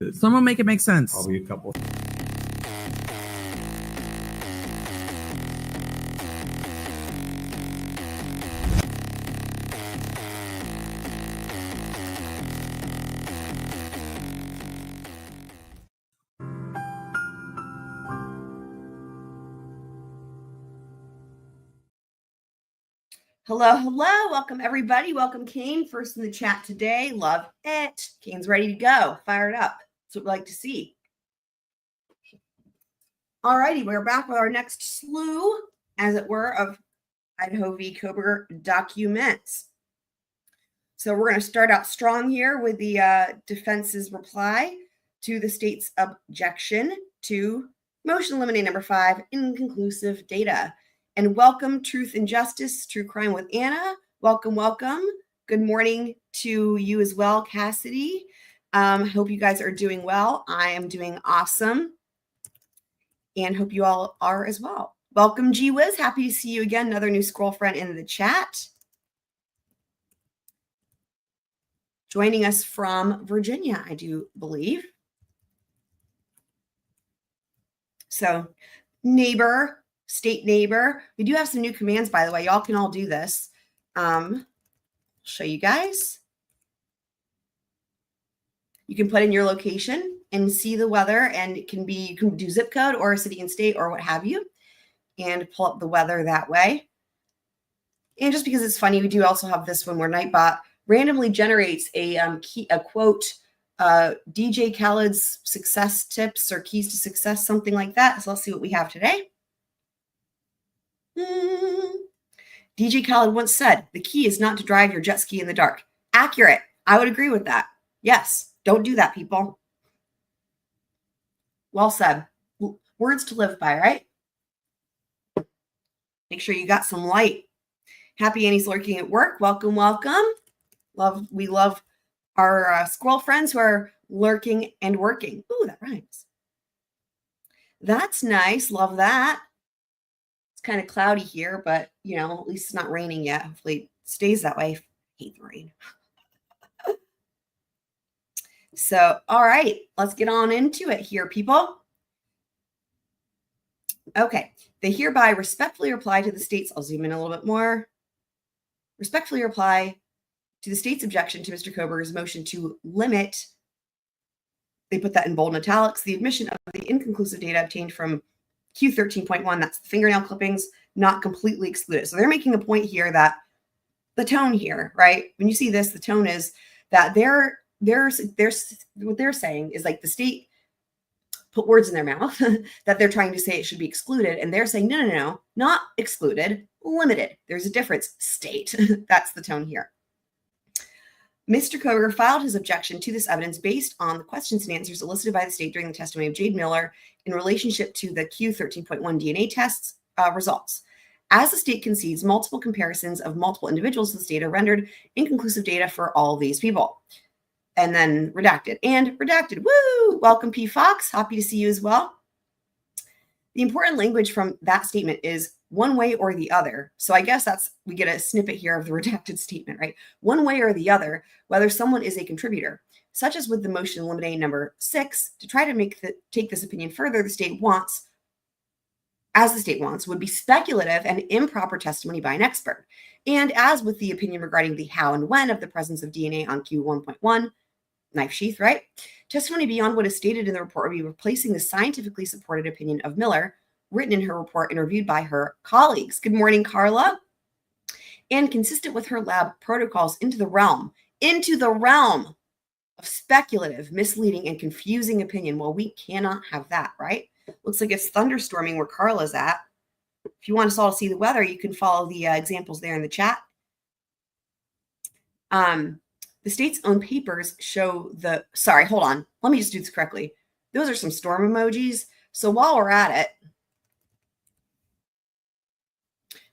Someone make it make sense. Probably a couple. Hello, hello. Welcome, everybody. Welcome, Kane. First in the chat today. Love it. Kane's ready to go. Fired up. That's what we like to see. All righty. We're back with our next slew, as it were, of Idaho v. Kohberger documents. So we're going to start out strong here with the defense's reply to the state's objection to Motion In Limine number 5, Inconclusive Data. And welcome, Truth and Justice, True Crime with Anna. Welcome, welcome. Good morning to you as well, Cassidy. Hope you guys are doing well. I am doing awesome. And hope you all are as well. Welcome, Gee Whiz. Happy to see you again. Another new scroll friend in the chat. Joining us from Virginia, I do believe. So, neighbor. State neighbor. We do have some new commands, by the way. Y'all can all do this. Show you guys. You can put in your location and see the weather, and it can be, you can do zip code or city and state or what have you, and pull up the weather that way. And just because it's funny, we do also have this one where Nightbot randomly generates a quote, DJ Khaled's success tips or keys to success, something like that. So let's see what we have today. DJ Khaled once said, the key is not to drive your jet ski in the dark. Accurate. I would agree with that. Yes. Don't do that, people. Well said. Words to live by, right? Make sure you got some light. Happy Annie's lurking at work. Welcome, welcome. We love our squirrel friends who are lurking and working. Ooh, that rhymes. That's nice. Love that. Kind of cloudy here, but you know, at least it's not raining yet. Hopefully it stays that way. I hate the rain. So, all right, let's get on into it here, people. Okay, they hereby respectfully reply to the state's, I'll zoom in a little bit more. Respectfully reply to the state's objection to Mr. Kohberger's motion to limit, they put that in bold and italics, the admission of the inconclusive data obtained from Q13.1, that's the fingernail clippings, not completely excluded. So they're making the point here that the tone here, right? When you see this, the tone is that what they're saying is like the state put words in their mouth that they're trying to say it should be excluded. And they're saying, no, not excluded, limited. There's a difference, state. That's the tone here. Mr. Kohberger filed his objection to this evidence based on the questions and answers elicited by the state during the testimony of Jade Miller in relationship to the Q13.1 DNA tests results. As the state concedes, multiple comparisons of multiple individuals with data rendered inconclusive data for all these people. And then redacted and redacted. Woo! Welcome, P. Fox. Happy to see you as well. The important language from that statement is one way or the other. So I guess we get a snippet here of the redacted statement, right? One way or the other, whether someone is a contributor, such as with the motion in limine number 6, to try to take this opinion further, the state wants, would be speculative and improper testimony by an expert. And as with the opinion regarding the how and when of the presence of DNA on Q1.1, knife sheath, right? Testimony beyond what is stated in the report would be replacing the scientifically supported opinion of Miller, written in her report and reviewed by her colleagues. Good morning, Carla. And consistent with her lab protocols into the realm of speculative, misleading, and confusing opinion. Well, we cannot have that, right? Looks like it's thunderstorming where Carla's at. If you want us all to see the weather, you can follow the examples there in the chat. The state's own papers show sorry, hold on. Let me just do this correctly. Those are some storm emojis. So while we're at it,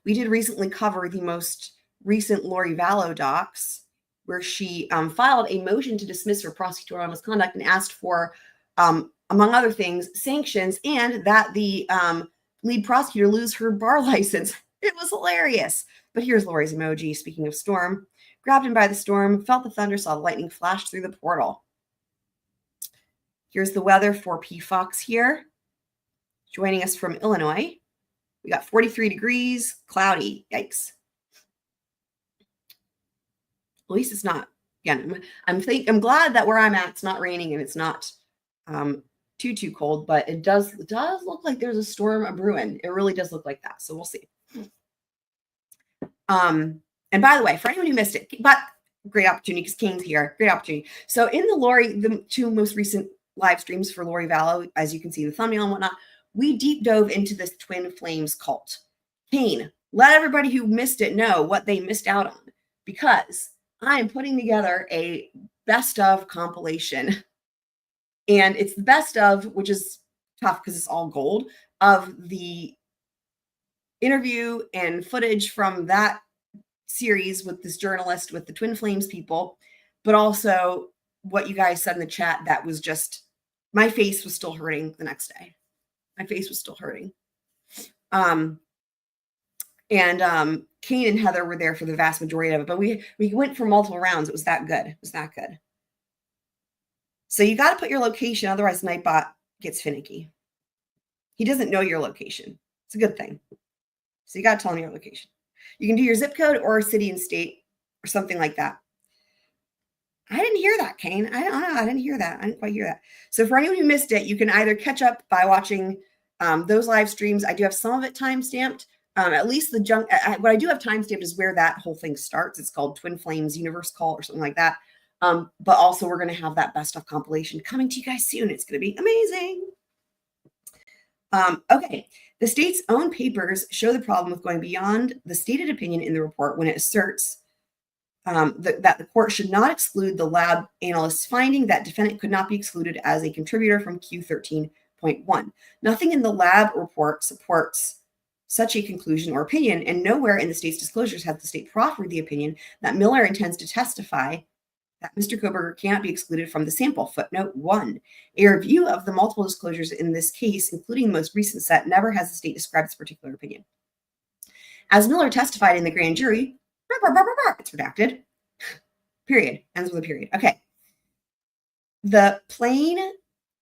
we did recently cover the most recent Lori Vallow docs, where she filed a motion to dismiss for prosecutorial misconduct and asked for, among other things, sanctions and that the lead prosecutor lose her bar license. It was hilarious. But here's Lori's emoji. Speaking of storm, grabbed him by the storm, felt the thunder, saw the lightning flash through the portal. Here's the weather for P. Fox here, joining us from Illinois. We got 43 degrees, cloudy. Yikes. At least it's not. Again, I'm glad that where I'm at, it's not raining and it's not too cold, but it does look like there's a storm a brewing. It really does look like that. So we'll see. And by the way, for anyone who missed it, but great opportunity because Kane's here. Great opportunity. So in the two most recent live streams for Lori Vallow, as you can see the thumbnail and whatnot, we deep dove into this twin flames cult. Kane, let everybody who missed it know what they missed out on, because I am putting together a best of compilation. And it's the best of, which is tough because it's all gold, of the interview and footage from that series with this journalist, with the Twin Flames people, but also what you guys said in the chat. That was just, my face was still hurting the next day. My face was still hurting. And Kane and Heather were there for the vast majority of it, but we went for multiple rounds. It was that good. It was that good. So you got to put your location, otherwise Nightbot gets finicky. He doesn't know your location. It's a good thing. So you got to tell him your location. You can do your zip code or city and state or something like that. I didn't hear that, Kane. I don't know. I didn't hear that. I didn't quite hear that. So for anyone who missed it, you can either catch up by watching those live streams. I do have some of it time-stamped. At least the junk. What I do have time-stamped is where that whole thing starts. It's called Twin Flames Universe Call or something like that. But also we're going to have that best of compilation coming to you guys soon. It's going to be amazing. Okay. The state's own papers show the problem with going beyond the stated opinion in the report when it asserts that the court should not exclude the lab analyst's finding that defendant could not be excluded as a contributor from Q13.1. Nothing in the lab report supports such a conclusion or opinion, and nowhere in the state's disclosures has the state proffered the opinion that Miller intends to testify that Mr. Kohberger cannot be excluded from the sample. Footnote 1. A review of the multiple disclosures in this case, including the most recent set, never has the state described its particular opinion. As Miller testified in the grand jury, it's redacted. Period. Ends with a period. Okay. The plain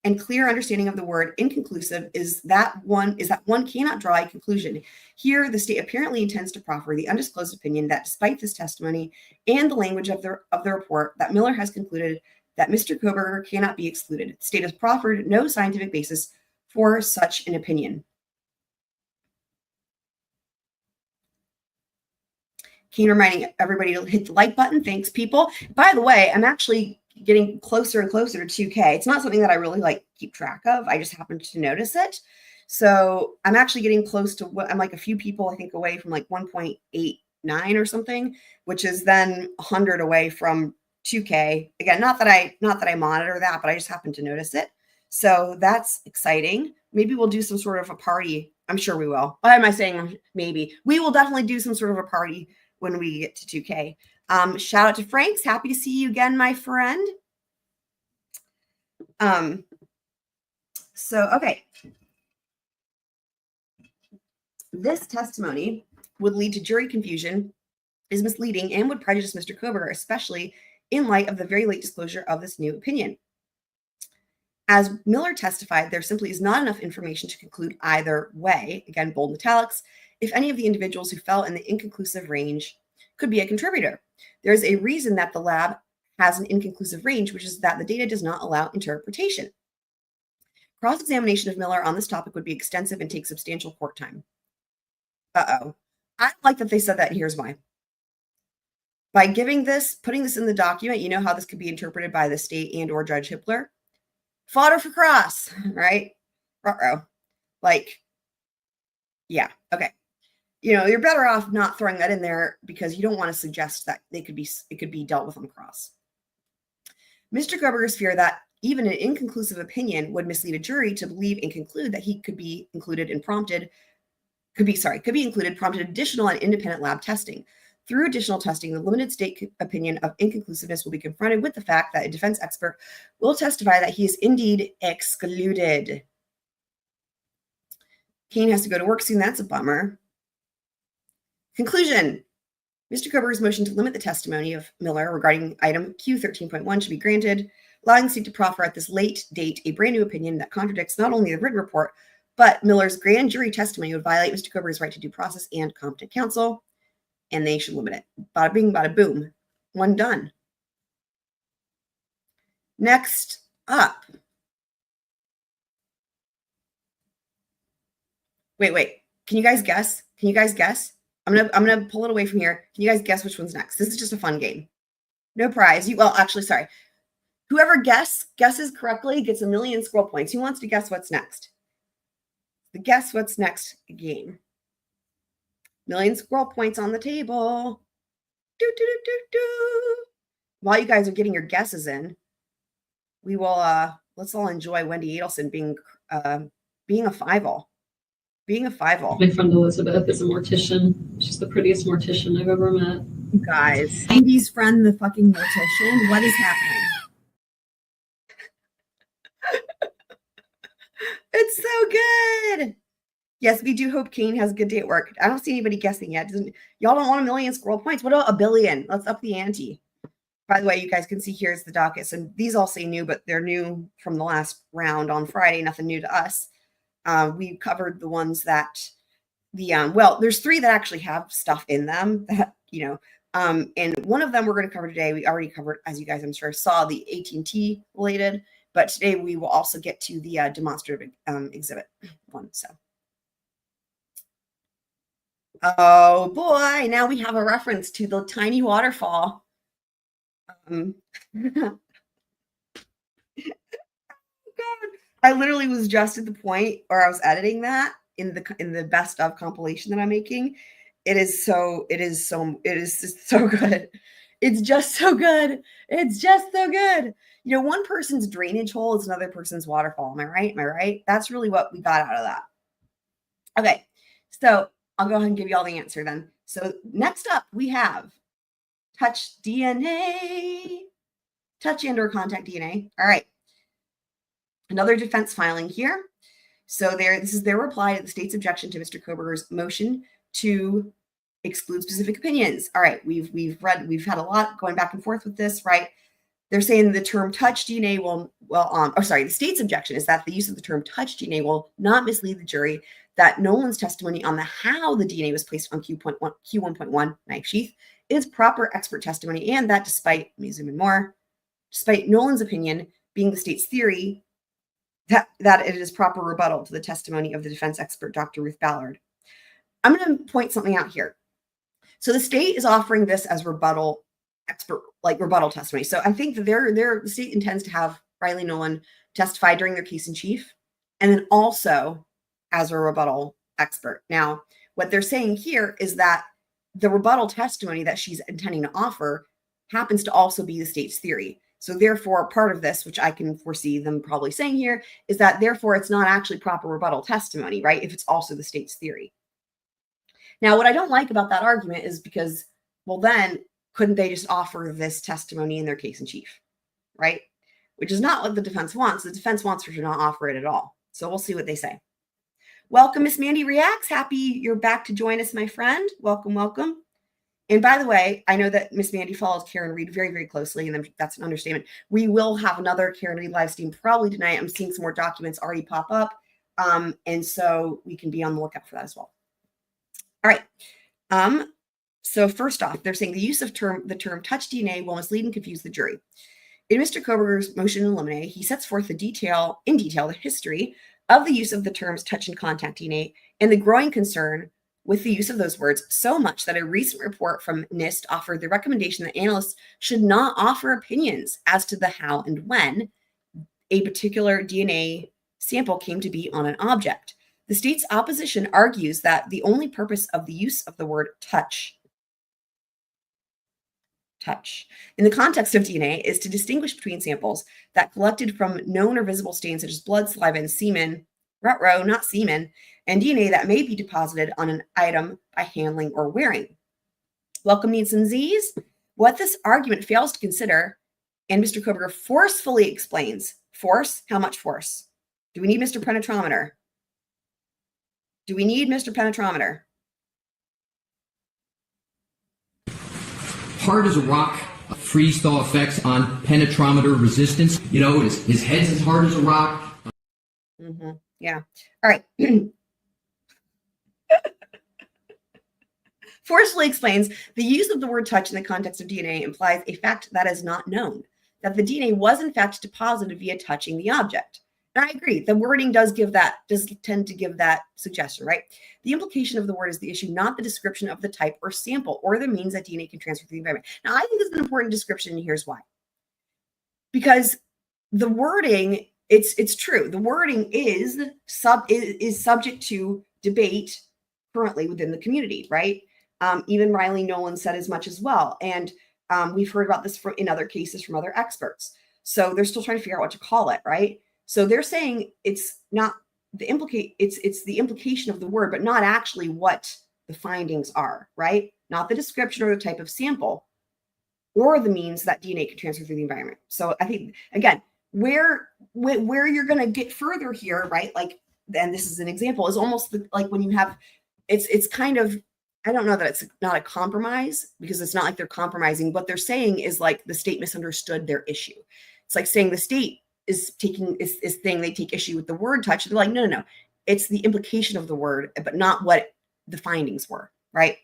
and clear understanding of the word inconclusive is that one cannot draw a conclusion. Here, the state apparently intends to proffer the undisclosed opinion that despite this testimony and the language of the report, that Miller has concluded that Mr. Kohberger cannot be excluded. The state has proffered no scientific basis for such an opinion. Keen reminding everybody to hit the like button. Thanks, people. By the way, I'm actually getting closer and closer to 2K. It's not something that I really keep track of. I just happened to notice it. So I'm actually getting close to what I'm a few people, I think, away from 1.89 or something, which is then 100 away from 2K. Again, not that I monitor that, but I just happened to notice it. So that's exciting. Maybe we'll do some sort of a party. I'm sure we will. Why am I saying maybe? We will definitely do some sort of a party when we get to 2K. Shout out to Franks. Happy to see you again, my friend. Okay. This testimony would lead to jury confusion, is misleading, and would prejudice Mr. Kohberger, especially in light of the very late disclosure of this new opinion. As Miller testified, there simply is not enough information to conclude either way. Again, bold italics. If any of the individuals who fell in the inconclusive range could be a contributor. There is a reason that the lab has an inconclusive range, which is that the data does not allow interpretation. Cross-examination of Miller on this topic would be extensive and take substantial court time. I don't like that they said that, and here's why. By putting this in the document, you know how this could be interpreted by the state and or Judge Hippler. Fodder for cross, right? Yeah, okay. You're better off not throwing that in there because you don't want to suggest that it could be dealt with on the cross. Mr. Kohberger's fear that even an inconclusive opinion would mislead a jury to believe and conclude that he could be included prompted additional and independent lab testing. Through additional testing, the limited state opinion of inconclusiveness will be confronted with the fact that a defense expert will testify that he is indeed excluded. Kane has to go to work soon. That's a bummer. Conclusion. Mr. Kohberger's motion to limit the testimony of Miller regarding item Q13.1 should be granted. allowing the state to proffer at this late date a brand new opinion that contradicts not only the written report, but Miller's grand jury testimony would violate Mr. Kohberger's right to due process and competent counsel, and they should limit it. Bada bing, bada boom. One done. Next up. Wait. Can you guys guess? I'm gonna pull it away from here. Can you guys guess which one's next? This is just a fun game. No prize. Sorry. Whoever guesses correctly gets 1,000,000 scroll points. Who wants to guess what's next? The guess what's next game. 1,000,000 scroll points on the table. While you guys are getting your guesses in, we will let's all enjoy Wendy Adelson being a five-all. Being a five-all. My friend Elizabeth is a mortician. She's the prettiest mortician I've ever met. You guys, Andy's friend, the fucking mortician. What is happening? It's so good. Yes, we do hope Kane has a good day at work. I don't see anybody guessing yet. Y'all don't want 1,000,000 scroll points? What about 1,000,000,000? Let's up the ante. By the way, you guys can see here's the docket. So these all say new, but they're new from the last round on Friday. Nothing new to us. We covered the ones that there's 3 that actually have stuff in them that, and one of them we're going to cover today. We already covered, as you guys, I'm sure, saw the AT&T related, but today we will also get to the demonstrative exhibit one. So, oh boy, now we have a reference to the tiny waterfall. God. I literally was just at the point where I was editing that in the best of compilation that I'm making. It is just so good. It's just so good. It's just so good. One person's drainage hole is another person's waterfall. Am I right? That's really what we got out of that. Okay. So I'll go ahead and give you all the answer then. So next up we have touch DNA, touch and/or contact DNA. All right. Another defense filing here. So this is their reply to the state's objection to Mr. Kohberger's motion to exclude specific opinions. All right, we've had a lot going back and forth with this, right? They're saying the term touch DNA the state's objection is that the use of the term touch DNA will not mislead the jury, that Nowlin's testimony on how the DNA was placed on Q1.1 knife sheath is proper expert testimony, and that despite Nowlin's opinion being the state's theory, that it is proper rebuttal to the testimony of the defense expert, Dr. Ruth Ballard. I'm going to point something out here. So the state is offering this as rebuttal testimony. So I think that the state intends to have Rylene Nowlin testify during their case in chief, and then also as a rebuttal expert. Now, what they're saying here is that the rebuttal testimony that she's intending to offer happens to also be the state's theory. So therefore, part of this, which I can foresee them probably saying here, is that therefore it's not actually proper rebuttal testimony, right? If it's also the state's theory. Now, what I don't like about that argument is because, well, then couldn't they just offer this testimony in their case in chief, right? Which is not what the defense wants. The defense wants her to not offer it at all. So we'll see what they say. Welcome, Miss Mandy Reacts. Happy you're back to join us, my friend. Welcome, welcome. And by the way, I know that Miss Mandy follows Karen Reed very, very closely, and that's an understatement. We will have another Karen Reed live stream probably tonight. I'm seeing some more documents already pop up, and so we can be on the lookout for that as well. All right. So first off, they're saying the use of the term touch DNA will mislead and confuse the jury. In Mr. Kohberger's motion in limine, he sets forth in detail the history of the use of the terms touch and contact DNA and the growing concern with the use of those words, so much that a recent report from NIST offered the recommendation that analysts should not offer opinions as to the how and when a particular DNA sample came to be on an object. The state's opposition argues that the only purpose of the use of the word touch in the context of DNA is to distinguish between samples that collected from known or visible stains such as blood, saliva, and semen, not semen, and DNA that may be deposited on an item by handling or wearing. Welcome, Needs and Z's. What this argument fails to consider, and Mr. Kohberger forcefully explains, force? How much force? Do we need Mr. Penetrometer? Do we need Mr. Penetrometer? Hard as a rock, freeze thaw effects on penetrometer resistance. You know, his head's as hard as a rock. Yeah. All right. Forcefully explains the use of the word touch in the context of DNA implies a fact that is not known, that the DNA was in fact deposited via touching the object. And I agree. The wording does tend to give that suggestion, right? The implication of the word is the issue, not the description of the type or sample or the means that DNA can transfer through the environment. Now, I think it's an important description, and here's why. Because the wording, it's true. The wording is subject to debate currently within the community, right? Even Rylene Nowlin said as much as well. And we've heard about this in other cases from other experts. So they're still trying to figure out what to call it, right? So they're saying it's not it's the implication of the word, but not actually what the findings are, right? Not the description or the type of sample or the means that DNA can transfer through the environment. So I think, again, where you're going to get further here, right? Like, and this is an example, is almost like when you have, it's kind of, I don't know that it's not a compromise, because it's not like they're compromising. What they're saying is like the state misunderstood their issue. It's like saying the state is saying they take issue with the word touch. They're like, no. It's the implication of the word, but not what the findings were, right?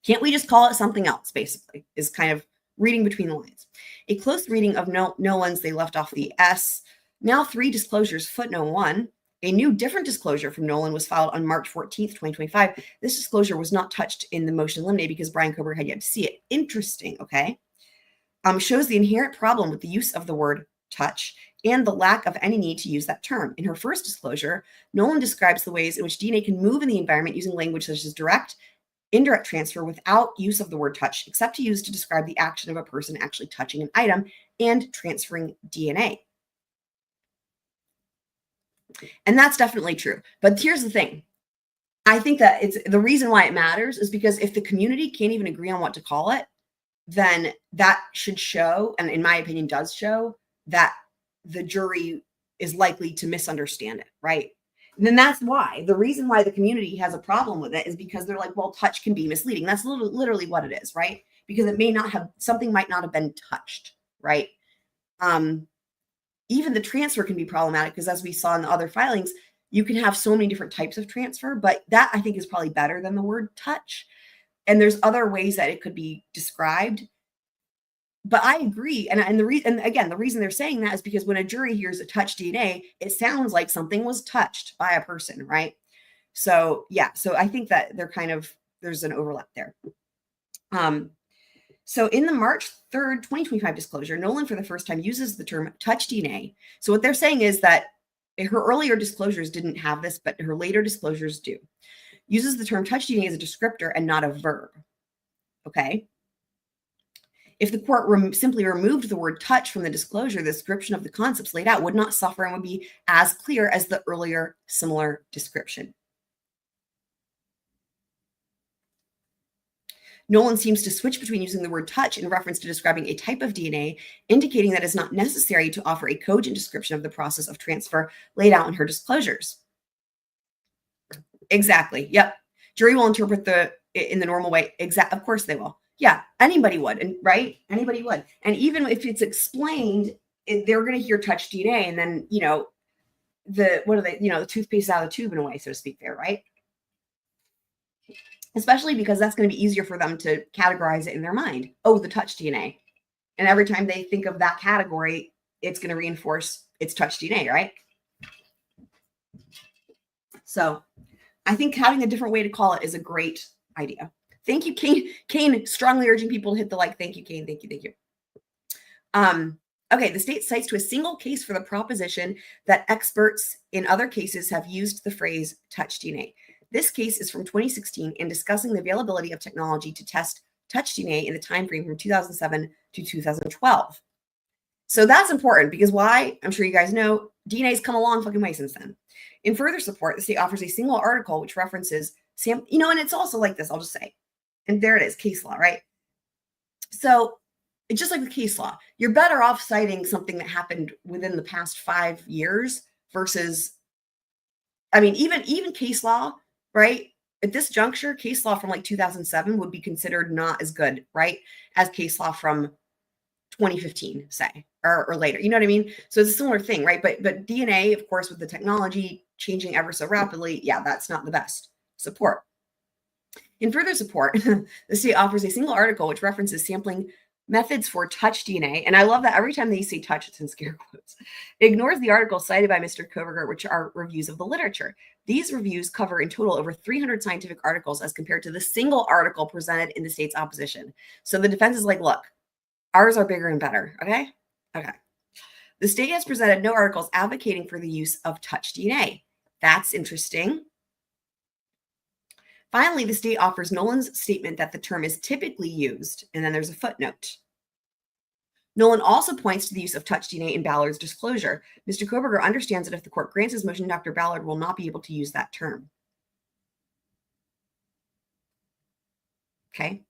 Can't we just call it something else, basically, is kind of reading between the lines. A close reading of Nowlin's, they left off the S. Now 3 disclosures, footnote 1. A new different disclosure from Nowlin was filed on March 14th, 2025. This disclosure was not touched in the motion in limine because Bryan Kohberger had yet to see it. Interesting, okay? Shows the inherent problem with the use of the word touch and the lack of any need to use that term. In her first disclosure, Nowlin describes the ways in which DNA can move in the environment using language such as direct, indirect transfer without use of the word touch, except to use to describe the action of a person actually touching an item and transferring DNA. And that's definitely true. But here's the thing. I think that it's the reason why it matters is because if the community can't even agree on what to call it, then that should show, and in my opinion does show, that the jury is likely to misunderstand it, right? And then that's why, the reason why the community has a problem with it is because they're like, well, touch can be misleading. That's literally what it is, right? Because it may not have, something might not have been touched, right? Even the transfer can be problematic because, as we saw in the other filings, you can have so many different types of transfer, but that I think is probably better than the word touch. And there's other ways that it could be described. But I agree. And again, the reason they're saying that is because when a jury hears a touch DNA, it sounds like something was touched by a person, right? So yeah, so I think that there's an overlap there. So in the March 3rd, 2025 disclosure, Nowlin for the first time uses the term touch DNA. So what they're saying is that her earlier disclosures didn't have this, but her later disclosures do. Uses the term touch DNA as a descriptor and not a verb. Okay. If the court simply removed the word touch from the disclosure, the description of the concepts laid out would not suffer and would be as clear as the earlier similar description. Nowlin seems to switch between using the word touch in reference to describing a type of DNA, indicating that it's not necessary to offer a cogent description of the process of transfer laid out in her disclosures. Exactly. Yep. Jury will interpret in the normal way. Of course they will. Yeah, anybody would, and right? Anybody would. And even if it's explained, they're going to hear touch DNA, and then, the toothpaste out of the tube in a way, so to speak there, right? Especially because that's going to be easier for them to categorize it in their mind. Oh, the touch DNA. And every time they think of that category, it's going to reinforce it's touch DNA, right? So I think having a different way to call it is a great idea. Thank you, Kane. Kane, strongly urging people to hit the like. Thank you, Kane. Thank you. Okay, the state cites to a single case for the proposition that experts in other cases have used the phrase touch DNA. This case is from 2016 and discussing the availability of technology to test touch DNA in the time frame from 2007 to 2012. So that's important because why? I'm sure you guys know DNA's come a long fucking way since then. In further support, the state offers a single article which references and it's also like this, I'll just say. And there it is, case law, right? So it's just like the case law. You're better off citing something that happened within the past 5 years versus, even case law, right? At this juncture, case law from like 2007 would be considered not as good, right? As case law from 2015, say, or later. You know what I mean? So it's a similar thing, right? But DNA, of course, with the technology changing ever so rapidly, yeah, that's not the best support. In further support, the state offers a single article which references sampling methods for touch DNA. And I love that every time they say touch, it's in scare quotes. It ignores the articles cited by Mr. Kohberger, which are reviews of the literature. These reviews cover in total over 300 scientific articles as compared to the single article presented in the state's opposition. So the defense is like, look, ours are bigger and better. Okay. Okay. The state has presented no articles advocating for the use of touch DNA. That's interesting. Finally, the state offers Nowlin's statement that the term is typically used, and then there's a footnote. Nowlin also points to the use of touch DNA in Ballard's disclosure. Mr. Kohberger understands that if the court grants his motion, Dr. Ballard will not be able to use that term. Okay.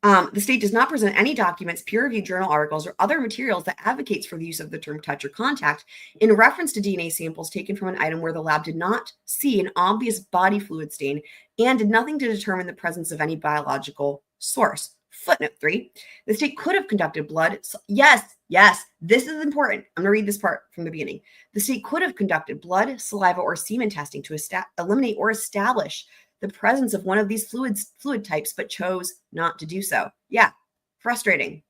The state does not present any documents, peer-reviewed journal articles, or other materials that advocates for the use of the term touch or contact in reference to DNA samples taken from an item where the lab did not see an obvious body fluid stain and did nothing to determine the presence of any biological source. Footnote 3, the state could have conducted blood. Yes, this is important. I'm going to read this part from the beginning. The state could have conducted blood, saliva, or semen testing to eliminate or establish the presence of one of these fluid types, but chose not to do so. Yeah, frustrating.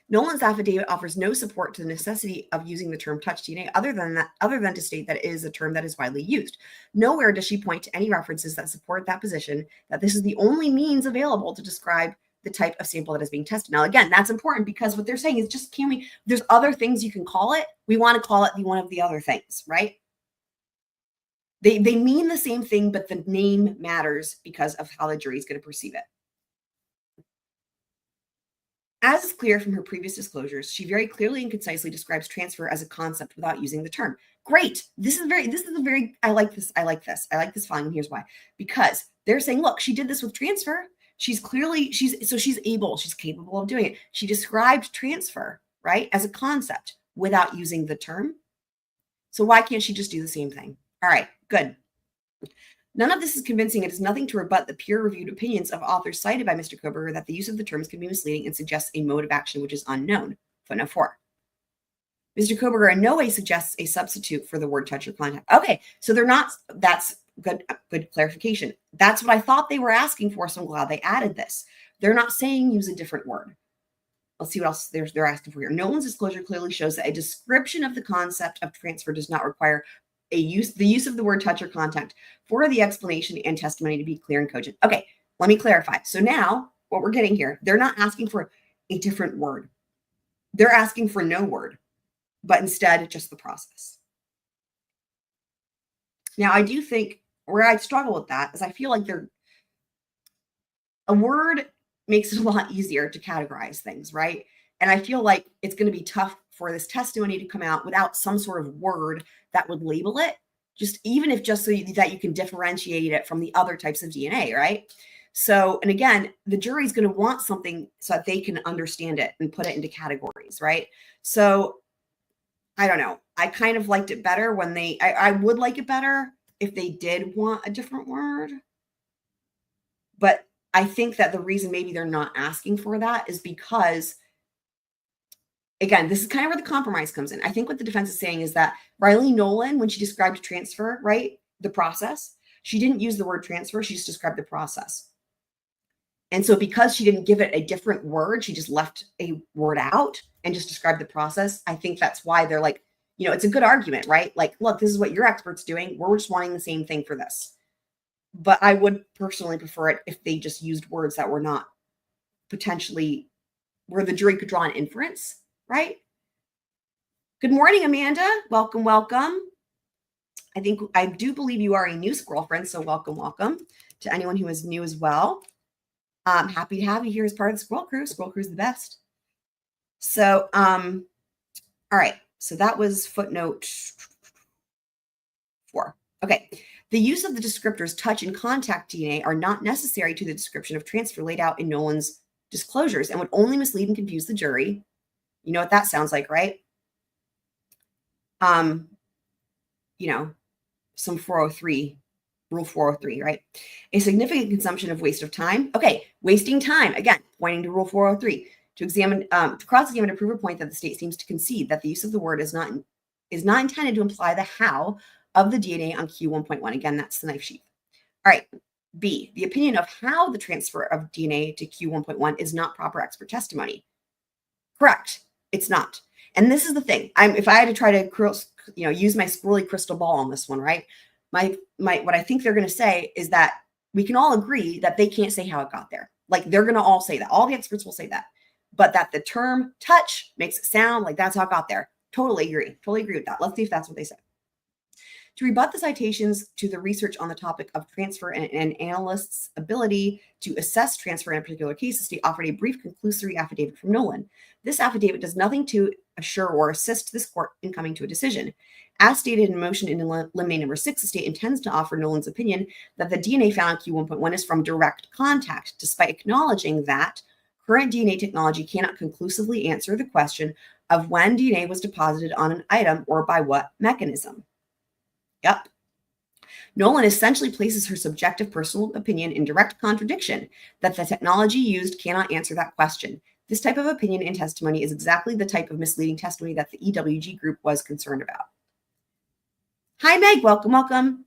Nowlin's affidavit offers no support to the necessity of using the term touch DNA other than to state that it is a term that is widely used. Nowhere does she point to any references that support that position, that this is the only means available to describe the type of sample that is being tested. Now, again, that's important because what they're saying is just, there's other things you can call it. We want to call it one of the other things, right? They mean the same thing, but the name matters because of how the jury is going to perceive it. As is clear from her previous disclosures, she very clearly and concisely describes transfer as a concept without using the term. Great. I like this filing, and here's why. Because they're saying, look, she did this with transfer. She's capable of doing it. She described transfer, right, as a concept without using the term. So why can't she just do the same thing? All right, good. None of this is convincing. It is nothing to rebut the peer-reviewed opinions of authors cited by Mr. Kohberger that the use of the terms can be misleading and suggests a mode of action which is unknown. Footnote 4. Mr. Kohberger in no way suggests a substitute for the word touch or contact. Okay, so they're not, that's good clarification. That's what I thought they were asking for, so I'm glad they added this. They're not saying use a different word. Let's see what else they're asking for here. Nowlin's disclosure clearly shows that a description of the concept of transfer does not require the use of the word touch or contact for the explanation and testimony to be clear and cogent. Okay, let me clarify. So now what we're getting here, they're not asking for a different word. They're asking for no word, but instead just the process. Now, I do think where I struggle with that is I feel like a word makes it a lot easier to categorize things, right? And I feel like it's going to be tough for this testimony to come out without some sort of word that would label it, just so that you can differentiate it from the other types of DNA, right? So, and again, the jury's going to want something so that they can understand it and put it into categories, right? So, I don't know. I kind of liked it better when I would like it better if they did want a different word. But I think that the reason maybe they're not asking for that is because, again, this is kind of where the compromise comes in. I think what the defense is saying is that Rylene Nowlin, when she described transfer, right, the process, she didn't use the word transfer. She just described the process. And so because she didn't give it a different word, she just left a word out and just described the process. I think that's why they're like, it's a good argument, right? Like, look, this is what your expert's doing. We're just wanting the same thing for this. But I would personally prefer it if they just used words that were not potentially where the jury could draw an inference, right? Good morning, Amanda. Welcome, welcome. I do believe you are a new squirrel friend, so welcome to anyone who is new as well. I'm happy to have you here as part of the Squirrel Crew. Squirrel Crew is the best. So, all right. So that was footnote 4. Okay. The use of the descriptors touch and contact DNA are not necessary to the description of transfer laid out in Nowlin's disclosures and would only mislead and confuse the jury. You know what that sounds like, right? Some 403, rule 403, right? A significant consumption of waste of time. Okay, wasting time, again, pointing to rule 403. to cross-examine to prove a point that the state seems to concede that the use of the word is not intended to imply the how of the DNA on Q1.1. Again, that's the knife sheath. All right. B, the opinion of how the transfer of DNA to Q1.1 is not proper expert testimony. Correct. It's not. And this is the thing. If I had to try to, use my squirrely crystal ball on this one, right? What I think they're going to say is that we can all agree that they can't say how it got there. Like they're going to all say that. All the experts will say that. But that the term touch makes it sound like that's how it got there. Totally agree. Totally agree with that. Let's see if that's what they say. To rebut the citations to the research on the topic of transfer and analysts' ability to assess transfer in a particular case, the state offered a brief conclusory affidavit from Nowlin. This affidavit does nothing to assure or assist this court in coming to a decision. As stated in Motion in Limine RE, the state intends to offer Nowlin's opinion that the DNA found on Q1.1 is from direct contact, despite acknowledging that current DNA technology cannot conclusively answer the question of when DNA was deposited on an item or by what mechanism. Yep. Nowlin essentially places her subjective personal opinion in direct contradiction that the technology used cannot answer that question. This type of opinion and testimony is exactly the type of misleading testimony that the EWG group was concerned about. Hi, Meg. Welcome, welcome.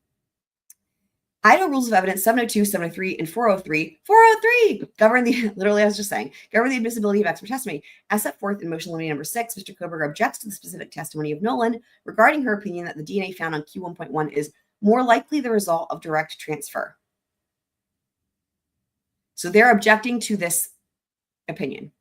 Idaho Rules of Evidence 702, 703, and 403. 403 govern the, literally, I was just saying, govern the admissibility of expert testimony. As set forth in Motion Limine number 6, Mr. Kohberger objects to the specific testimony of Nowlin regarding her opinion that the DNA found on Q1.1 is more likely the result of direct transfer. So they're objecting to this opinion.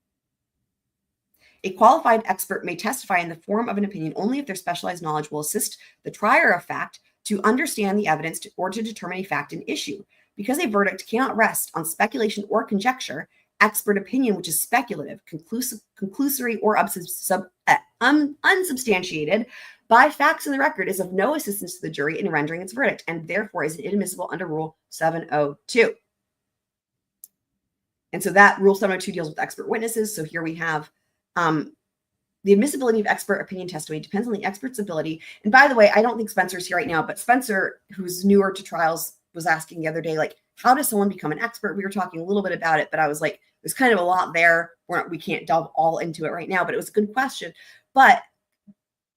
A qualified expert may testify in the form of an opinion only if their specialized knowledge will assist the trier of fact to understand the evidence or to determine a fact and issue. Because a verdict cannot rest on speculation or conjecture, expert opinion, which is speculative, conclusory, or unsubstantiated by facts in the record, is of no assistance to the jury in rendering its verdict, and therefore is inadmissible under Rule 702. And so that Rule 702 deals with expert witnesses. So here we have the admissibility of expert opinion testimony depends on the expert's ability. And by the way, I don't think Spencer's here right now, but Spencer, who's newer to trials, was asking the other day, like, how does someone become an expert? We were talking a little bit about it, but I was like, there's kind of a lot there. We can't delve all into it right now, but it was a good question. But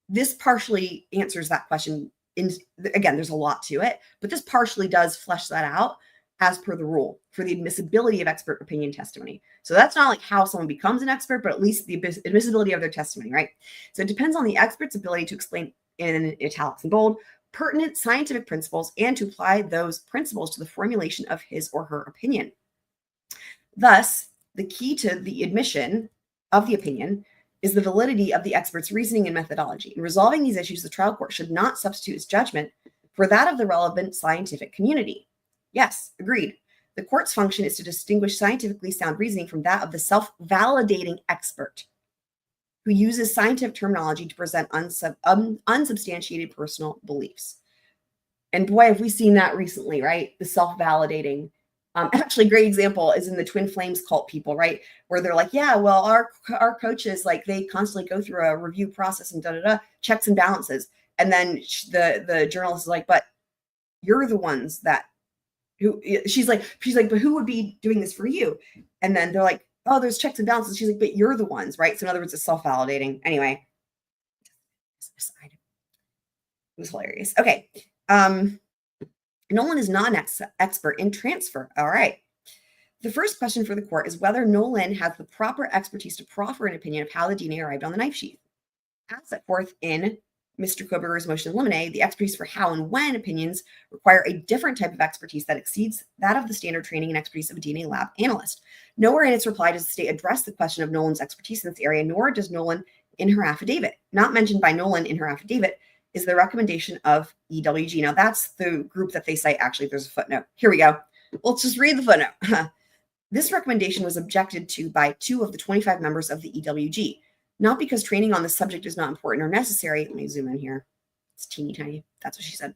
this partially answers that question. Again, there's a lot to it, but this partially does flesh that out as per the rule for the admissibility of expert opinion testimony. So that's not like how someone becomes an expert, but at least the admissibility of their testimony, right? So it depends on the expert's ability to explain in italics and bold pertinent scientific principles and to apply those principles to the formulation of his or her opinion. Thus, the key to the admission of the opinion is the validity of the expert's reasoning and methodology. In resolving these issues, the trial court should not substitute its judgment for that of the relevant scientific community. Yes, agreed. The court's function is to distinguish scientifically sound reasoning from that of the self-validating expert who uses scientific terminology to present unsubstantiated personal beliefs. And boy, have we seen that recently, right? The self-validating. Actually, a great example is in the Twin Flames cult people, right? Where they're like, yeah, well, our coaches, like, they constantly go through a review process and checks and balances. And then the journalist is like, but you're the ones that she's like, but who would be doing this for you? And then they're like, oh, there's checks and balances. She's like, but you're the ones, right? So in other words, it's self-validating. Anyway, it was hilarious. Okay. Nowlin is not an expert in transfer. All right. The first question for the court is whether Nowlin has the proper expertise to proffer an opinion of how the DNA arrived on the knife sheath. As set forth in Mr. Kohberger's Motion In Limine, the expertise for how and when opinions require a different type of expertise that exceeds that of the standard training and expertise of a DNA lab analyst. Nowhere in its reply does the state address the question of Nowlin's expertise in this area, nor does Nowlin in her affidavit. Not mentioned by Nowlin in her affidavit is the recommendation of EWG. Now, that's the group that they cite. Actually, there's a footnote. Here we go. Let's just read the footnote. This recommendation was objected to by 2 of the 25 members of the EWG. Not because training on the subject is not important or necessary. Let me zoom in here. It's teeny tiny. That's what she said.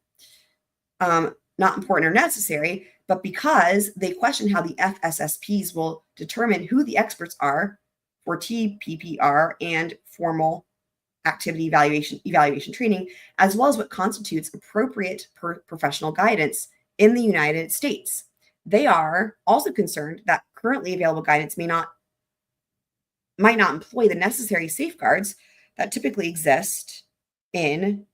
Not important or necessary, but because they question how the FSSPs will determine who the experts are for TPPR and formal activity evaluation training, as well as what constitutes appropriate professional guidance in the United States. They are also concerned that currently available guidance might not employ the necessary safeguards that typically exist in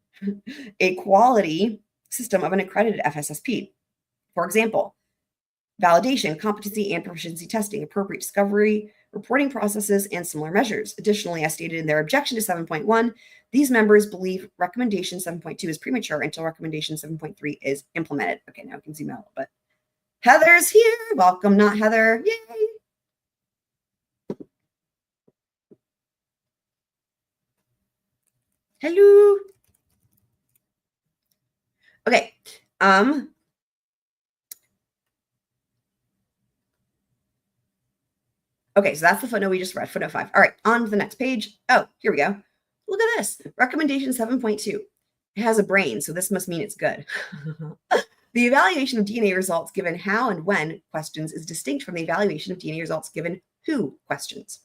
a quality system of an accredited FSSP. For example, validation, competency, and proficiency testing, appropriate discovery, reporting processes, and similar measures. Additionally, as stated in their objection to 7.1, these members believe recommendation 7.2 is premature until recommendation 7.3 is implemented. Okay, now we can zoom out a little bit. Heather's here. Welcome, not Heather. Yay. Hello. Okay. Okay, so that's the footnote we just read, footnote 5. All right, on to the next page. Oh, here we go. Look at this. Recommendation 7.2. It has a brain, so this must mean it's good. The evaluation of DNA results given how and when questions is distinct from the evaluation of DNA results given who questions.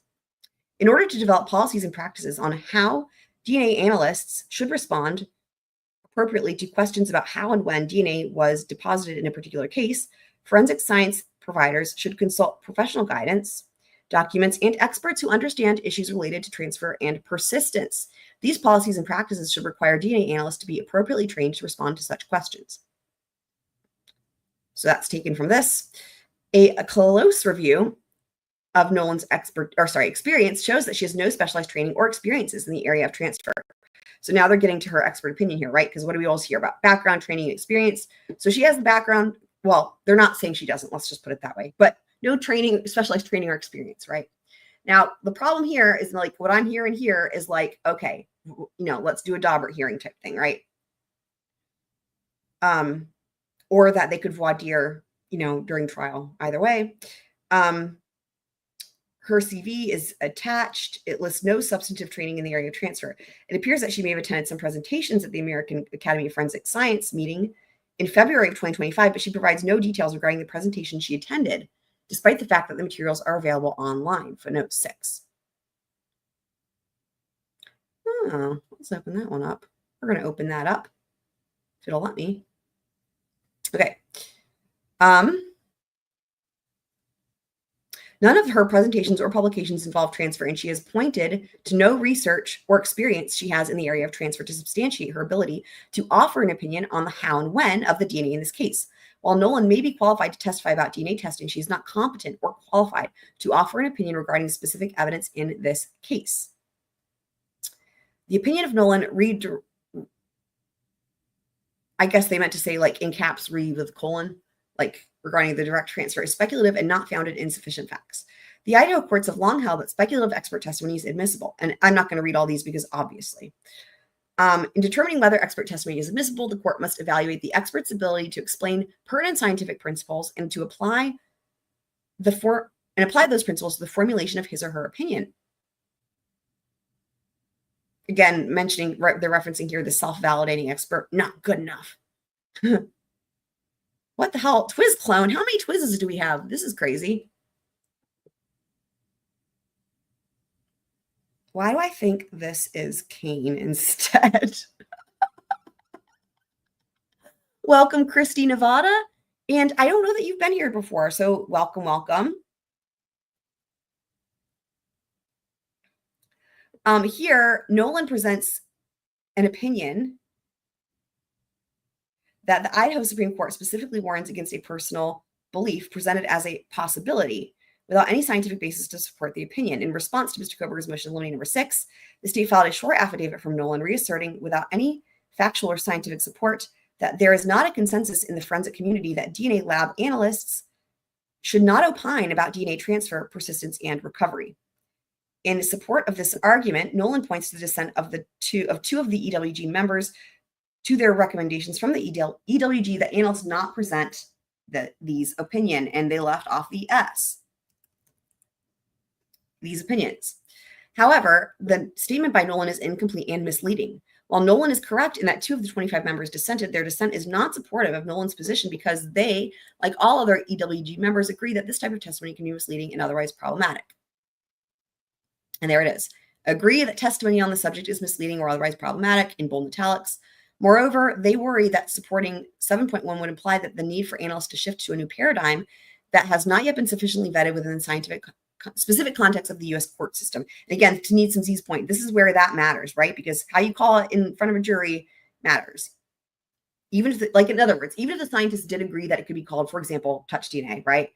In order to develop policies and practices on how DNA analysts should respond appropriately to questions about how and when DNA was deposited in a particular case, forensic science providers should consult professional guidance, documents, and experts who understand issues related to transfer and persistence. These policies and practices should require DNA analysts to be appropriately trained to respond to such questions. So that's taken from this. A close review of Nolan's experience shows that she has no specialized training or experiences in the area of transfer. So now they're getting to her expert opinion here, right? Because what do we always hear about? Background, training, and experience. So she has the background. Well, they're not saying she doesn't. Let's just put it that way. But no training, specialized training or experience, right? Now, the problem here is like what I'm hearing here is like, okay, let's do a Daubert hearing type thing, right? Or that they could voir dire, during trial. Either way. Her CV is attached. It lists no substantive training in the area of transfer. It appears that she may have attended some presentations at the American Academy of Forensic Science meeting in February of 2025, but she provides no details regarding the presentation she attended, despite the fact that the materials are available online. Footnote 6. Oh, let's open that one up. We're going to open that up if it'll let me. Okay. None of her presentations or publications involve transfer, and she has pointed to no research or experience she has in the area of transfer to substantiate her ability to offer an opinion on the how and when of the DNA in this case. While Nolan may be qualified to testify about DNA testing, she is not competent or qualified to offer an opinion regarding specific evidence in this case. The opinion of Nolan I guess they meant to say like in caps, read with colon, like regarding the direct transfer is speculative and not founded in sufficient facts. The Idaho courts have long held that speculative expert testimony is admissible. And I'm not going to read all these because obviously. In determining whether expert testimony is admissible, the court must evaluate the expert's ability to explain pertinent scientific principles and to apply those principles to the formulation of his or her opinion. Again, mentioning, they're referencing here the self-validating expert, not good enough. What the hell? Twiz clone? How many Twizzes do we have? This is crazy. Why do I think this is Kane instead? Welcome, Christy Nevada. And I don't know that you've been here before, so welcome, welcome. Here, Nolan presents an opinion that the Idaho Supreme Court specifically warns against a personal belief presented as a possibility without any scientific basis to support the opinion. In response to Mr. Kohberger's motion in limine number 6, the state filed a short affidavit from Nolan reasserting without any factual or scientific support that there is not a consensus in the forensic community that DNA lab analysts should not opine about DNA transfer, persistence, and recovery. In support of this argument, Nolan points to the dissent of two of the EWG members to their recommendations from the EWG that analysts not present these opinion, and they left off the S. These opinions. However, the statement by Nolan is incomplete and misleading. While Nolan is correct in that 2 of the 25 members dissented, their dissent is not supportive of Nolan's position because they, like all other EWG members, agree that this type of testimony can be misleading and otherwise problematic. And there it is. Agree that testimony on the subject is misleading or otherwise problematic in bold italics. Moreover, they worry that supporting 7.1 would imply that the need for analysts to shift to a new paradigm that has not yet been sufficiently vetted within the scientific specific context of the U.S. court system. And again, to Needson's point, this is where that matters, right? Because how you call it in front of a jury matters. Even if, like, in other words, even if the scientists did agree that it could be called, for example, touch DNA, right?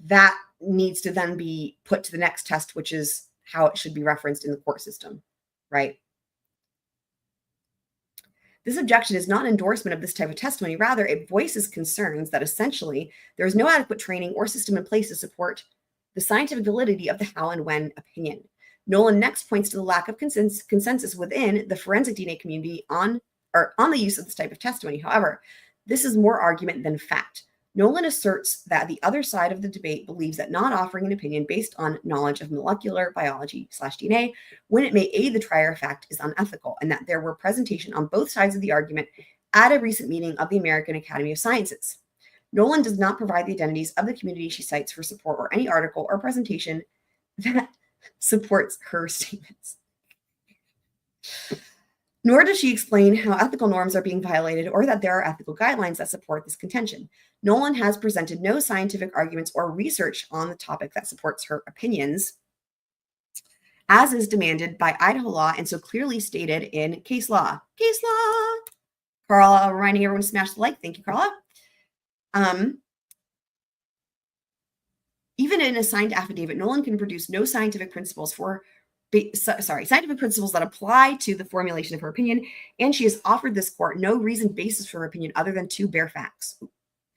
That needs to then be put to the next test, which is how it should be referenced in the court system, right? This objection is not an endorsement of this type of testimony. Rather, it voices concerns that essentially there is no adequate training or system in place to support the scientific validity of the how and when opinion. Nowlin next points to the lack of consensus within the forensic DNA community on the use of this type of testimony. However, this is more argument than fact. Nowlin asserts that the other side of the debate believes that not offering an opinion based on knowledge of molecular biology / DNA, when it may aid the trier of fact, is unethical, and that there were presentation on both sides of the argument at a recent meeting of the American Academy of Sciences. Nowlin does not provide the identities of the community she cites for support or any article or presentation that supports her statements. Nor does she explain how ethical norms are being violated or that there are ethical guidelines that support this contention. Nowlin has presented no scientific arguments or research on the topic that supports her opinions, as is demanded by Idaho law and so clearly stated in case law. Case law! Carla reminding everyone to smash the like. Thank you, Carla. Even in a signed affidavit, Nowlin can produce no scientific principles scientific principles that apply to the formulation of her opinion, and she has offered this court no reasoned basis for her opinion other than two bare facts.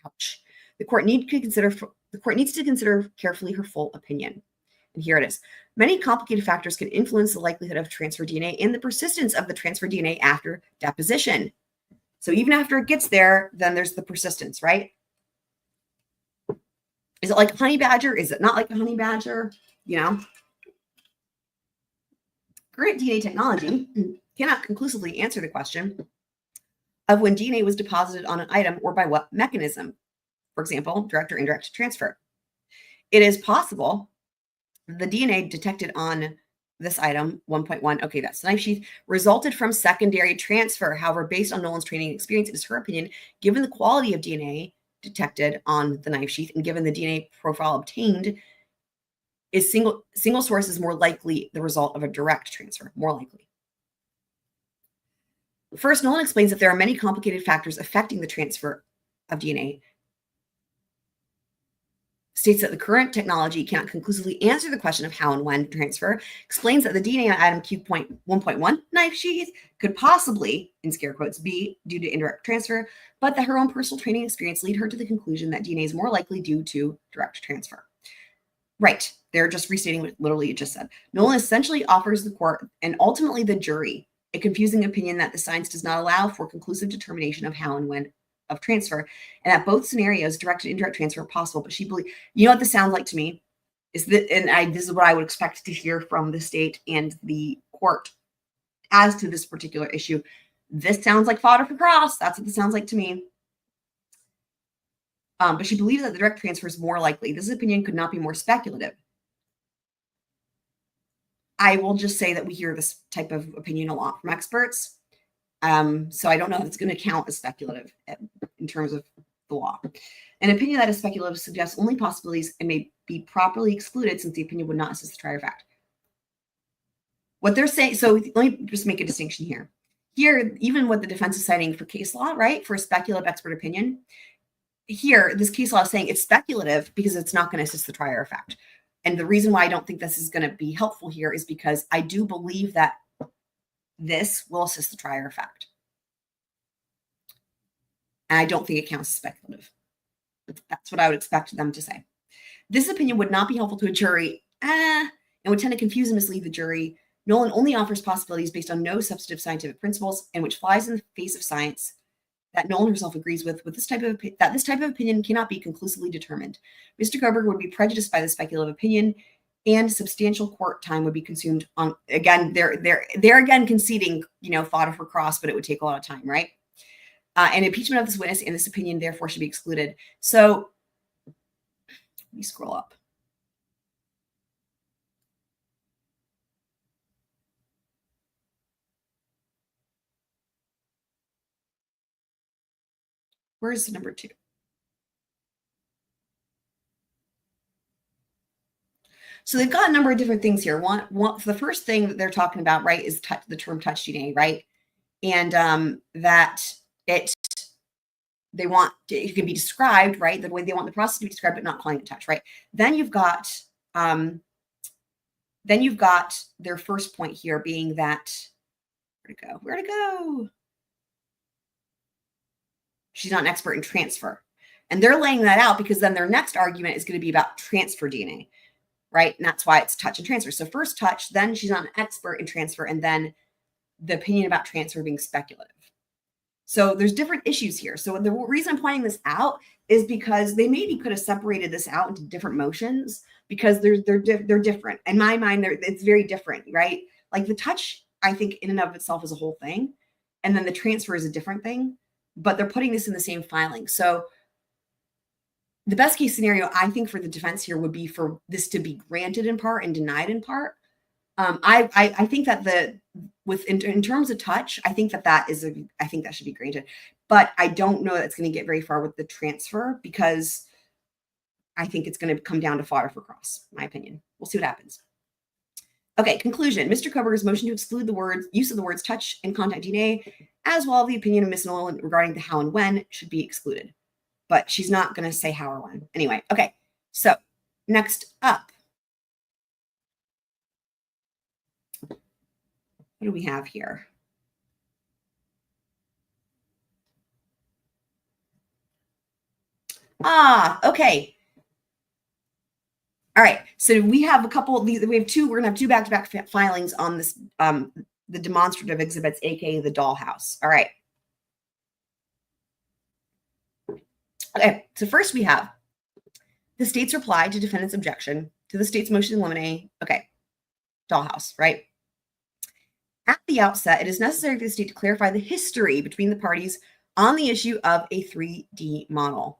Ouch. The court needs to consider carefully her full opinion. And here it is. Many complicated factors can influence the likelihood of transfer DNA and the persistence of the transfer DNA after deposition. So even after it gets there, then there's the persistence, right? Is it like a honey badger? Is it not like a honey badger? You know? Current DNA technology cannot conclusively answer the question of when DNA was deposited on an item or by what mechanism. For example, direct or indirect transfer. It is possible the DNA detected on this item, 1.1, okay, that's the knife sheath, resulted from secondary transfer. However, based on Nowlin's training and experience, it is her opinion, given the quality of DNA detected on the knife sheath and given the DNA profile obtained, is single source is more likely the result of a direct transfer, more likely. First, Nowlin explains that there are many complicated factors affecting the transfer of DNA. States that the current technology cannot conclusively answer the question of how and when transfer. Explains that the DNA on item Q.1.1 knife sheath could possibly, in scare quotes, be due to indirect transfer, but that her own personal training experience lead her to the conclusion that DNA is more likely due to direct transfer. Right. They're just restating what literally you just said. Nowlin essentially offers the court and ultimately the jury a confusing opinion that the science does not allow for conclusive determination of how and when of transfer, and that both scenarios, direct and indirect transfer, are possible. But she believes, you know what this sounds like to me? Is that, this is what I would expect to hear from the state and the court as to this particular issue. This sounds like fodder for cross. That's what this sounds like to me. But she believes that the direct transfer is more likely. This opinion could not be more speculative. I will just say that we hear this type of opinion a lot from experts. So I don't know if it's going to count as speculative in terms of the law. An opinion that is speculative suggests only possibilities and may be properly excluded since the opinion would not assist the trier of fact. What they're saying, so let me just make a distinction here. Here, even what the defense is citing for case law, right, for a speculative expert opinion, here, this case law is saying it's speculative because it's not going to assist the trier of fact. And the reason why I don't think this is going to be helpful here is because I do believe that this will assist the trier of fact. And I don't think it counts as speculative. That's what I would expect them to say. This opinion would not be helpful to a jury and would tend to confuse and mislead the jury. Nowlin only offers possibilities based on no substantive scientific principles and which flies in the face of science that Nowlin herself agrees with this type of opinion cannot be conclusively determined. Mr. Kohberger would be prejudiced by the speculative opinion, and substantial court time would be consumed on, again, they're again conceding, fodder for cross, but it would take a lot of time, right? And impeachment of this witness and this opinion therefore should be excluded. So let me scroll up. Where's number 2? So they've got a number of different things here. One, the first thing that they're talking about, right, is the term touch DNA, right? And that they want it can be described, right, the way they want the process to be described, but not calling it touch, right? Then you've got their first point here being that where'd it go? She's not an expert in transfer. And they're laying that out because then their next argument is going to be about transfer DNA, right? And that's why it's touch and transfer. So first touch, then she's not an expert in transfer, and then the opinion about transfer being speculative. So there's different issues here. So the reason I'm pointing this out is because they maybe could have separated this out into different motions because they're different. In my mind, it's very different, right? Like the touch, I think in and of itself is a whole thing. And then the transfer is a different thing, but they're putting this in the same filing. So the best case scenario, I think, for the defense here would be for this to be granted in part and denied in part. I think that in terms of touch, I think that should be granted, but I don't know that it's going to get very far with the transfer because I think it's going to come down to fodder for cross, in my opinion. We'll see what happens. Okay, conclusion. Mr. Kohberger's motion to exclude the use of the words touch and contact DNA, as well as the opinion of Ms. Nowlin regarding the how and when, should be excluded. But she's not going to say how or when. Anyway, okay. So next up, what do we have here? Okay. All right. So we have a couple of these. We have two. We're going to have two back-to-back filings on this, the demonstrative exhibits, aka the dollhouse. All right. Okay. So first we have the state's reply to defendant's objection to the state's motion in limine. Okay. Dollhouse, right? At the outset, it is necessary for the state to clarify the history between the parties on the issue of a 3D model.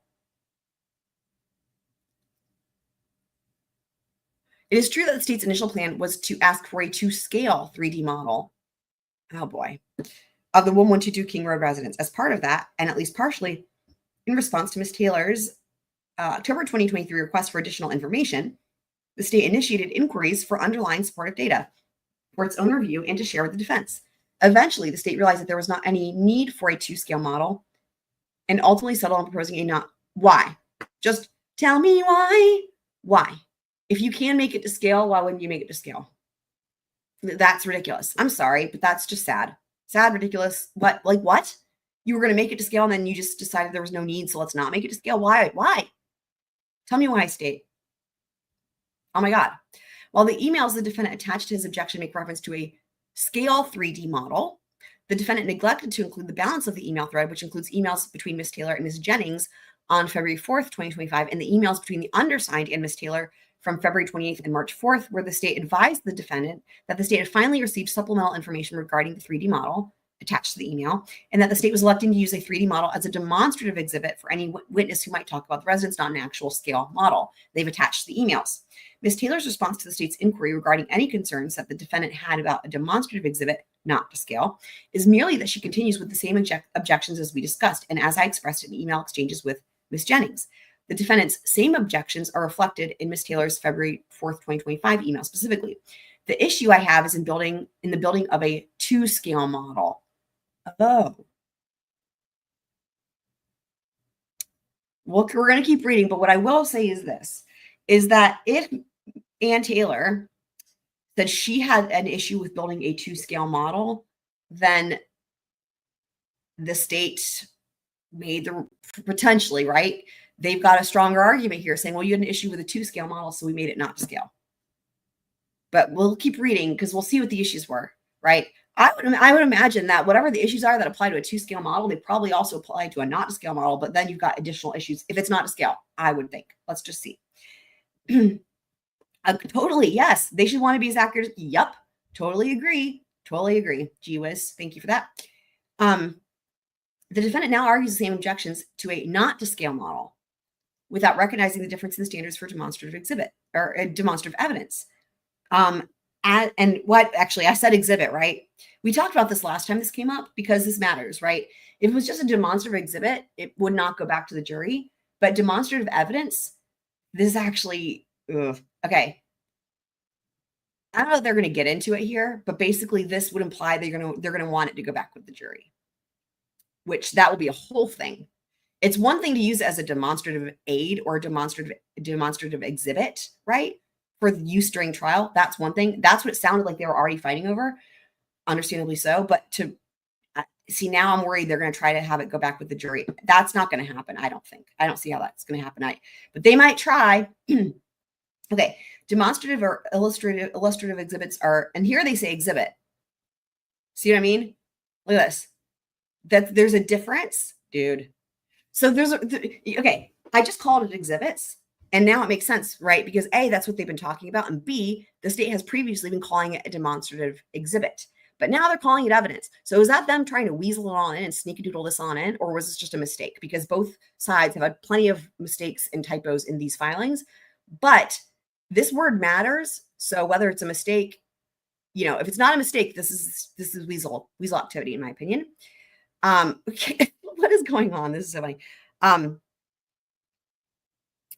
It is true that the state's initial plan was to ask for a to-scale 3D model, oh boy, of the 1122 King Road residence. As part of that, and at least partially in response to Ms. Taylor's October 2023 request for additional information, the state initiated inquiries for underlying supportive data for its own review and to share with the defense. Eventually, the state realized that there was not any need for a to-scale model and ultimately settled on proposing a not. Why? Just tell me why. Why? If you can make it to scale, why wouldn't you make it to scale? That's ridiculous. I'm sorry, but that's just sad. Sad, ridiculous. What? Like what? You were going to make it to scale and then you just decided there was no need, so let's not make it to scale. Why? Why? Tell me why, state. Oh my God. While the emails the defendant attached to his objection make reference to a scale 3D model, the defendant neglected to include the balance of the email thread, which includes emails between Ms. Taylor and Ms. Jennings on February 4th, 2025, and the emails between the undersigned and Ms. Taylor from February 28th and March 4th, where the state advised the defendant that the state had finally received supplemental information regarding the 3D model attached to the email, and that the state was electing to use a 3D model as a demonstrative exhibit for any witness who might talk about the residence, not an actual scale model. They've attached the emails. Ms. Taylor's response to the state's inquiry regarding any concerns that the defendant had about a demonstrative exhibit, not to scale, is merely that she continues with the same objections as we discussed, and as I expressed in email exchanges with Ms. Jennings. The defendant's same objections are reflected in Ms. Taylor's February 4th, 2025 email specifically. The issue I have is in the building of a to-scale model. Oh. Well, we're going to keep reading, but what I will say is this, is that if Ann Taylor said she had an issue with building a to-scale model, then the state made the potentially, right? They've got a stronger argument here saying, well, you had an issue with a to-scale model, so we made it not to scale. But we'll keep reading because we'll see what the issues were, right? I would imagine that whatever the issues are that apply to a to-scale model, they probably also apply to a not to scale model, but then you've got additional issues if it's not to scale, I would think. Let's just see. Totally, yes. They should want to be as accurate. Yep. Totally agree. Totally agree. Gee whiz. Thank you for that. The defendant now argues the same objections to a not to scale model without recognizing the difference in the standards for demonstrative exhibit or demonstrative evidence. And what actually I said exhibit, right? We talked about this last time this came up because this matters, right? If it was just a demonstrative exhibit, it would not go back to the jury, but demonstrative evidence, this is actually, okay. I don't know if they're going to get into it here, but basically this would imply they're going to want it to go back with the jury, which that will be a whole thing. It's one thing to use it as a demonstrative aid or a demonstrative exhibit, right? For the use during trial. That's one thing. That's what it sounded like they were already fighting over, understandably so. But to see, now I'm worried they're going to try to have it go back with the jury. That's not going to happen, I don't think. I don't see how that's going to happen. But they might try. Okay, demonstrative or illustrative exhibits are, and here they say exhibit. See what I mean? Look at this. That there's a difference, dude. So okay, I just called it exhibits, and now it makes sense, right? Because A, that's what they've been talking about, and B, the state has previously been calling it a demonstrative exhibit, but now they're calling it evidence. So is that them trying to weasel it all in and sneaky-doodle this on in, or was this just a mistake? Because both sides have had plenty of mistakes and typos in these filings, but this word matters. So whether it's a mistake, if it's not a mistake, this is weasel activity, in my opinion. Okay. What is going on? This is so funny.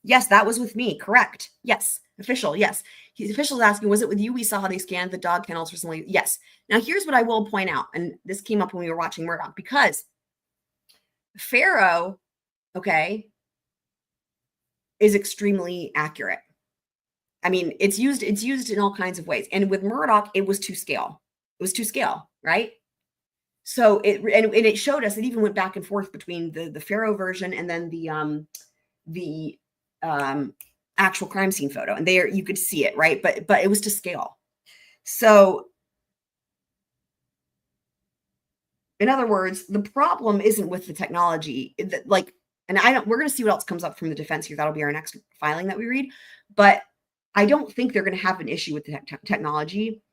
Yes, that was with me. Correct. Yes. Official. Yes. His official is asking, was it with you? We saw how they scanned the dog kennels for something. Yes. Now here's what I will point out. And this came up when we were watching Murdaugh, because FARO, okay, is extremely accurate. I mean, it's used in all kinds of ways. And with Murdaugh, it was to scale. It was to scale, right? So it showed us, it even went back and forth between the FARO version and then the actual crime scene photo. And there you could see it, right? But it was to scale. So in other words, the problem isn't with the technology. And we're going to see what else comes up from the defense here. That'll be our next filing that we read. But I don't think they're going to have an issue with the technology.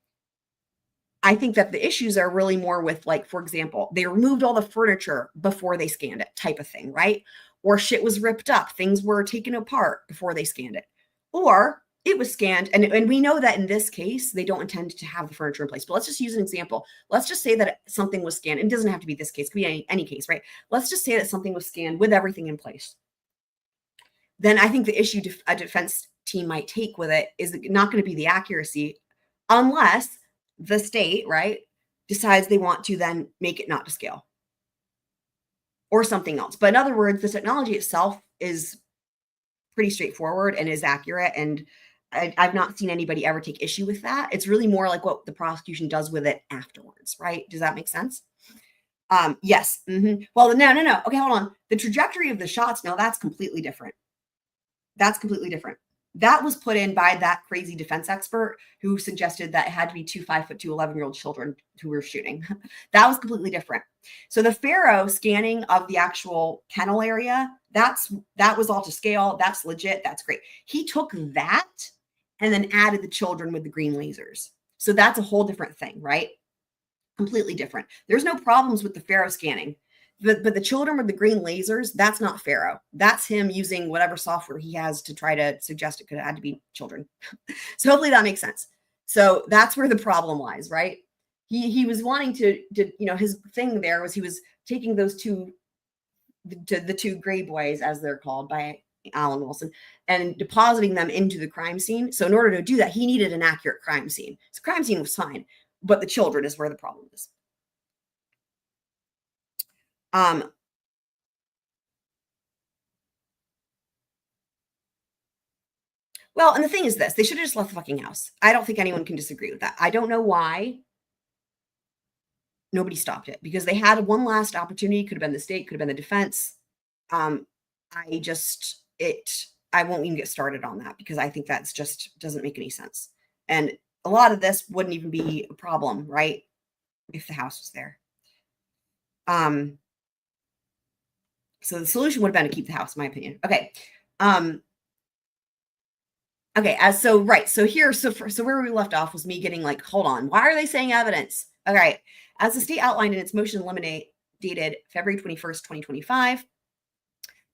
I think that the issues are really more with, like, for example, they removed all the furniture before they scanned it, type of thing, right? Or shit was ripped up. Things were taken apart before they scanned it. Or it was scanned. And we know that in this case, they don't intend to have the furniture in place. But let's just use an example. Let's just say that something was scanned. It doesn't have to be this case. It could be any case, right? Let's just say that something was scanned with everything in place. Then I think the issue a defense team might take with it is not going to be the accuracy, unless the state, right, decides they want to then make it not to scale or something else. But in other words, the technology itself is pretty straightforward and is accurate. And I've not seen anybody ever take issue with that. It's really more like what the prosecution does with it afterwards, right? Does that make sense? Yes. Well, no. Okay, hold on. The trajectory of the shots, no, that's completely different. That's completely different. That was put in by that crazy defense expert who suggested that it had to be 2 5'2", 11-year-old children who were shooting. That was completely different. So the FARO scanning of the actual kennel area, that was all to scale. That's legit. That's great. He took that and then added the children with the green lasers. So that's a whole different thing, right? Completely different. There's no problems with the FARO scanning. But the children with the green lasers, that's not FARO. That's him using whatever software he has to try to suggest it could have had to be children. So hopefully that makes sense. So that's where the problem lies, right? He was wanting to his thing there was he was taking those the two gray boys, as they're called by Alan Wilson, and depositing them into the crime scene. So in order to do that, he needed an accurate crime scene. So crime scene was fine, but the children is where the problem is. Well, and the thing is this, they should have just left the fucking house. I don't think anyone can disagree with that. I don't know why nobody stopped it, because they had one last opportunity. Could have been the state, could have been the defense. I won't even get started on that, because I think that's just doesn't make any sense. And a lot of this wouldn't even be a problem, right? If the house was there. So the solution would have been to keep the house, in my opinion. Okay. Okay. So where we left off was me getting like, hold on, why are they saying evidence? All right. As the state outlined in its motion in limine dated February 21st, 2025,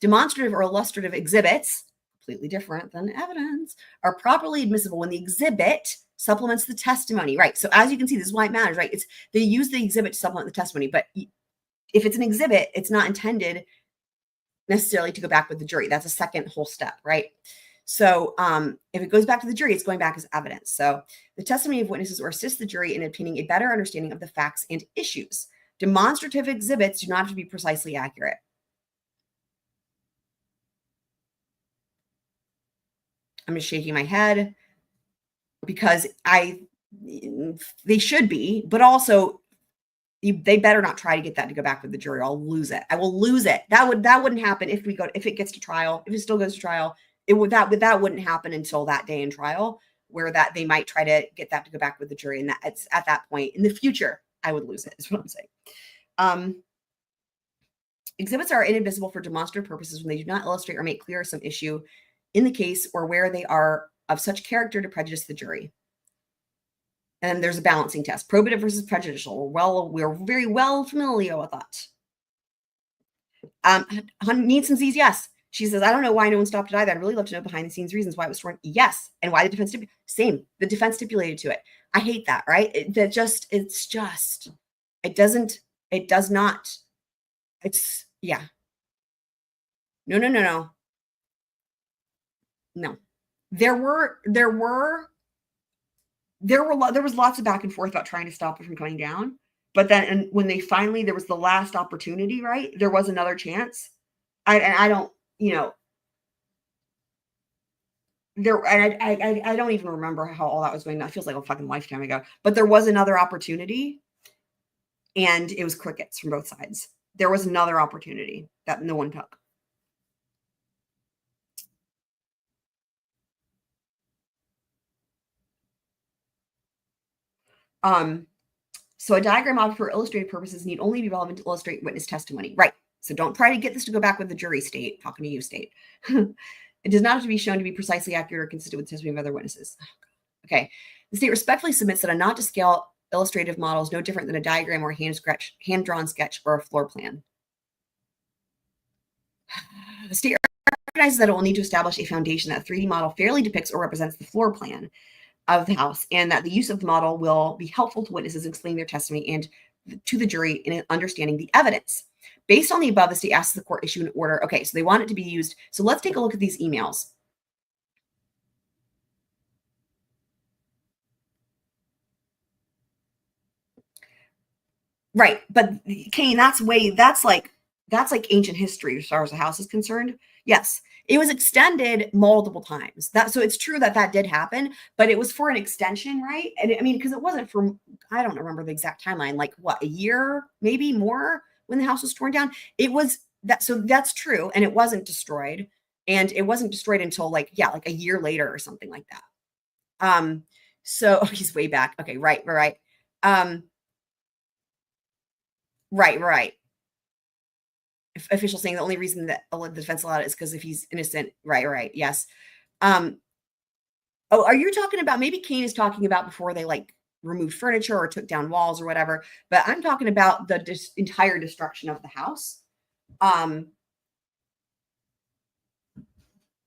demonstrative or illustrative exhibits, completely different than evidence, are properly admissible when the exhibit supplements the testimony. Right. So as you can see, this is why it matters, right? They use the exhibit to supplement the testimony, but if it's an exhibit, it's not intended necessarily to go back with the jury. That's a second whole step, right? So if it goes back to the jury, it's going back as evidence. So the testimony of witnesses or assist the jury in obtaining a better understanding of the facts and issues. Demonstrative exhibits do not have to be precisely accurate. I'm just shaking my head because they should be, but also they better not try to get that to go back with the jury. I'll lose it. I will lose it. That wouldn't happen if it gets to trial. If it still goes to trial, that wouldn't happen until that day in trial, where that they might try to get that to go back with the jury. And that it's at that point in the future, I would lose it, is what I'm saying. Exhibits are inadmissible for demonstrative purposes when they do not illustrate or make clear some issue in the case or where they are of such character to prejudice the jury. And then there's a balancing test, probative versus prejudicial. We're very well familiar with that. Needs some Z's, yes. She says, I don't know why no one stopped it either. I'd really love to know behind the scenes reasons why it was sworn. Yes. And why the defense same. The defense stipulated to it. I hate that, right? It does not. It's, yeah. No. No. There was lots of back and forth about trying to stop it from coming down. But then when there was the last opportunity, right? There was another chance. I don't even remember how all that was going. That feels like a fucking lifetime ago. But there was another opportunity, and it was crickets from both sides. There was another opportunity that no one took. So a diagram offered for illustrative purposes need only be relevant to illustrate witness testimony. Right. So don't try to get this to go back with the jury, state. Talking to you, state. It does not have to be shown to be precisely accurate or consistent with testimony of other witnesses. Okay. The state respectfully submits that a not to scale illustrative model is no different than a diagram or hand-drawn sketch or a floor plan. The state recognizes that it will need to establish a foundation that a 3D model fairly depicts or represents the floor plan of the house, and that the use of the model will be helpful to witnesses in explaining their testimony and to the jury in understanding the evidence. Based on the above, the state asks the court issue an order. Okay, so they want it to be used. So let's take a look at these emails. Right, but Kane, that's like ancient history as far as the house is concerned. Yes, it was extended multiple times. So it's true that did happen, but it was for an extension, right? And I mean, because it wasn't for, I don't remember the exact timeline, like what, a year, maybe more, when the house was torn down. It was that, so that's true, and it wasn't destroyed, and it wasn't destroyed until like a year later or something like that. So he's way back. Okay, right. Right. Official saying the only reason that the defense allowed it is because if he's innocent. Right. Yes. Oh, are you talking about, maybe Kane is talking about before they like removed furniture or took down walls or whatever, but I'm talking about the entire destruction of the house.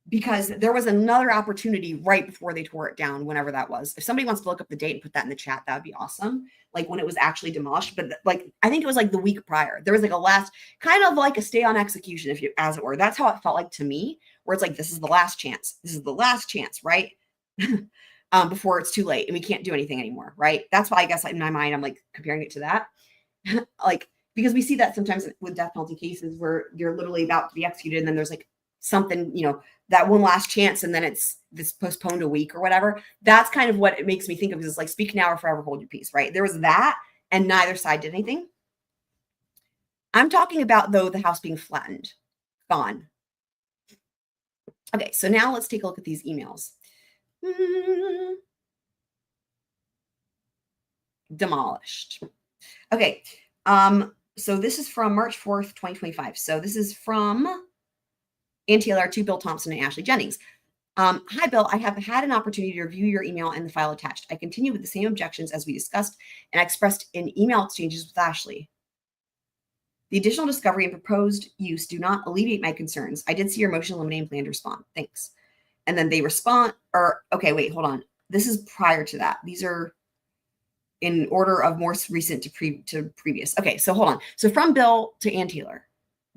Because there was another opportunity right before they tore it down, whenever that was. If somebody wants to look up the date and put that in the chat, that would be awesome. Like when it was actually demolished, but like, I think it was like the week prior. There was like a last, kind of like a stay on execution, as it were. That's how it felt like to me, where it's like, this is the last chance. This is the last chance, right? Before it's too late and we can't do anything anymore, right? That's why I guess in my mind, I'm like comparing it to that. Like, because we see that sometimes with death penalty cases where you're literally about to be executed and then there's like something, that one last chance, and then it's this postponed a week or whatever. That's kind of what it makes me think of, is it's like, speak now or forever hold your peace, right? There was that, and neither side did anything. I'm talking about, though, the house being flattened, gone. Okay, so now let's take a look at these emails. Demolished. Okay, so this is from March 4th, 2025. So this is from NTLR to Bill Thompson and Ashley Jennings. Hi, Bill. I have had an opportunity to review your email and the file attached. I continue with the same objections as we discussed and I expressed in email exchanges with Ashley. The additional discovery and proposed use do not alleviate my concerns. I did see your motion eliminating plan to respond. Thanks. And then they respond, okay, wait, hold on. This is prior to that. These are in order of more recent to previous. Okay, so hold on. So from Bill to Ann Taylor.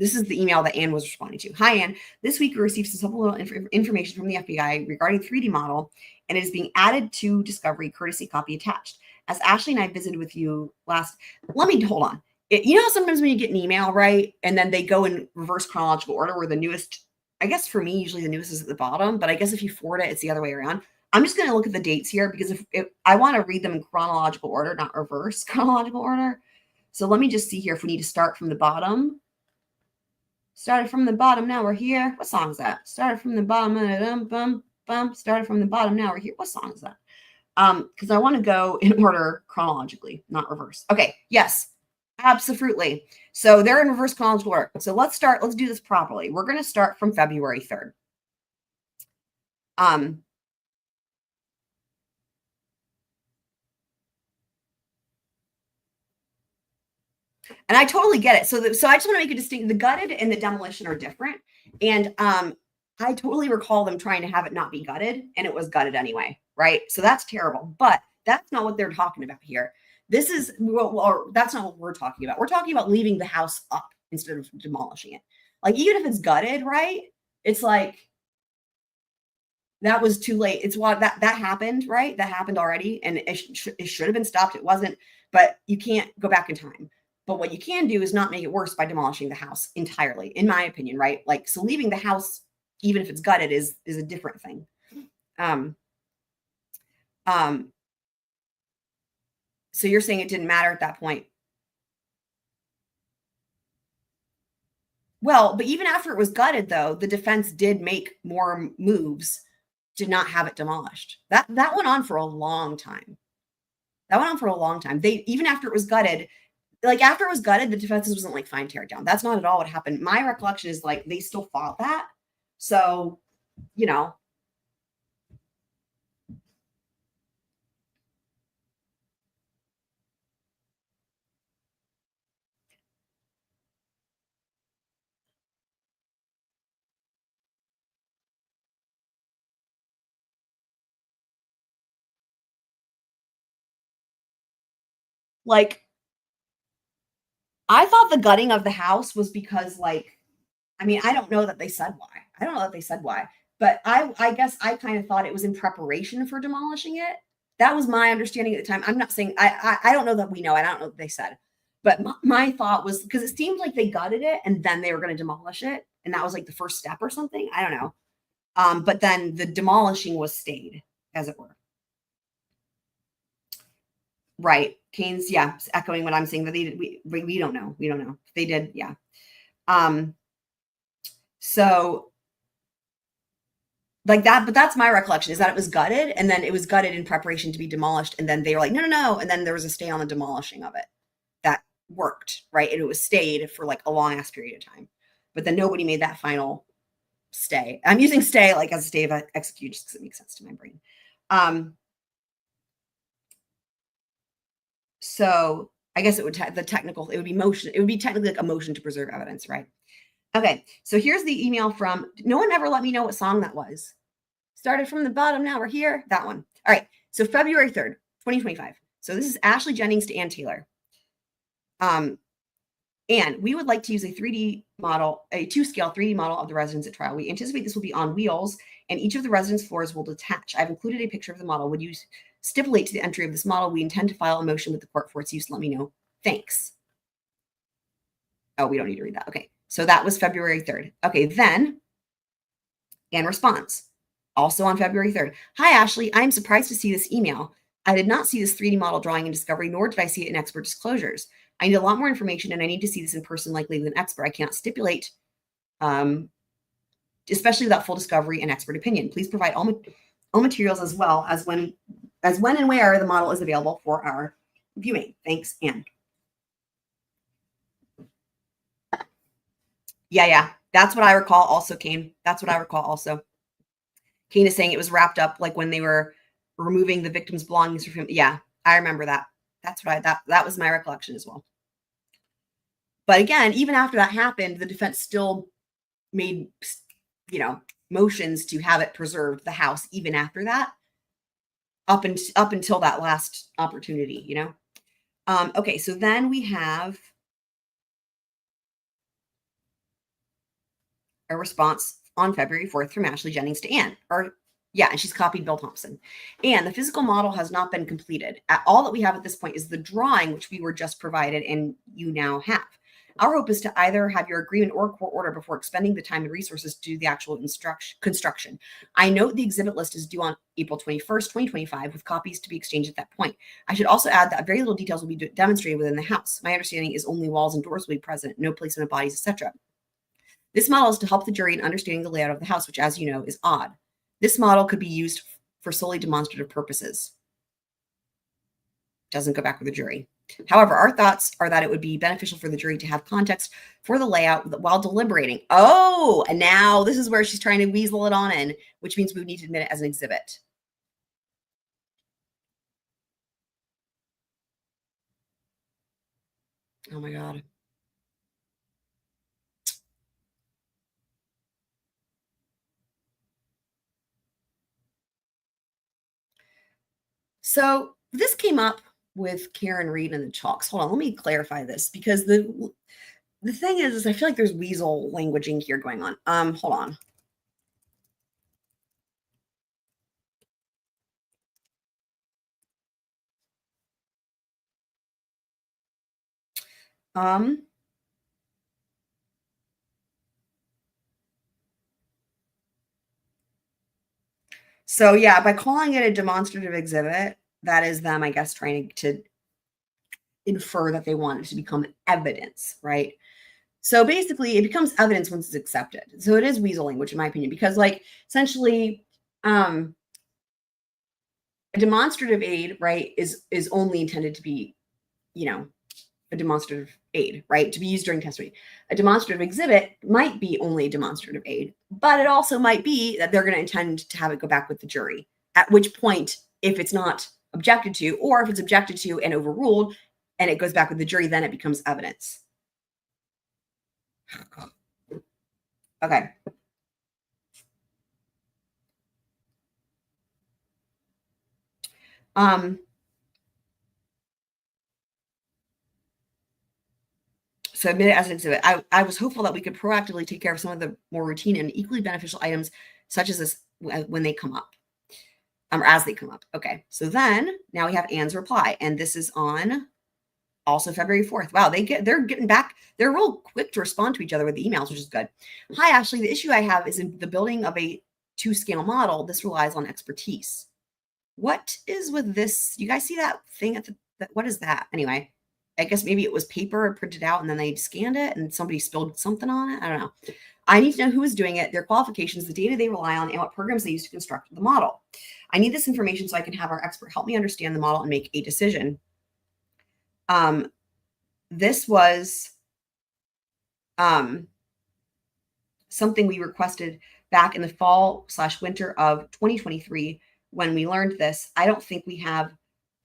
This is the email that Anne was responding to. Hi, Anne. This week we received some supplemental information from the FBI regarding 3D model, and it is being added to Discovery, courtesy copy attached. As Ashley and I visited with you last, hold on. You know how sometimes when you get an email, right, and then they go in reverse chronological order where the newest, I guess for me, usually the newest is at the bottom, but I guess if you forward it, it's the other way around. I'm just going to look at the dates here because if I want to read them in chronological order, not reverse chronological order. So let me just see here if we need to start from the bottom. Started from the bottom, now we're here. What song is that? Started from the bottom, started from the bottom, now we're here. What song is that? Because I want to go in order chronologically, not reverse. Okay, yes, absolutely. So they're in reverse chronological order. So let's do this properly. We're going to start from February 3rd. And I totally get it. So I just want to make a distinction. The gutted and the demolition are different. And I totally recall them trying to have it not be gutted, and it was gutted anyway, right? So that's terrible. But that's not what they're talking about here. This is, or that's not what we're talking about. We're talking about leaving the house up instead of demolishing it. Like, even if it's gutted, right? It's like, that was too late. It's what that happened, right? That happened already, and it should have been stopped. It wasn't, but you can't go back in time. But what you can do is not make it worse by demolishing the house entirely, in my opinion, right? Like, so leaving the house, even if it's gutted, is a different thing. So you're saying it didn't matter at that point? Well, but even after it was gutted, though, the defense did make more moves to not have it demolished. That went on for a long time. They, even after it was gutted, like, after it was gutted, the defense wasn't like, fine, tear it down. That's not at all what happened. My recollection is like they still fought that. So, you know. Like, I thought the gutting of the house was because, like, I mean, I don't know that they said why. But I guess I kind of thought it was in preparation for demolishing it. That was my understanding at the time. I'm not saying, I don't know that we know. I don't know what they said. But my thought was, because it seemed like they gutted it and then they were going to demolish it. And that was like the first step or something. I don't know. But then the demolishing was stayed, as it were. Right. Kane's, yeah, echoing what I'm saying, that we don't know. We don't know. They did, yeah. So like that, but that's my recollection, is that it was gutted, and then it was gutted in preparation to be demolished, and then they were like, no, and then there was a stay on the demolishing of it. That worked, right? And it was stayed for like a long ass period of time, but then nobody made that final stay. I'm using stay like as a stay of execution just because it makes sense to my brain. So I guess it would it would be motion. It would be technically like a motion to preserve evidence, right? Okay, so here's the email from, no one ever let me know what song that was. Started from the bottom, now we're here. That one. All right, so February 3rd, 2025. So this is Ashley Jennings to Ann Taylor. And we would like to use a 3D model, a 2-scale 3D model of the residence at trial. We anticipate this will be on wheels, and each of the residence floors will detach. I've included a picture of the model. Would you stipulate to the entry of this model? We intend to file a motion with the court for its use. Let me know. Thanks. Oh, we don't need to read that. Okay. So that was February 3rd. Okay, then Anne responds, also on February 3rd. Hi, Ashley. I am surprised to see this email. I did not see this 3D model drawing in Discovery, nor did I see it in expert disclosures. I need a lot more information, and I need to see this in person, likely with an expert. I cannot stipulate, especially without full discovery and expert opinion. Please provide all materials as well as when and where the model is available for our viewing. Thanks, Anne. Yeah. That's what I recall also, Kane. That's what I recall also. Kane is saying it was wrapped up like when they were removing the victim's belongings from him. Yeah, I remember that. That's what that was my recollection as well. But again, even after that happened, the defense still made, motions to have it preserved, the house, even after that, up until that last opportunity, Okay, so then we have a response on February 4th from Ashley Jennings to Anne. And she's copied Bill Thompson. And the physical model has not been completed. All that we have at this point is the drawing, which we were just provided and you now have. Our hope is to either have your agreement or court order before expending the time and resources to do the actual construction. I note the exhibit list is due on April 21st, 2025, with copies to be exchanged at that point. I should also add that very little details will be demonstrated within the house. My understanding is only walls and doors will be present, no placement of bodies, etc. This model is to help the jury in understanding the layout of the house, which, as you know, is odd. This model could be used for solely demonstrative purposes. Doesn't go back with the jury. However, our thoughts are that it would be beneficial for the jury to have context for the layout while deliberating. Oh, and now this is where she's trying to weasel it on in, which means we would need to admit it as an exhibit. Oh my God. So this came up with Karen Reed and the chalks. Hold on, let me clarify this, because the thing is I feel like there's weasel languaging here going on. Hold on. So yeah, by calling it a demonstrative exhibit, that is them, I guess, trying to infer that they want it to become evidence, right? So basically it becomes evidence once it's accepted. So it is weasel language, in my opinion, because like essentially a demonstrative aid, right, is only intended to be, you know, a demonstrative aid, right, to be used during testimony. A demonstrative exhibit might be only a demonstrative aid, but it also might be that they're going to intend to have it go back with the jury, at which point, if it's not objected to, or if it's objected to and overruled and it goes back with the jury, then it becomes evidence. Okay. So admit it as an exhibit. I was hopeful that we could proactively take care of some of the more routine and equally beneficial items, such as this, when they come up, or as they come up. Okay, so then now we have Anne's reply, and this is on also February 4th. Wow, they're getting back. They're real quick to respond to each other with the emails, which is good. Hi, Ashley. The issue I have is in the building of a 2-scale model. This relies on expertise. What is with this? You guys see that thing at the? What is that? Anyway. I guess maybe it was paper printed out and then they scanned it and somebody spilled something on it. I don't know. I need to know who is doing it, their qualifications, the data they rely on, and what programs they use to construct the model. I need this information so I can have our expert help me understand the model and make a decision. This was something we requested back in the fall/winter of 2023 when we learned this. I don't think we have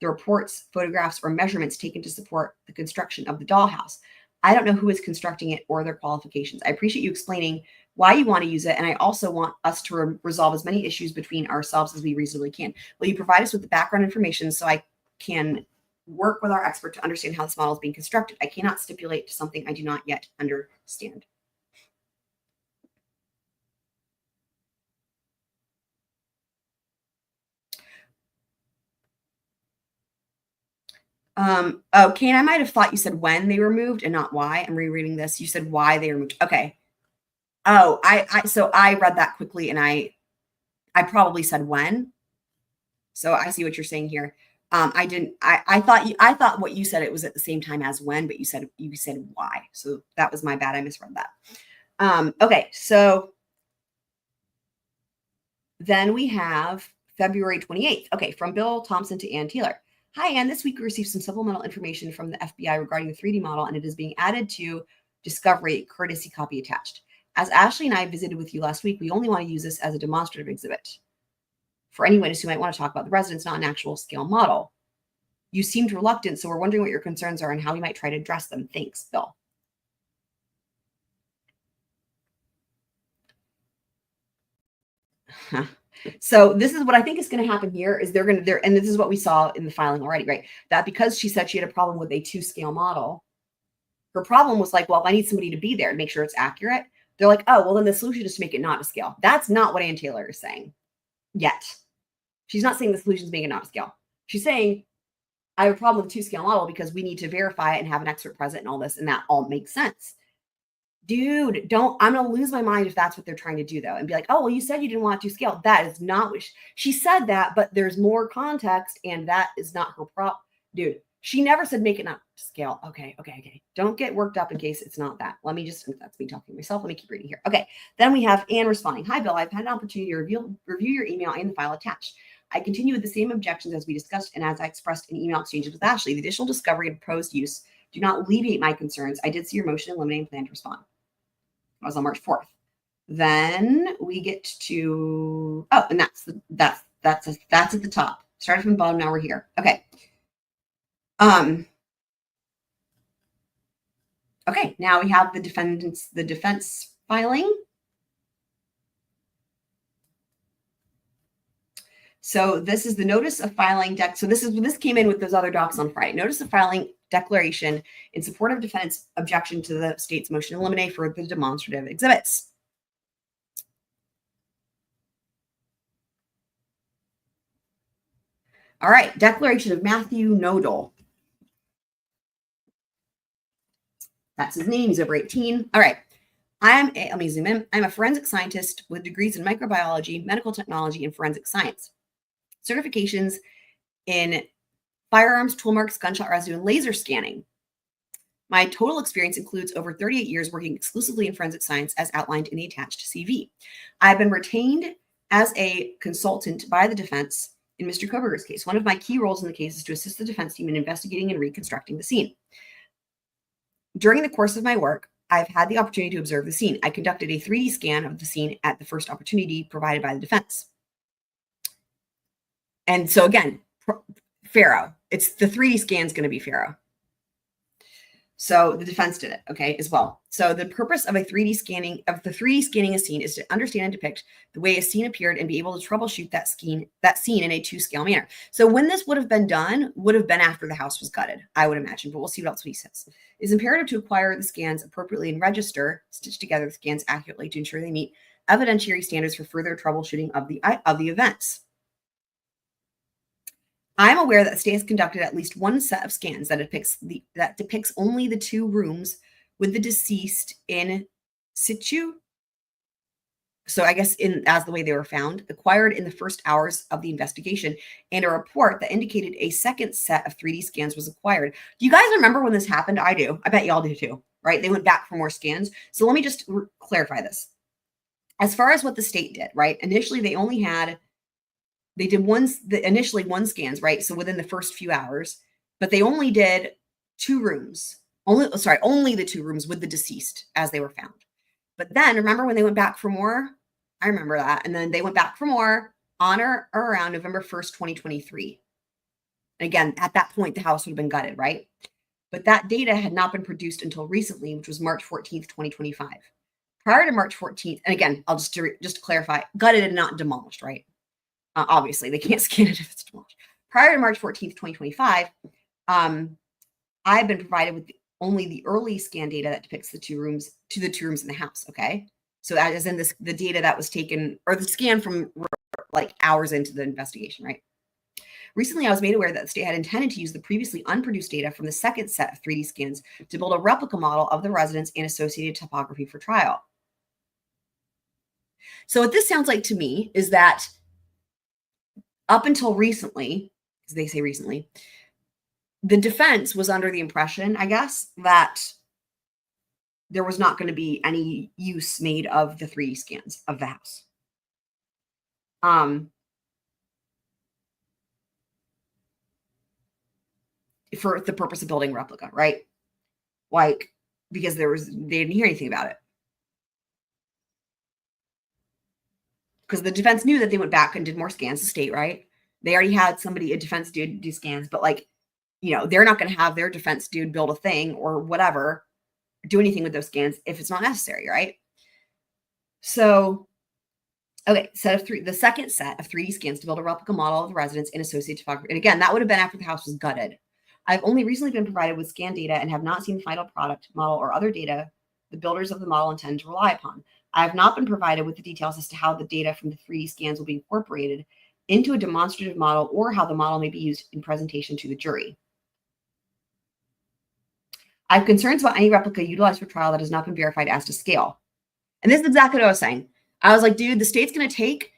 the reports, photographs, or measurements taken to support the construction of the dollhouse. I don't know who is constructing it or their qualifications. I appreciate you explaining why you want to use it, and I also want us to resolve as many issues between ourselves as we reasonably can. Will you provide us with the background information so I can work with our expert to understand how this model is being constructed? I cannot stipulate to something I do not yet understand. Oh, Kane, I might have thought you said when they were moved and not why. I'm rereading this. You said why they were moved. Okay. Oh, so I read that quickly and I probably said when. So I see what you're saying here. I thought what you said, it was at the same time as when, but you said why. So that was my bad. I misread that. Okay. So then we have February 28th. Okay. From Bill Thompson to Ann Taylor. Hi, Anne. This week we received some supplemental information from the FBI regarding the 3D model, and it is being added to Discovery, courtesy copy attached. As Ashley and I visited with you last week, we only want to use this as a demonstrative exhibit for any witness who might want to talk about the residence, not an actual scale model. You seemed reluctant, so we're wondering what your concerns are and how we might try to address them. Thanks, Bill. So this is what I think is going to happen here is and this is what we saw in the filing already, right? That because she said she had a problem with a 2-scale model, her problem was like, well, I need somebody to be there to make sure it's accurate. They're like, oh, well, then the solution is to make it not to scale. That's not what Ann Taylor is saying yet. She's not saying the solution is make it not to scale. She's saying, I have a problem with a 2-scale model because we need to verify it and have an expert present and all this, and that all makes sense. Dude, I'm going to lose my mind if that's what they're trying to do, though, and be like, oh, well, you said you didn't want to scale. That is not what she said that, but there's more context, and that is not her prop. Dude, she never said make it not to scale. Okay. Don't get worked up in case it's not that. That's me talking to myself. Let me keep reading here. Okay. Then we have Anne responding. Hi, Bill. I've had an opportunity to review your email and the file attached. I continue with the same objections as we discussed and as I expressed in email exchanges with Ashley. The additional discovery and proposed use do not alleviate my concerns. I did see your motion in limine and plan to respond. That was on March 4th. Then we get to, and that's at the top. Started from the bottom, now we're here. Okay. Okay, now we have the defense filing. So this is the notice of filing deck. So this came in with those other docs on Friday. Notice of filing declaration in support of defendant's objection to the state's motion in limine for the demonstrative exhibits. All right, declaration of Matthew Noedel. That's his name. He's over 18. All right. Let me zoom in. I'm a forensic scientist with degrees in microbiology, medical technology, and forensic science. Certifications in firearms, tool marks, gunshot residue, and laser scanning. My total experience includes over 38 years working exclusively in forensic science as outlined in the attached CV. I've been retained as a consultant by the defense in Mr. Kohberger's case. One of my key roles in the case is to assist the defense team in investigating and reconstructing the scene. During the course of my work, I've had the opportunity to observe the scene. I conducted a 3D scan of the scene at the first opportunity provided by the defense. And so again, FARO, it's the 3D scan is going to be FARO. So the defense did it, okay, as well. So the purpose of the 3D scanning a scene is to understand and depict the way a scene appeared and be able to troubleshoot that scene in a 2-scale manner. So when this would have been done, would have been after the house was gutted, I would imagine, but we'll see what else he says. It is imperative to acquire the scans appropriately and stitch together the scans accurately to ensure they meet evidentiary standards for further troubleshooting of the events. I'm aware that the state has conducted at least one set of scans that depicts only the 2 rooms with the deceased in situ. So I guess as the way they were found, acquired in the first hours of the investigation, and a report that indicated a second set of 3D scans was acquired. Do you guys remember when this happened? I do. I bet y'all do too, right? They went back for more scans. So let me just clarify this. As far as what the state did, right? Initially, they did initially one scans, right? So within the first few hours, but they only did 2 rooms, only the 2 rooms with the deceased as they were found. But then remember when they went back for more? I remember that. And then they went back for more on or around November 1st, 2023. And again, at that point, the house would have been gutted, right? But that data had not been produced until recently, which was March 14th, 2025. Prior to March 14th, and again, I'll just to clarify, gutted and not demolished, right? Obviously, they can't scan it if it's demolished. Prior to March 14th, 2025, I've been provided with only the early scan data that depicts the 2 rooms in the house, okay? So that is in the data that was taken, or the scan from like hours into the investigation, right? Recently, I was made aware that the state had intended to use the previously unproduced data from the second set of 3D scans to build a replica model of the residence and associated topography for trial. So what this sounds like to me is that up until recently, because they say recently, the defense was under the impression, I guess, that there was not going to be any use made of the 3D scans of the house. For the purpose of building replica, right? Like, because they didn't hear anything about it. Because the defense knew that they went back and did more scans, the state, right? They already had a defense dude do scans, but like, they're not going to have their defense dude build a thing or whatever, do anything with those scans if it's not necessary, right? So, okay, the second set of 3D scans to build a replica model of the residence and associated topography. And again, that would have been after the house was gutted. I've only recently been provided with scan data and have not seen the final product, model, or other data the builders of the model intend to rely upon. I have not been provided with the details as to how the data from the 3D scans will be incorporated into a demonstrative model or how the model may be used in presentation to the jury. I have concerns about any replica utilized for trial that has not been verified as to scale. And this is exactly what I was saying. I was like, dude, the state's going to take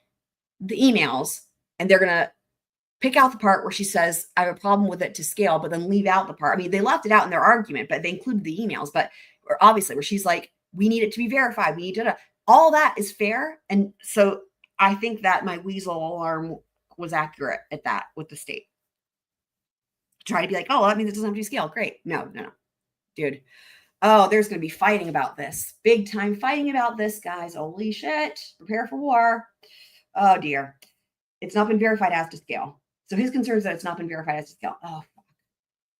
the emails and they're going to pick out the part where she says, I have a problem with it to scale, but then leave out the part. I mean, they left it out in their argument, but they included the emails. But obviously, where she's like, we need it to be verified. We need to, all that is fair. And so I think that my weasel alarm was accurate at that with the state. Try to be like, oh, well, that means it doesn't have to be scaled. Great. No, dude. Oh, there's going to be fighting about this. Big time fighting about this, guys. Holy shit. Prepare for war. Oh, dear. It's not been verified as to scale. So his concern is that it's not been verified as to scale. Oh, fuck.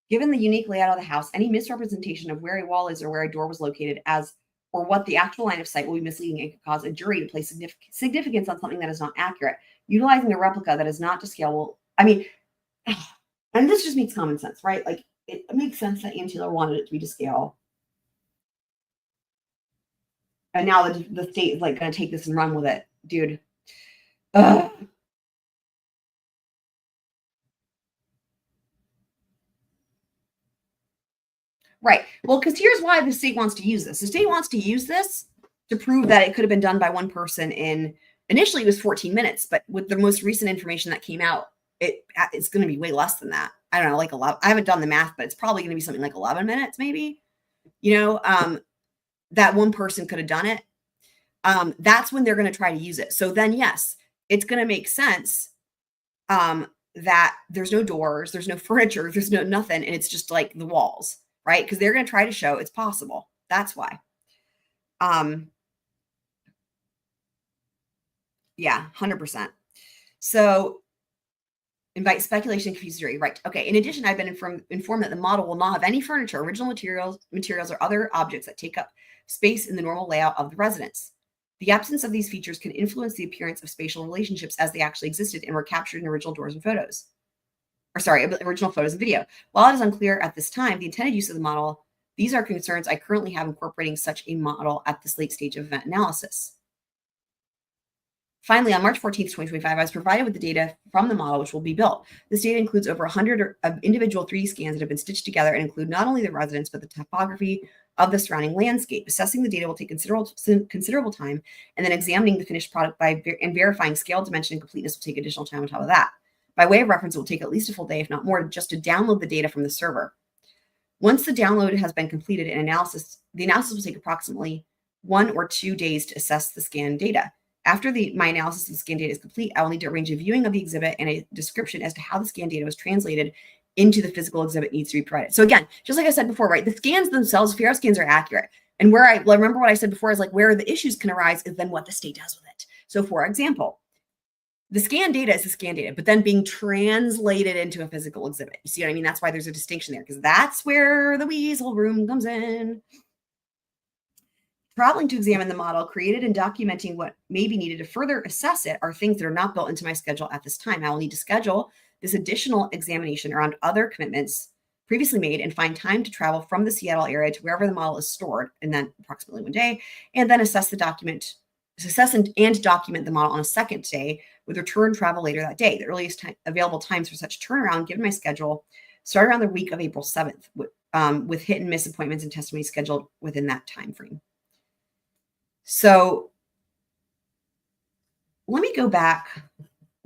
Given the unique layout of the house, any misrepresentation of where a wall is or where a door was located as or what the actual line of sight will be misleading and could cause a jury to place significance on something that is not accurate. Utilizing a replica that is not to scale will, I mean, and this just makes common sense, right? Like, it makes sense that Ian Taylor wanted it to be to scale. And now the state is like going to take this and run with it. Dude. Ugh. Right. Well, because here's why the state wants to use this. The state wants to use this to prove that it could have been done by one person in, initially it was 14 minutes, but with the most recent information that came out, it's going to be way less than that. I don't know, like 11. I haven't done the math, but it's probably going to be something like 11 minutes, maybe. You know, that one person could have done it. That's when they're going to try to use it. So then, yes, it's going to make sense that there's no doors, there's no furniture, there's no nothing, and it's just like the walls, right? Because they're going to try to show it's possible. That's why. Yeah, 100%. So invite speculation and confuse jury. Right. Okay. In addition, I've been informed that the model will not have any furniture, original materials, or other objects that take up space in the normal layout of the residence. The absence of these features can influence the appearance of spatial relationships as they actually existed and were captured in original doors and photos. Or sorry, original photos and video. While it is unclear at this time the intended use of the model, these are concerns I currently have incorporating such a model at this late stage of event analysis. Finally, on March 14th, 2025, I was provided with the data from the model, which will be built. This data includes over 100 individual 3D scans that have been stitched together and include not only the residence, but the topography of the surrounding landscape. Assessing the data will take considerable time, and then examining the finished product and verifying scale, dimension, and completeness will take additional time on top of that. By way of reference, it will take at least a full day, if not more, just to download the data from the server. Once the download has been completed, the analysis will take approximately 1 or 2 days to assess the scan data. After my analysis of the scan data is complete, I will need to arrange a viewing of the exhibit and a description as to how the scan data was translated into the physical exhibit needs to be provided. So again, just like I said before, right, the scans themselves, FARO scans are accurate. And where I remember what I said before is like where the issues can arise is then what the state does with it. So for example, the scan data is the scan data, but then being translated into a physical exhibit. You see what I mean? That's why there's a distinction there, because that's where the weasel room comes in. Traveling to examine the model, created and documenting what may be needed to further assess it are things that are not built into my schedule at this time. I will need to schedule this additional examination around other commitments previously made and find time to travel from the Seattle area to wherever the model is stored, and then approximately 1 day, and then assess and document the model on a second day with return travel later that day. The earliest available times for such turnaround, given my schedule, start around the week of April 7th, with hit and miss appointments and testimony scheduled within that time frame. So let me go back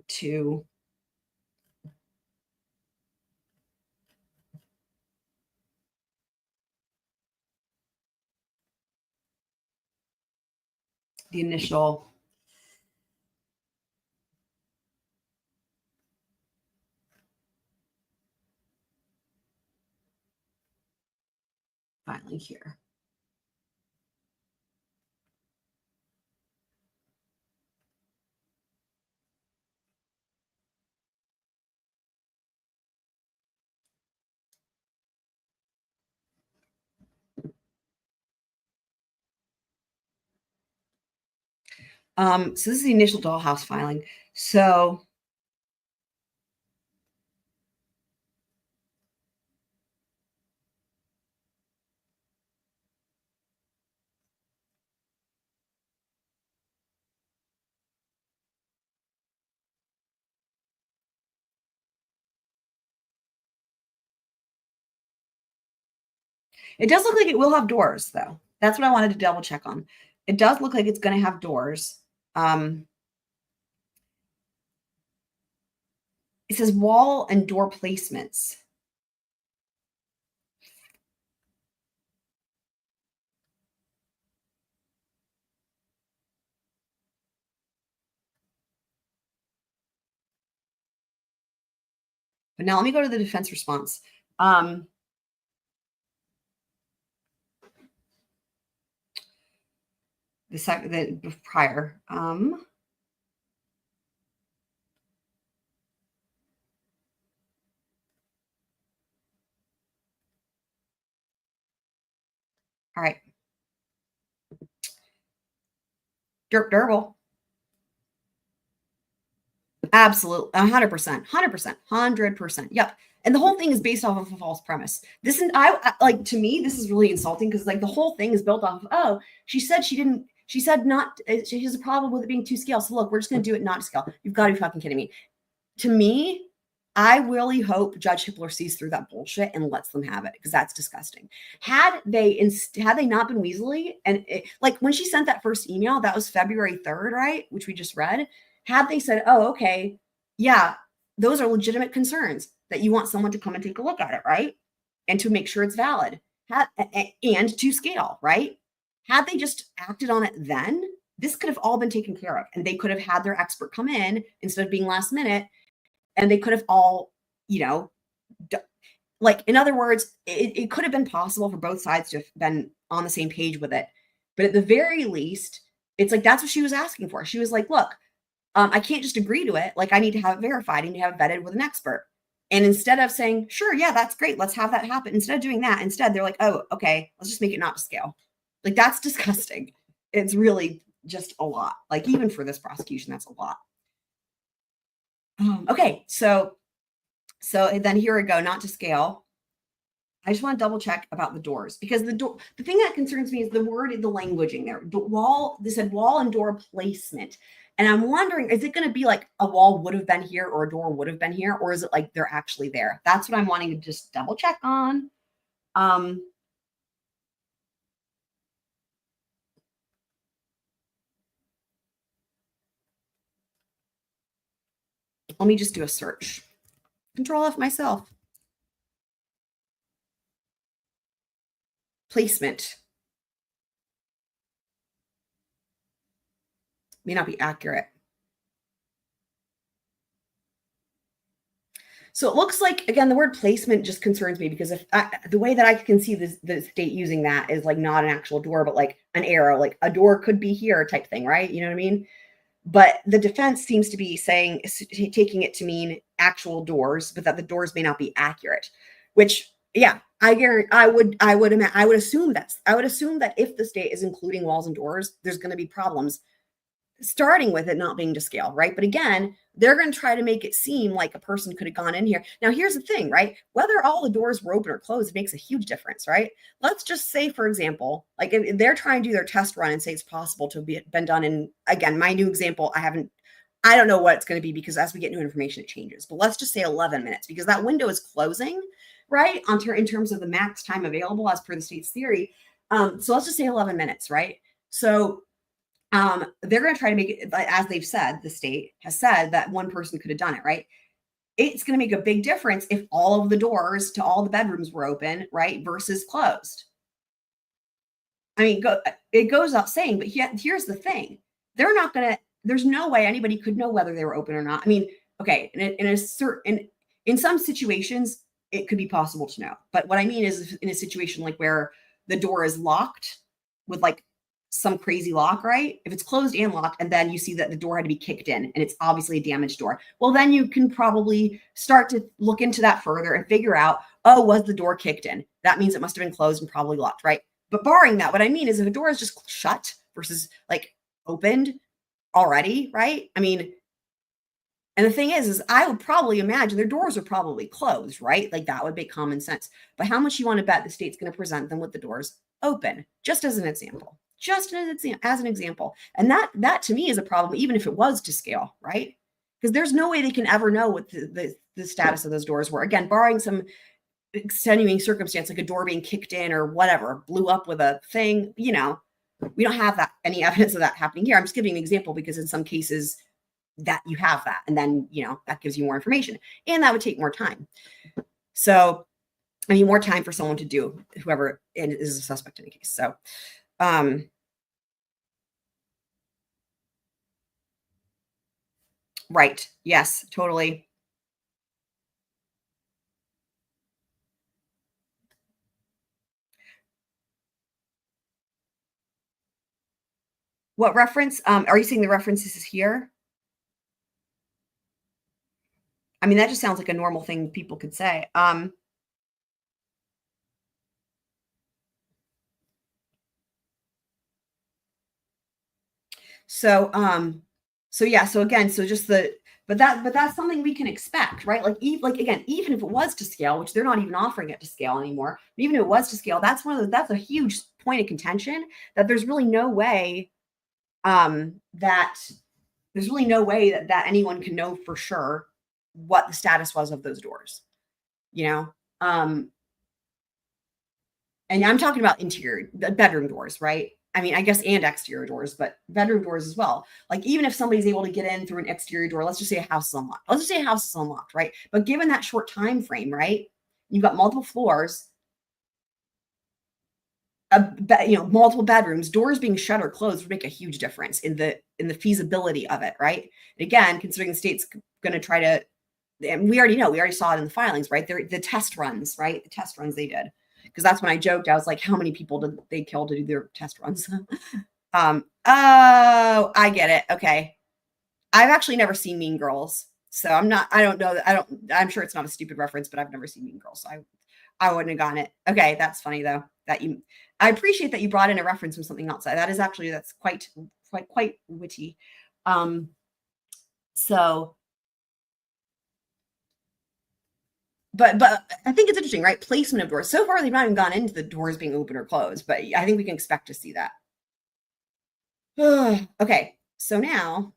to the initial filing here. So this is the initial dollhouse filing. So It does look like it will have doors, though. That's what I wanted to double check on. It does look like it's going to have doors. It says wall and door placements. But now let me go to the defense response. The prior. All right. Durable. Absolutely. 100%. 100%. Yep. And the whole thing is based off of a false premise. This is, like, to me, this is really insulting because, like, the whole thing is built off of, oh, she said she has a problem with it being to scale. So look, we're just going to do it not to scale. You've got to be fucking kidding me. To me, I really hope Judge Hippler sees through that bullshit and lets them have it, because that's disgusting. Had they not been weaselly, and like when she sent that first email, that was February 3rd, right? Which we just read. Had they said, oh, okay, yeah, those are legitimate concerns that you want someone to come and take a look at it, right? And to make sure it's valid and to scale, right? Had they just acted on it then, this could have all been taken care of, and they could have had their expert come in instead of being last minute. And they could have all, like, in other words, it could have been possible for both sides to have been on the same page with it. But at the very least, it's like, that's what she was asking for. She was like, look, I can't just agree to it. Like, I need to have it verified. I need to have it vetted with an expert. And instead of saying, sure, yeah, that's great, let's have that happen. Instead of doing that, they're like, oh, okay, let's just make it not to scale. Like, that's disgusting. It's really just a lot. Like, even for this prosecution, that's a lot. Okay, so then here we go, not to scale. I just want to double check about the doors, because the thing that concerns me is the languaging there. They said wall and door placement. And I'm wondering, is it going to be like a wall would have been here or a door would have been here, or is it like they're actually there? That's what I'm wanting to just double check on. Let me just do a search. Control F myself. Placement. May not be accurate. So it looks like, again, the word placement just concerns me, because if the way that I can see the state using that is like not an actual door, but like an arrow, like a door could be here type thing, right? You know what I mean? But the defense seems to be taking it to mean actual doors, but that the doors may not be accurate, which, yeah, I would assume that if the state is including walls and doors, there's going to be problems, starting with it not being to scale, right? But again, they're going to try to make it seem like a person could have gone in here. Now, here's the thing, right? Whether all the doors were open or closed makes a huge difference, right? Let's just say, for example, like if they're trying to do their test run and say it's possible to have been done in, again, my new example, I don't know what it's going to be, because as we get new information, it changes. But let's just say 11 minutes, because that window is closing, right? In terms of the max time available as per the state's theory. So let's just say 11 minutes, right? So they're going to try to make it, as they've said, the state has said that one person could have done it, right? It's going to make a big difference if all of the doors to all the bedrooms were open, right, versus closed. I mean, it goes without saying, but here's the thing. There's no way anybody could know whether they were open or not. I mean, okay, in some situations, it could be possible to know. But what I mean is, in a situation like where the door is locked with like some crazy lock, right? If it's closed and locked, and then you see that the door had to be kicked in and it's obviously a damaged door, well, then you can probably start to look into that further and figure out, oh, was the door kicked in? That means it must have been closed and probably locked, right? But barring that, what I mean is, if a door is just shut versus like opened already, right? I mean, and the thing is I would probably imagine their doors are probably closed, right? Like, that would make common sense. But how much you want to bet the state's going to present them with the doors open, just as an example? Just as an example. And that to me is a problem, even if it was to scale, right? Because there's no way they can ever know what the status of those doors were. Again, barring some extenuating circumstance, like a door being kicked in or whatever, blew up with a thing, you know, we don't have that any evidence of that happening here. I'm just giving an example because in some cases that you have that, and then, you know, that gives you more information, and that would take more time. So, I mean, more time for someone to do, whoever is a suspect in a case. So, right. Yes, totally. What reference? Are you seeing the references here? I mean, that just sounds like a normal thing people could say. So yeah, so again, so just but that's something we can expect, right? Like again, even if it was to scale, which they're not even offering it to scale anymore, but even if it was to scale, that's that's a huge point of contention, that there's really no way that anyone can know for sure what the status was of those doors, you know? And I'm talking about interior bedroom doors, right? I mean, I guess, and exterior doors, but bedroom doors as well. Like, even if somebody's able to get in through an exterior door, let's just say a house is unlocked. Let's just say a house is unlocked, right? But given that short time frame, right? You've got multiple floors, you know, multiple bedrooms. Doors being shut or closed would make a huge difference in the feasibility of it, right? And again, considering the state's going to try to, and we already saw it in the filings, right? The test runs, right? The test runs they did. Because that's when I joked. I was like, how many people did they kill to do their test runs? Oh, I get it. Okay. I've actually never seen Mean Girls. So I'm sure it's not a stupid reference, but I've never seen Mean Girls. So I wouldn't have gotten it. Okay. That's funny though, I appreciate that you brought in a reference from something else. That's quite witty. So, but I think it's interesting, right? Placement of doors. So far, they've not even gone into the doors being open or closed, but I think we can expect to see that. Okay, so now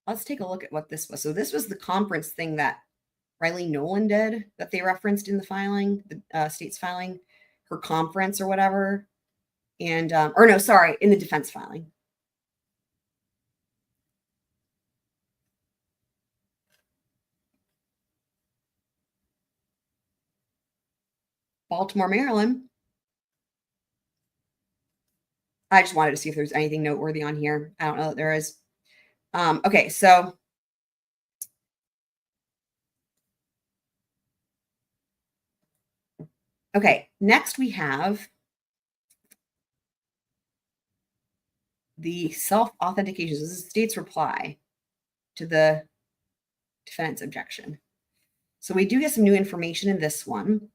let's take a look at what this was. So this was the conference thing that Rylene Nowlin did, that they referenced in the filing, the state's filing, her conference or whatever. And, or no, sorry, in the defense filing. Baltimore, Maryland. I just wanted to see if there's anything noteworthy on here. I don't know that there is. Okay, so okay, next we have the self-authentication. This is the state's reply to the defendant's objection. So we do get some new information in this one.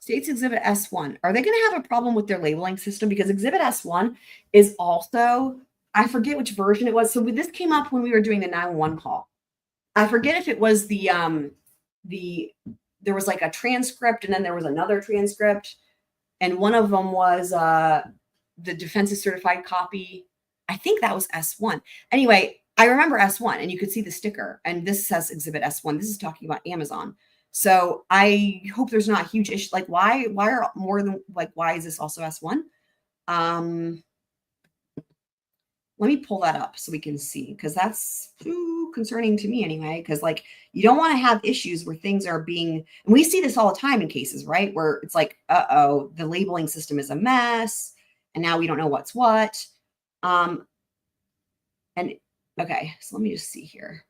States Exhibit S1. Are they going to have a problem with their labeling system? Because Exhibit S1 is also, I forget which version it was. So this came up when we were doing the 911 call. I forget if it was there was like a transcript and then there was another transcript. And one of them was the defense's certified copy. I think that was S1. Anyway, I remember S1 and you could see the sticker. And this says Exhibit S1. This is talking about Amazon. So I hope there's not a huge issue. Like, why are more than, like, why is this also S1? Let me pull that up so we can see, because that's concerning to me anyway. Because, like, you don't want to have issues where things are being, and we see this all the time in cases, right? Where it's like, uh-oh, the labeling system is a mess, and now we don't know what's what. And okay, so let me just see here.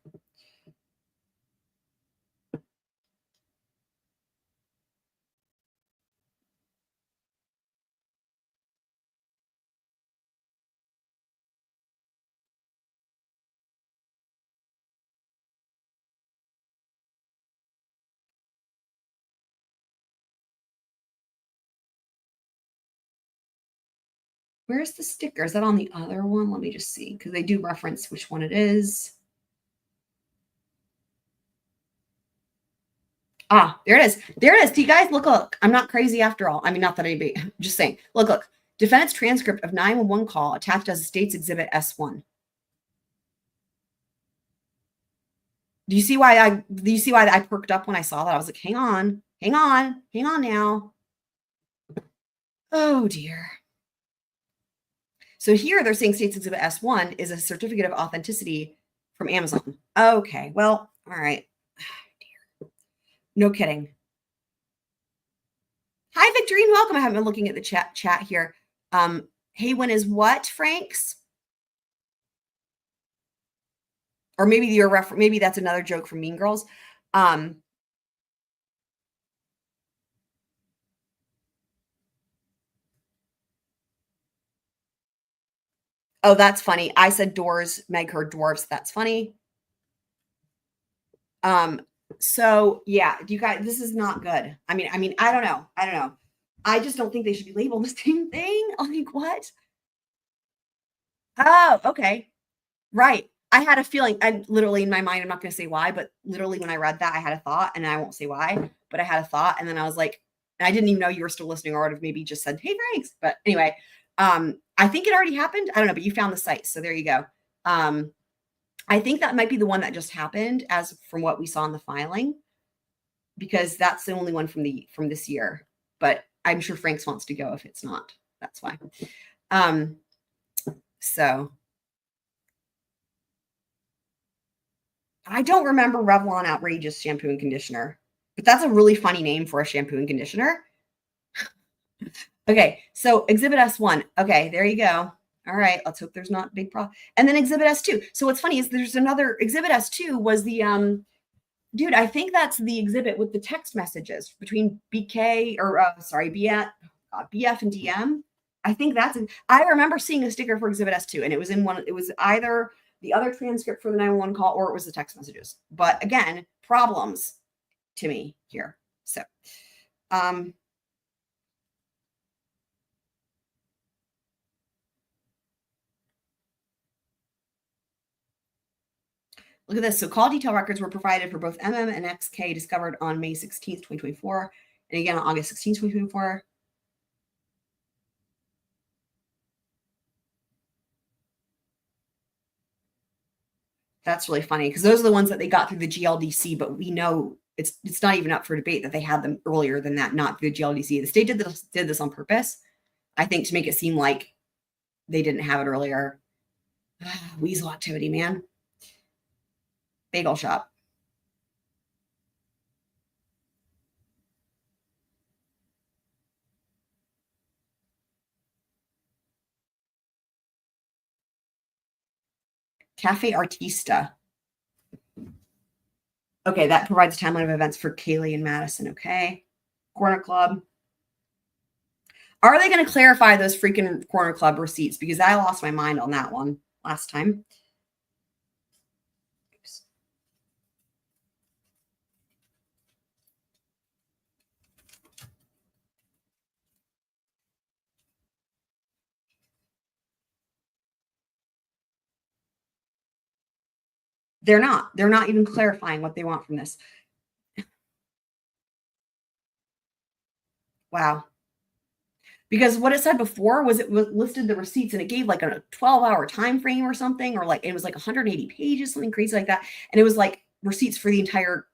Where's the sticker? Is that on the other one? Let me just see, because they do reference which one it is. Ah, there it is. There it is. See, guys, look. I'm not crazy after all. I mean, not that anybody, just saying. Look. Defendant's transcript of 911 call attached as a State's Exhibit S1. Do you see why I perked up when I saw that? I was like, hang on now. Oh dear. So here they're saying State's Exhibit S1 is a certificate of authenticity from Amazon. Okay, well, all right. No kidding. Hi, Victorine. Welcome. I haven't been looking at the chat here. Hey, when is what, Franks? Or maybe maybe that's another joke from Mean Girls. Oh, that's funny. I said doors, Meg heard dwarfs. That's funny. So yeah, you guys, this is not good. I mean, I don't know. I just don't think they should be labeled the same thing. Like, what? Oh, okay. Right. I had a feeling, and literally in my mind, I'm not going to say why, but literally when I read that, I had a thought, and I won't say why, but I had a thought, and then I was like, and I didn't even know you were still listening, or would have maybe just said, hey, Franks. But anyway, I think it already happened. I don't know, but you found the site, so there you go. I think that might be the one that just happened, as from what we saw in the filing, because that's the only one from this year. But I'm sure Franks wants to go if it's not. That's why. So I don't remember Revlon Outrageous shampoo and conditioner, but that's a really funny name for a shampoo and conditioner. Okay, so Exhibit S1. Okay, there you go. All right, let's hope there's not a big problem. And then Exhibit S2. So what's funny is there's another Exhibit S2 was the dude, I think that's the exhibit with the text messages between BK or BF and DM. I think I remember seeing a sticker for Exhibit S2, and it was it was either the other transcript for the 911 call or it was the text messages. But again, problems to me here. So, look at this. So call detail records were provided for both MM and XK discovered on May 16th, 2024. And again on August 16th, 2024. That's really funny because those are the ones that they got through the GLDC, but we know it's not even up for debate that they had them earlier than that, not through the GLDC. The state did this on purpose, I think, to make it seem like they didn't have it earlier. Weasel activity, man. Bagel shop. Cafe Artista. Okay, that provides a timeline of events for Kaylee and Madison. Okay. Corner Club. Are they going to clarify those freaking Corner Club receipts? Because I lost my mind on that one last time. Oops. They're not. They're not even clarifying what they want from this. Wow. Because what it said before was it listed the receipts and it gave like a 12-hour time frame or something, or like it was like 180 pages, something crazy like that. And it was like receipts for the entire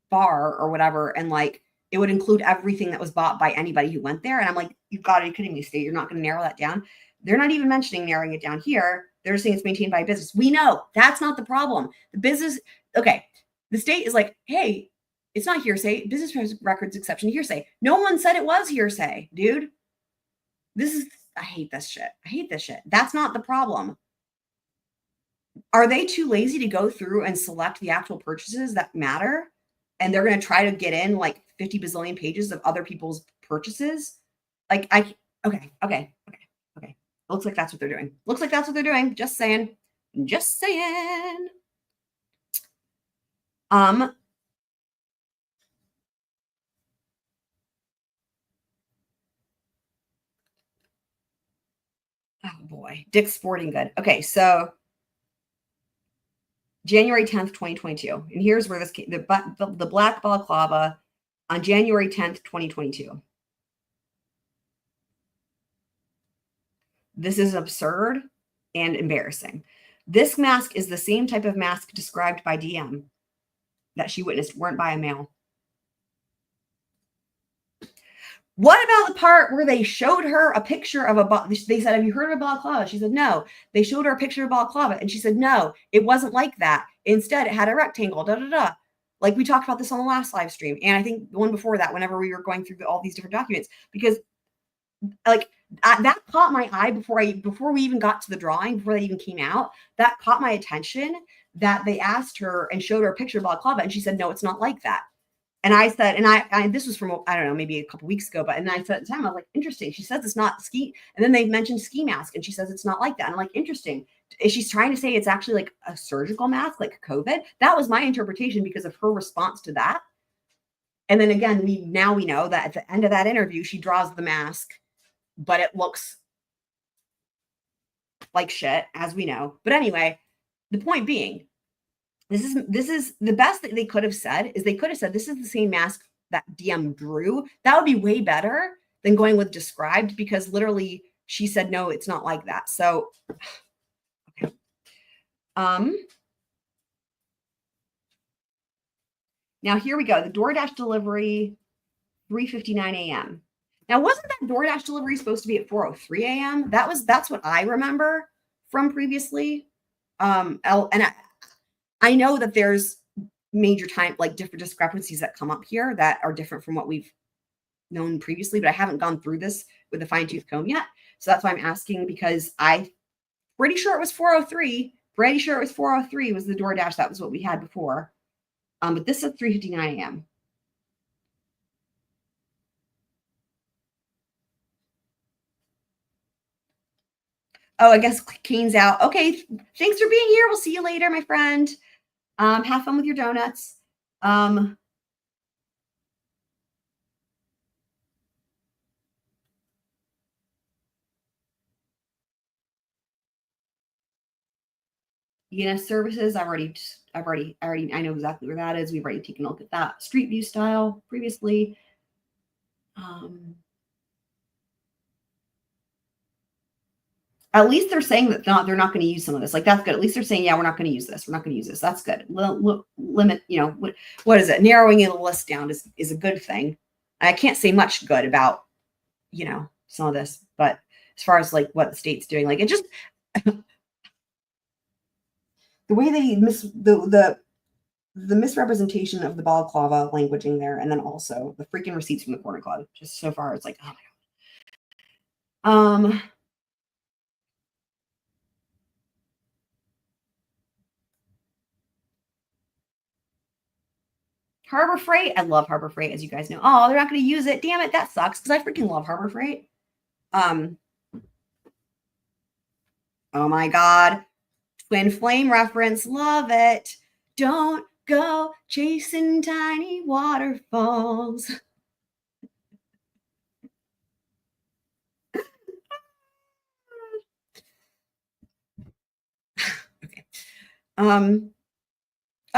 bar or whatever. And like it would include everything that was bought by anybody who went there. And I'm like, you've got to be kidding me, state. You're not going to narrow that down. They're not even mentioning narrowing it down here. They're saying it's maintained by a business. We know that's not the problem. The business, okay, the state is like, hey, it's not hearsay. Business records exception to hearsay. No one said it was hearsay, dude. I hate this shit. I hate this shit. That's not the problem. Are they too lazy to go through and select the actual purchases that matter? And they're going to try to get in like 50 bazillion pages of other people's purchases? Like, okay. Looks like that's what they're doing. Looks like that's what they're doing. Just saying. Just saying. boy, Dick's Sporting Good. Okay, so January 10th, 2022. And here's where this came, the black balaclava on January 10th, 2022. This is absurd and embarrassing. This mask is the same type of mask described by DM that she witnessed, weren't by a male. What about the part where they showed her a picture of they said, have you heard of a balaclava? She said, no. They showed her a picture of a balaclava and she said, no, it wasn't like that. Instead, it had a rectangle, Like we talked about this on the last live stream. And I think the one before that, whenever we were going through all these different documents, because like that caught my eye before we even got to the drawing, before they even came out. That caught my attention that they asked her and showed her a picture of balaclava and she said, no, it's not like that. And I said, and I this was from, I don't know, maybe a couple weeks ago, and I said at the time, I was like, interesting. She says it's not ski. And then they mentioned ski mask and she says it's not like that. And I'm like, interesting. Is she trying to say it's actually like a surgical mask, like COVID? That was my interpretation because of her response to that. And then again, we know that at the end of that interview, she draws the mask, but it looks like shit, as we know. But anyway, the point being, this is the best that they could have said is they could have said this is the same mask that DM drew. That would be way better than going with described, because literally she said, no, it's not like that. So, okay. Now here we go. The DoorDash delivery, 3:59 a.m. Now, wasn't that DoorDash delivery supposed to be at 4:03 a.m.? That's what I remember from previously. I know that there's major time, like different discrepancies that come up here that are different from what we've known previously, but I haven't gone through this with a fine tooth comb yet. So that's why I'm asking, because I'm pretty sure it was 4:03. Pretty sure it was 4:03 was the DoorDash. That was what we had before. But this is 3:59 a.m. Oh, I guess Kane's out. Okay, thanks for being here. We'll see you later, my friend. Have fun with your donuts. ENS services, I know exactly where that is. We've already taken a look at that. Street view style previously. At least they're saying that they're not going to use some of this. Like, that's good. At least they're saying, yeah, we're not going to use this. We're not going to use this. That's good. Limit, what is it? Narrowing the list down is a good thing. I can't say much good about, some of this, but as far as like what the state's doing, like it just, the way they the misrepresentation of the balaclava languaging there, and then also the freaking receipts from the corner club, just so far, it's like, oh my God. Harbor Freight. I love Harbor Freight, as you guys know. Oh, they're not going to use it. Damn it. That sucks, because I freaking love Harbor Freight. Oh my God. Twin flame reference. Love it. Don't go chasing tiny waterfalls. Okay.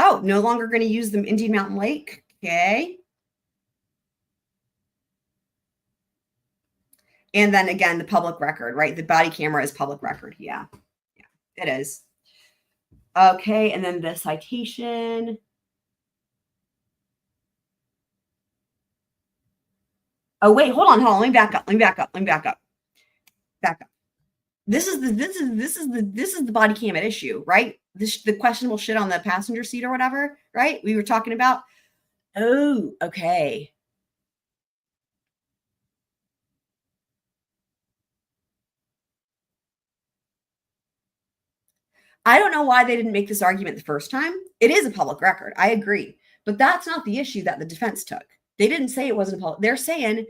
Oh, no longer going to use them Indian Mountain Lake. Okay. And then again, the public record, right? The body camera is public record. Yeah, it is. Okay. And then the citation. Oh, wait, hold on. Let me back up. Back up. This is the body cam at issue, right? The questionable shit on the passenger seat or whatever, right? We were talking about. Oh, okay. I don't know why they didn't make this argument the first time. It is a public record. I agree. But that's not the issue that the defense took. They didn't say it wasn't public. They're saying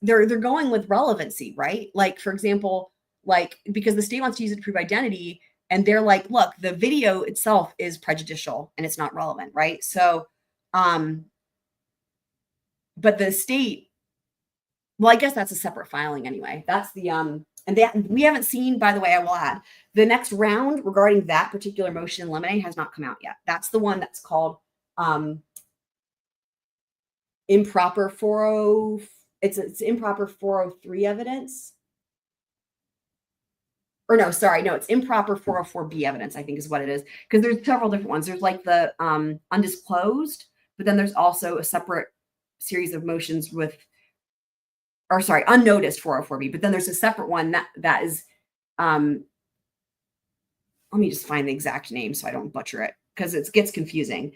they're going with relevancy, right? Like, for example, like, because the state wants to use it to prove identity, and they're like, look, the video itself is prejudicial and it's not relevant, right? So, but the state, well, I guess that's a separate filing anyway. That's the And that we haven't seen, by the way, I will add, the next round regarding that particular motion in limine has not come out yet. That's the one that's called improper 40. It's improper 403 evidence. Or no, sorry, no, it's improper 404B evidence, I think is what it is. Because there's several different ones. There's like the undisclosed, but then there's also a separate series of motions with, or sorry, unnoticed 404B. But then there's a separate one that is, let me just find the exact name so I don't butcher it because it gets confusing.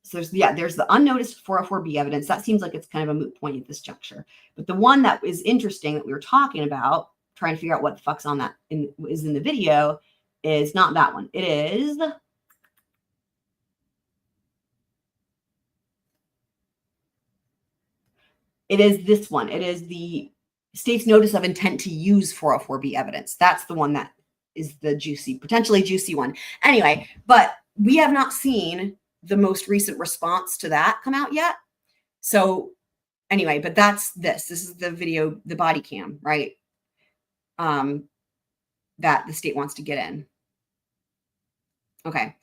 So there's the unnoticed 404B evidence. That seems like it's kind of a moot point at this juncture. But the one that is interesting that we were talking about, trying to figure out what the fuck's on that is in the video, is not that one. It is this one. It is the state's notice of intent to use 404B evidence. That's the one that is the potentially juicy one. Anyway, but we have not seen the most recent response to that come out yet. So anyway, but that's this is the video, the body cam, right? That the state wants to get in. Okay.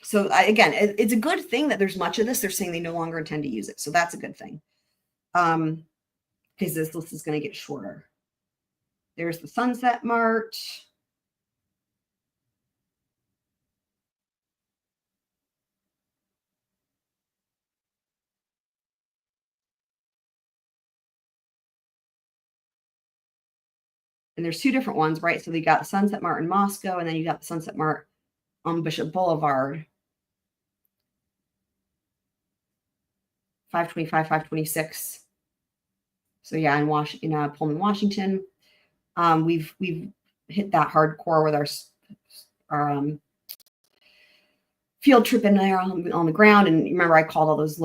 So again, it's a good thing that there's much of this. They're saying they no longer intend to use it. So that's a good thing. Because this list is going to get shorter. There's the Sunset March. And there's two different ones, right? So they got the Sunset Mart in Moscow, and then you got the Sunset Mart on Bishop Boulevard. 525, 526. So yeah, in Pullman, Washington. We've hit that hardcore with our field trip in there on the ground. And remember, I called all those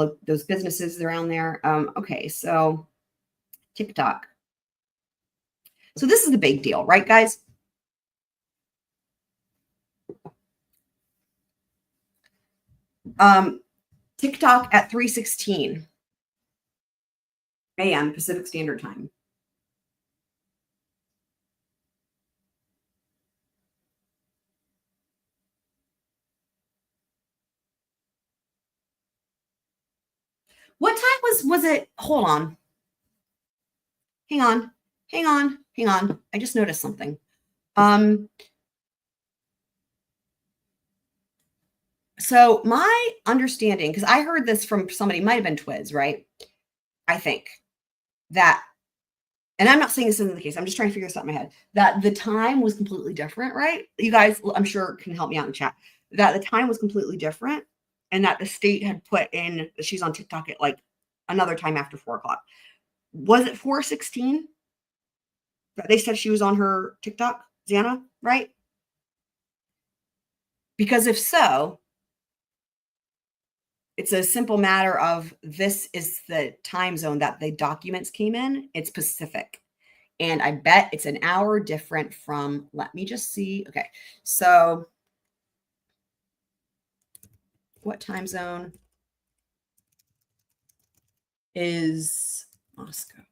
businesses around there. Okay, so TikTok. So this is the big deal, right, guys? TikTok at 3:16 a.m. Pacific Standard Time. What time was it? Hold on. Hang on. I just noticed something. So my understanding, because I heard this from somebody, might have been Twiz, right? I think that, and I'm not saying this isn't the case. I'm just trying to figure this out in my head, that the time was completely different, right? You guys, I'm sure, can help me out in chat. That the time was completely different, and that the state had put in that she's on TikTok at like another time after 4 o'clock. Was it 4:16? They said she was on her TikTok, Xana, right? Because if so, it's a simple matter of this is the time zone that the documents came in. It's Pacific. And I bet it's an hour different from, let me just see. Okay, so what time zone is Moscow?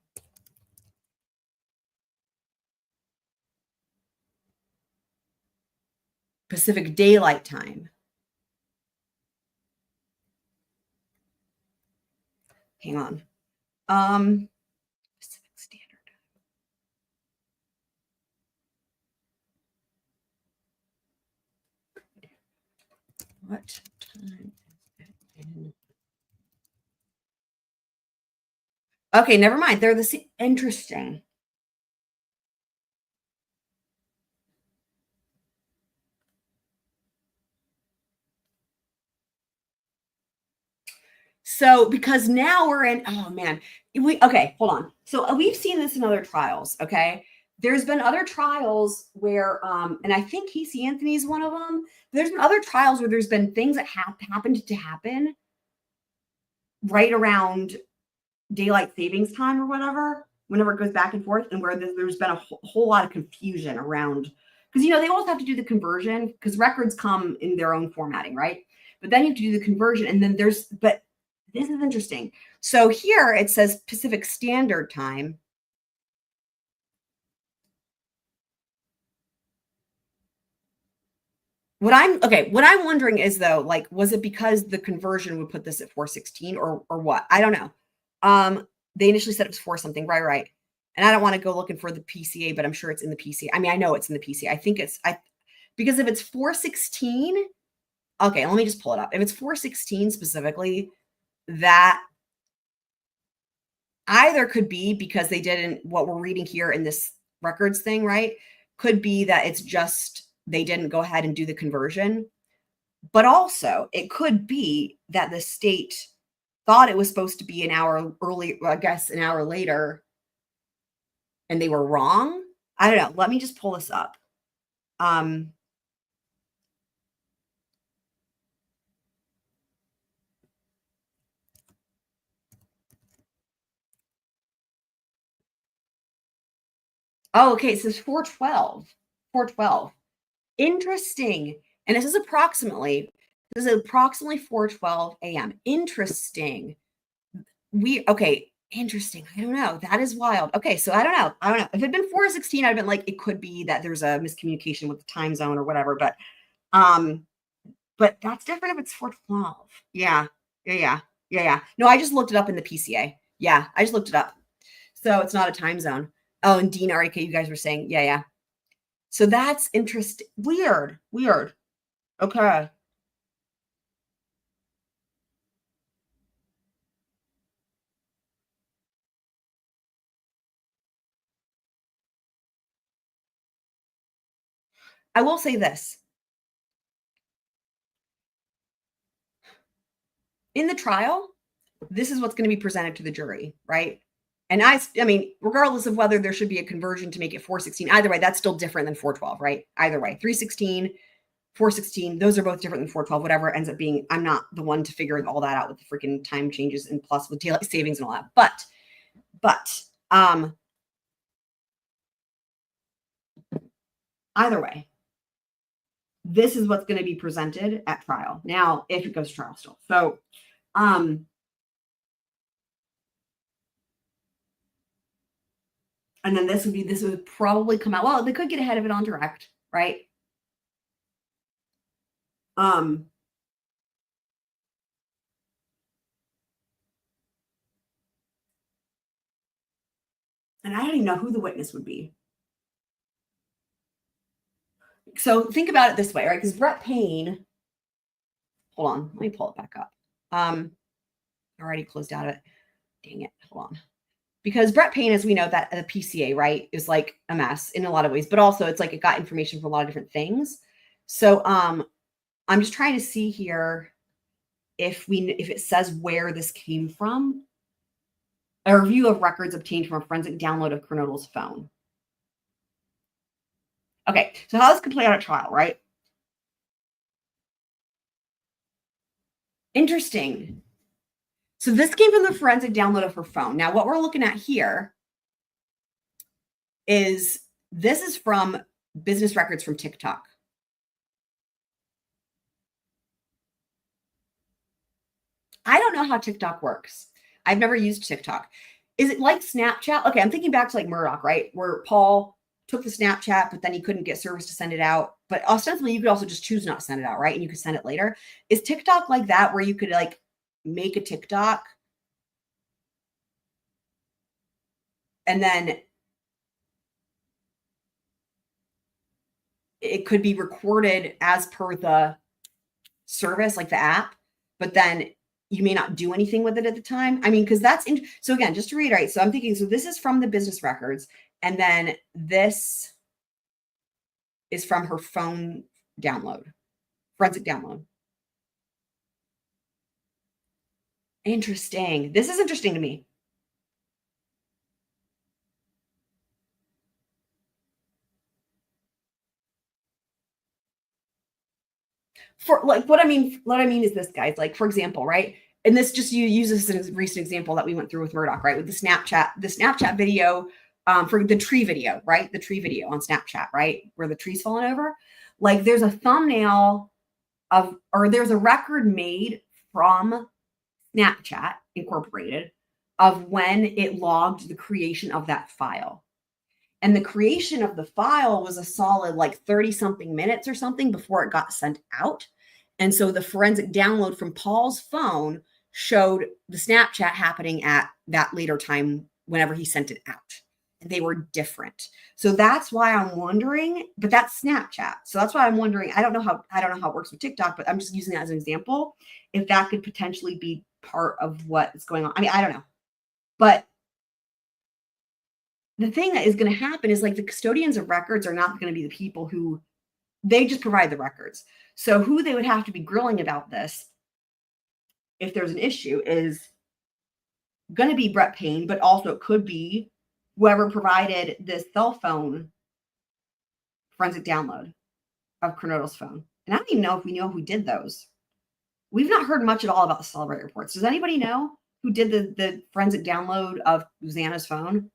Pacific Daylight Time. Hang on. Pacific Standard Time. What time is it in? Okay, never mind. They're the same. Interesting. So, because now we're in, oh man, okay, hold on. So we've seen this in other trials, okay? There's been other trials where, and I think Casey Anthony is one of them. There's been other trials where there's been things that happened to happen right around daylight savings time or whatever, whenever it goes back and forth, and where there's been a whole lot of confusion around, because, they also have to do the conversion because records come in their own formatting, right? But then you have to do the conversion. And then but this is interesting. So here it says Pacific Standard Time. What I'm wondering is, though, like, was it because the conversion would put this at 416 or what? I don't know. They initially said it was 4 something. Right. And I don't want to go looking for the PCA, but I'm sure it's in the PCA. I mean, I know it's in the PCA. I think because if it's 416, okay, let me just pull it up. If it's 416 specifically, that either could be because they didn't, what we're reading here in this records thing, right? Could be that it's just they didn't go ahead and do the conversion. But also, it could be that the state thought it was supposed to be an hour early, I guess an hour later, and they were wrong. I don't know. Let me just pull this up. Oh, okay. It says 412. 412. Interesting. And this is approximately 4:12 a.m. Interesting. Interesting. I don't know. That is wild. Okay, so I don't know. If it had been 4:16, I'd been like, it could be that there's a miscommunication with the time zone or whatever. But that's different if it's 4:12. Yeah. No, I just looked it up in the PCA. Yeah, I just looked it up. So it's not a time zone. Oh, and Dean, REK, you guys were saying, yeah. So that's interesting. Weird. Okay. I will say this. In the trial, this is what's going to be presented to the jury, right? And I mean, regardless of whether there should be a conversion to make it 4:16, either way, that's still different than 4:12, right? Either way, 3:16, 4:16, those are both different than 4:12, whatever it ends up being. I'm not the one to figure all that out with the freaking time changes and plus with daylight savings and all that. But either way, this is what's going to be presented at trial. Now, if it goes to trial still. So, and then this would probably come out. Well, they could get ahead of it on direct, right? And I don't even know who the witness would be. So think about it this way, right? Because Brett Payne, hold on, let me pull it back up. I already closed out of it. Dang it, hold on. Because Brett Payne, as we know, that the PCA, right, is like a mess in a lot of ways, but also it's like it got information from a lot of different things. So I'm just trying to see here if it says where this came from. A review of records obtained from a forensic download of Noedel's phone. Okay, so how this could play out at trial, right? Interesting. So this came from the forensic download of her phone. Now, what we're looking at here is this is from business records from TikTok. I don't know how TikTok works. I've never used TikTok. Is it like Snapchat? Okay, I'm thinking back to like Murdaugh, right? Where Paul took the Snapchat, but then he couldn't get service to send it out. But ostensibly, you could also just choose not to send it out, right? And you could send it later. Is TikTok like that, where you could like make a TikTok and then it could be recorded as per the service, like the app, but then you may not do anything with it at the time? I mean, because that's so again, just to reiterate, so I'm thinking, so this is from the business records, and then this is from her phone download, forensic download. Interesting. This is interesting to me. For like, what I mean is this, guys, like, for example, right? And this just, you use this as a recent example that we went through with Murdaugh, right? With the Snapchat video for the tree video, right? The tree video on Snapchat, right? Where the tree's falling over. Like there's a thumbnail of, or there's a record made from Snapchat Incorporated of when it logged the creation of that file. And the creation of the file was a solid like 30 something minutes or something before it got sent out. And so the forensic download from Paul's phone showed the Snapchat happening at that later time whenever he sent it out. And they were different. So that's why I'm wondering, but that's Snapchat. So that's why I'm wondering, I don't know how it works with TikTok, but I'm just using that as an example, if that could potentially be part of what is going on. I mean, I don't know. But the thing that is going to happen is like the custodians of records are not going to be the people who, they just provide the records. So who they would have to be grilling about this, if there's an issue, is going to be Brett Payne, but also it could be whoever provided this cell phone forensic download of Noedel's phone. And I don't even know if we know who did those. We've not heard much at all about the Celebrate reports. Does anybody know who did the forensic download of Xana's phone?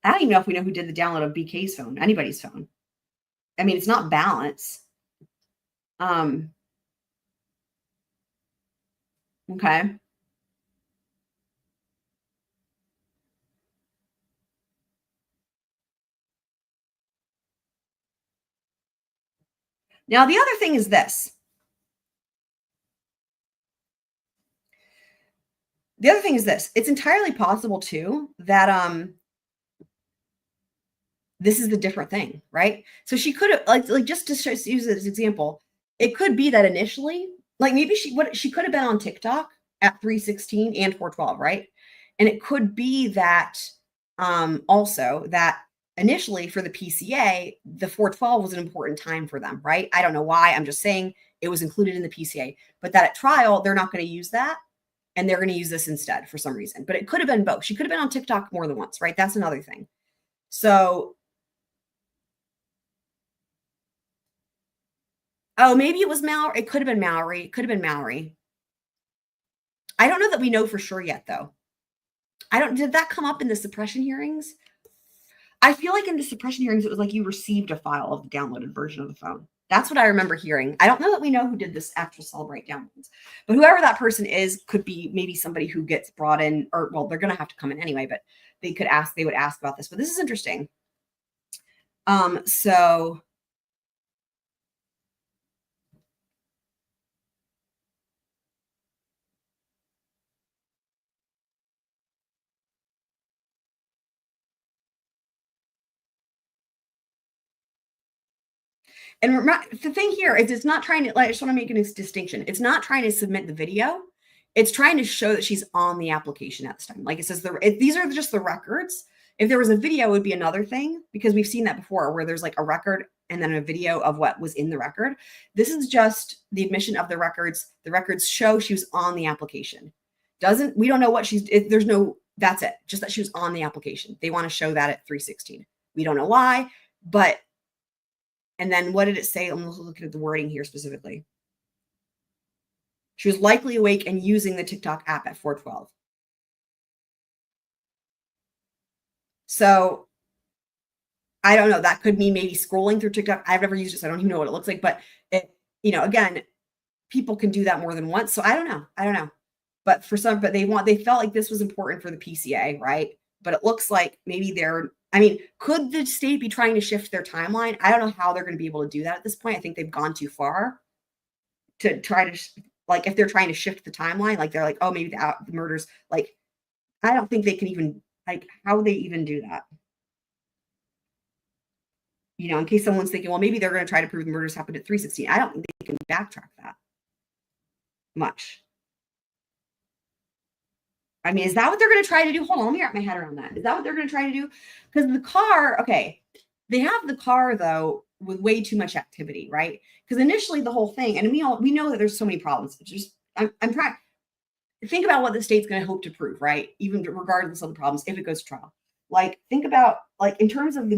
I don't even know if we know who did the download of BK's phone, anybody's phone. I mean, it's not Balance. Okay. Now, the other thing is this. It's entirely possible, too, that this is the different thing, right? So she could have, like just to use this example, it could be that initially, like maybe she could have been on TikTok at 316 and 412, right? And it could be that also that initially for the PCA, the 412 was an important time for them, right? I don't know why. I'm just saying it was included in the PCA, but that at trial, they're not going to use that. And they're going to use this instead for some reason. But it could have been both. She could have been on TikTok more than once, right? That's another thing. So, oh, maybe it was Mallory. It could have been Mallory. It could have been Mallory. I don't know that we know for sure yet, though. Did that come up in the suppression hearings? I feel like in the suppression hearings, it was like you received a file of the downloaded version of the phone. That's what I remember hearing. I don't know that we know who did this actual Celebrate downloads, but whoever that person is could be maybe somebody who gets brought in, or well, they're going to have to come in anyway, but they would ask about this, but this is interesting. So and the thing here is it's not trying to, like, I just want to make a distinction. It's not trying to submit the video. It's trying to show that she's on the application at this time. Like it says, these are just the records. If there was a video, it would be another thing, because we've seen that before where there's like a record and then a video of what was in the record. This is just the admission of the records. The records show she was on the application. We don't know what that's it. Just that she was on the application. They want to show that at 316. We don't know why, but, and then what did it say? I'm looking at the wording here specifically. She was likely awake and using the TikTok app at 412. So I don't know. That could mean maybe scrolling through TikTok. I've never used it, so I don't even know what it looks like. But again, people can do that more than once. So I don't know. But they felt like this was important for the PCA, right? But it looks like maybe could the state be trying to shift their timeline? I don't know how they're going to be able to do that at this point. I think they've gone too far to try to, like, if they're trying to shift the timeline, like they're like, oh, maybe the murders, like, I don't think they can even, like, how would they even do that? In case someone's thinking, well, maybe they're going to try to prove the murders happened at 316. I don't think they can backtrack that much. I mean, is that what they're going to try to do? Hold on, let me wrap my head around that. Is that what they're going to try to do? Because the car, okay, they have the car, though, with way too much activity, right? Because initially the whole thing, and we know that there's so many problems. It's just, I'm trying to think about what the state's going to hope to prove, right? Even regardless of the problems, if it goes to trial. Like, think about, like, in terms of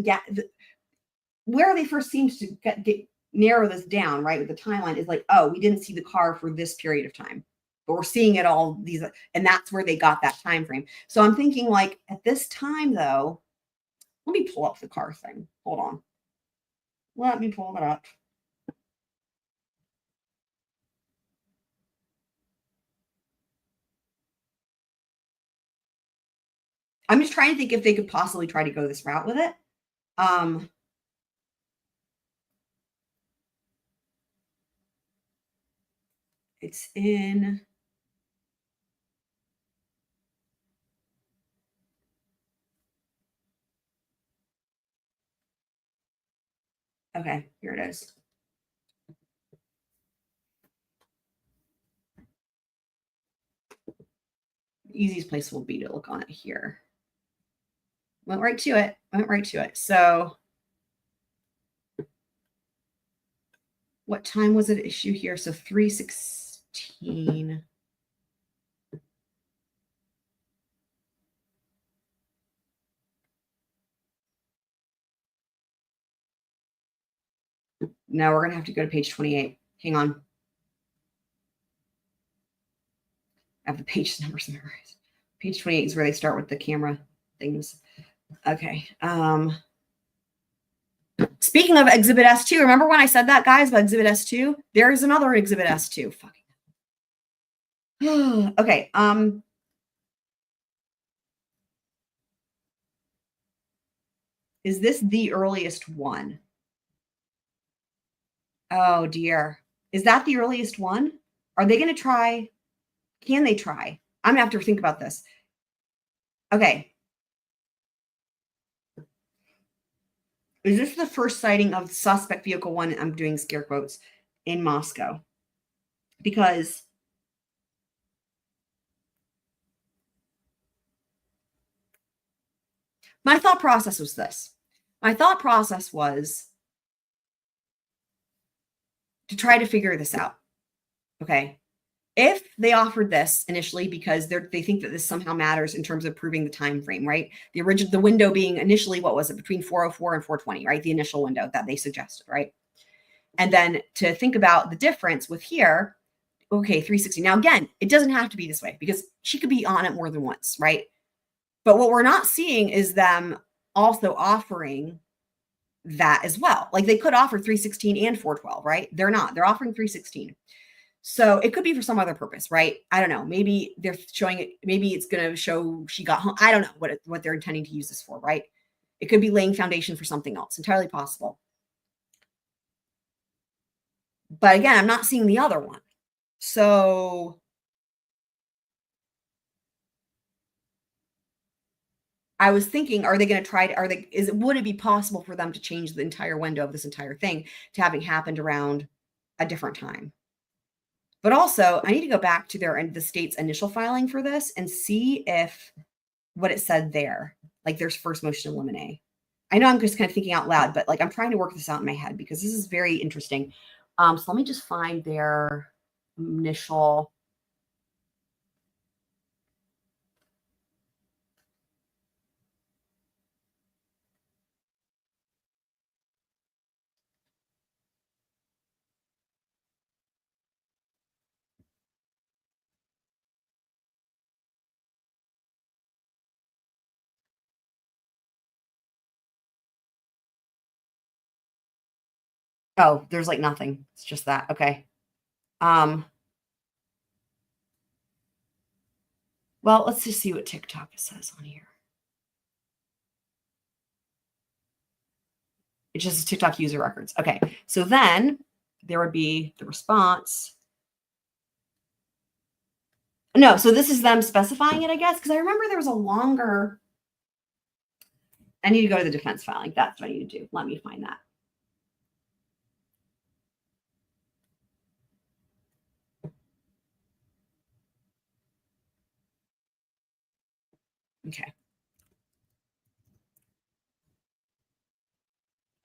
where they first seemed to narrow this down, right, with the timeline is like, oh, we didn't see the car for this period of time but we're seeing it all these, and that's where they got that time frame. So I'm thinking like at this time though, let me pull up the car thing. Hold on. Let me pull it up. I'm just trying to think if they could possibly try to go this route with it. It's in. Okay, here it is. The easiest place will be to look on it here. Went right to it. So what time was it at issue here? So 3:16. Now we're going to have to go to page 28. Hang on. I have the page numbers memorized. Page 28 is where they start with the camera things. Okay. Speaking of Exhibit S2, remember when I said that, guys, about Exhibit S2? There's another Exhibit S2. Fucking. Okay. Is this the earliest one? Oh dear. Is that the earliest one? Are they going to try? Can they try? I'm going to have to think about this. Okay. Is this the first sighting of suspect vehicle 1? I'm doing scare quotes in Moscow. Because my thought process was this. My thought process was to try to figure this out. Okay. If they offered this initially because they think that this somehow matters in terms of proving the time frame, right? The window being initially, what was it, between 4:04 and 4:20, right? The initial window that they suggested, right? And then to think about the difference with here, okay, 360. Now again, it doesn't have to be this way because she could be on it more than once, right? But what we're not seeing is them also offering that as well. Like they could offer 316 and 412, right? They're not. They're offering 316. So it could be for some other purpose, right? I don't know. Maybe they're showing it. Maybe it's going to show she got home. I don't know what they're intending to use this for, right? It could be laying foundation for something else. Entirely possible. But again, I'm not seeing the other one. So I was thinking, are they going to try to, would it be possible for them to change the entire window of this entire thing to having happened around a different time? But also, I need to go back to the state's initial filing for this and see if what it said there, like there's first motion in limine. I know I'm just kind of thinking out loud, but like I'm trying to work this out in my head because this is very interesting. So let me just find their initial. Oh, there's like nothing. It's just that. Okay. Well, let's just see what TikTok says on here. It's just TikTok user records. Okay. So then there would be the response. No, so this is them specifying it, I guess, because I remember there was a longer. I need to go to the defense filing. That's what I need to do. Let me find that. Okay.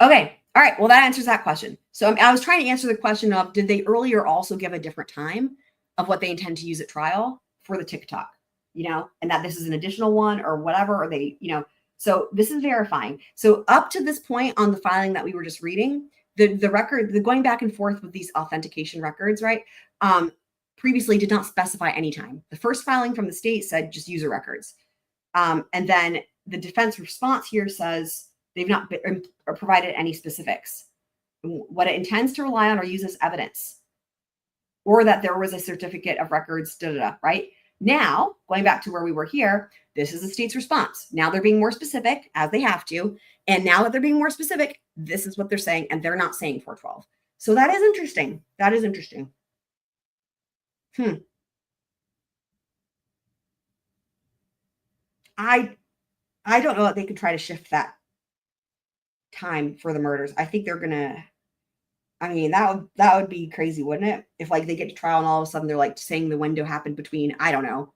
Okay. All right. Well, that answers that question. So I was trying to answer the question of, did they earlier also give a different time of what they intend to use at trial for the TikTok, and that this is an additional one or whatever, or they, so this is verifying. So up to this point on the filing that we were just reading, the record, the going back and forth with these authentication records, right? previously did not specify any time. The first filing from the state said just user records. And then the defense response here says they've not provided any specifics. What it intends to rely on or use as evidence, or that there was a certificate of records, right? Now, going back to where we were here, this is the state's response. Now they're being more specific, as they have to. And now that they're being more specific, this is what they're saying, and they're not saying 412. So that is interesting. That is interesting. I don't know that they could try to shift that time for the murders. I think they're gonna. I mean, that would be crazy, wouldn't it? If like they get to trial and all of a sudden they're like saying the window happened between, I don't know,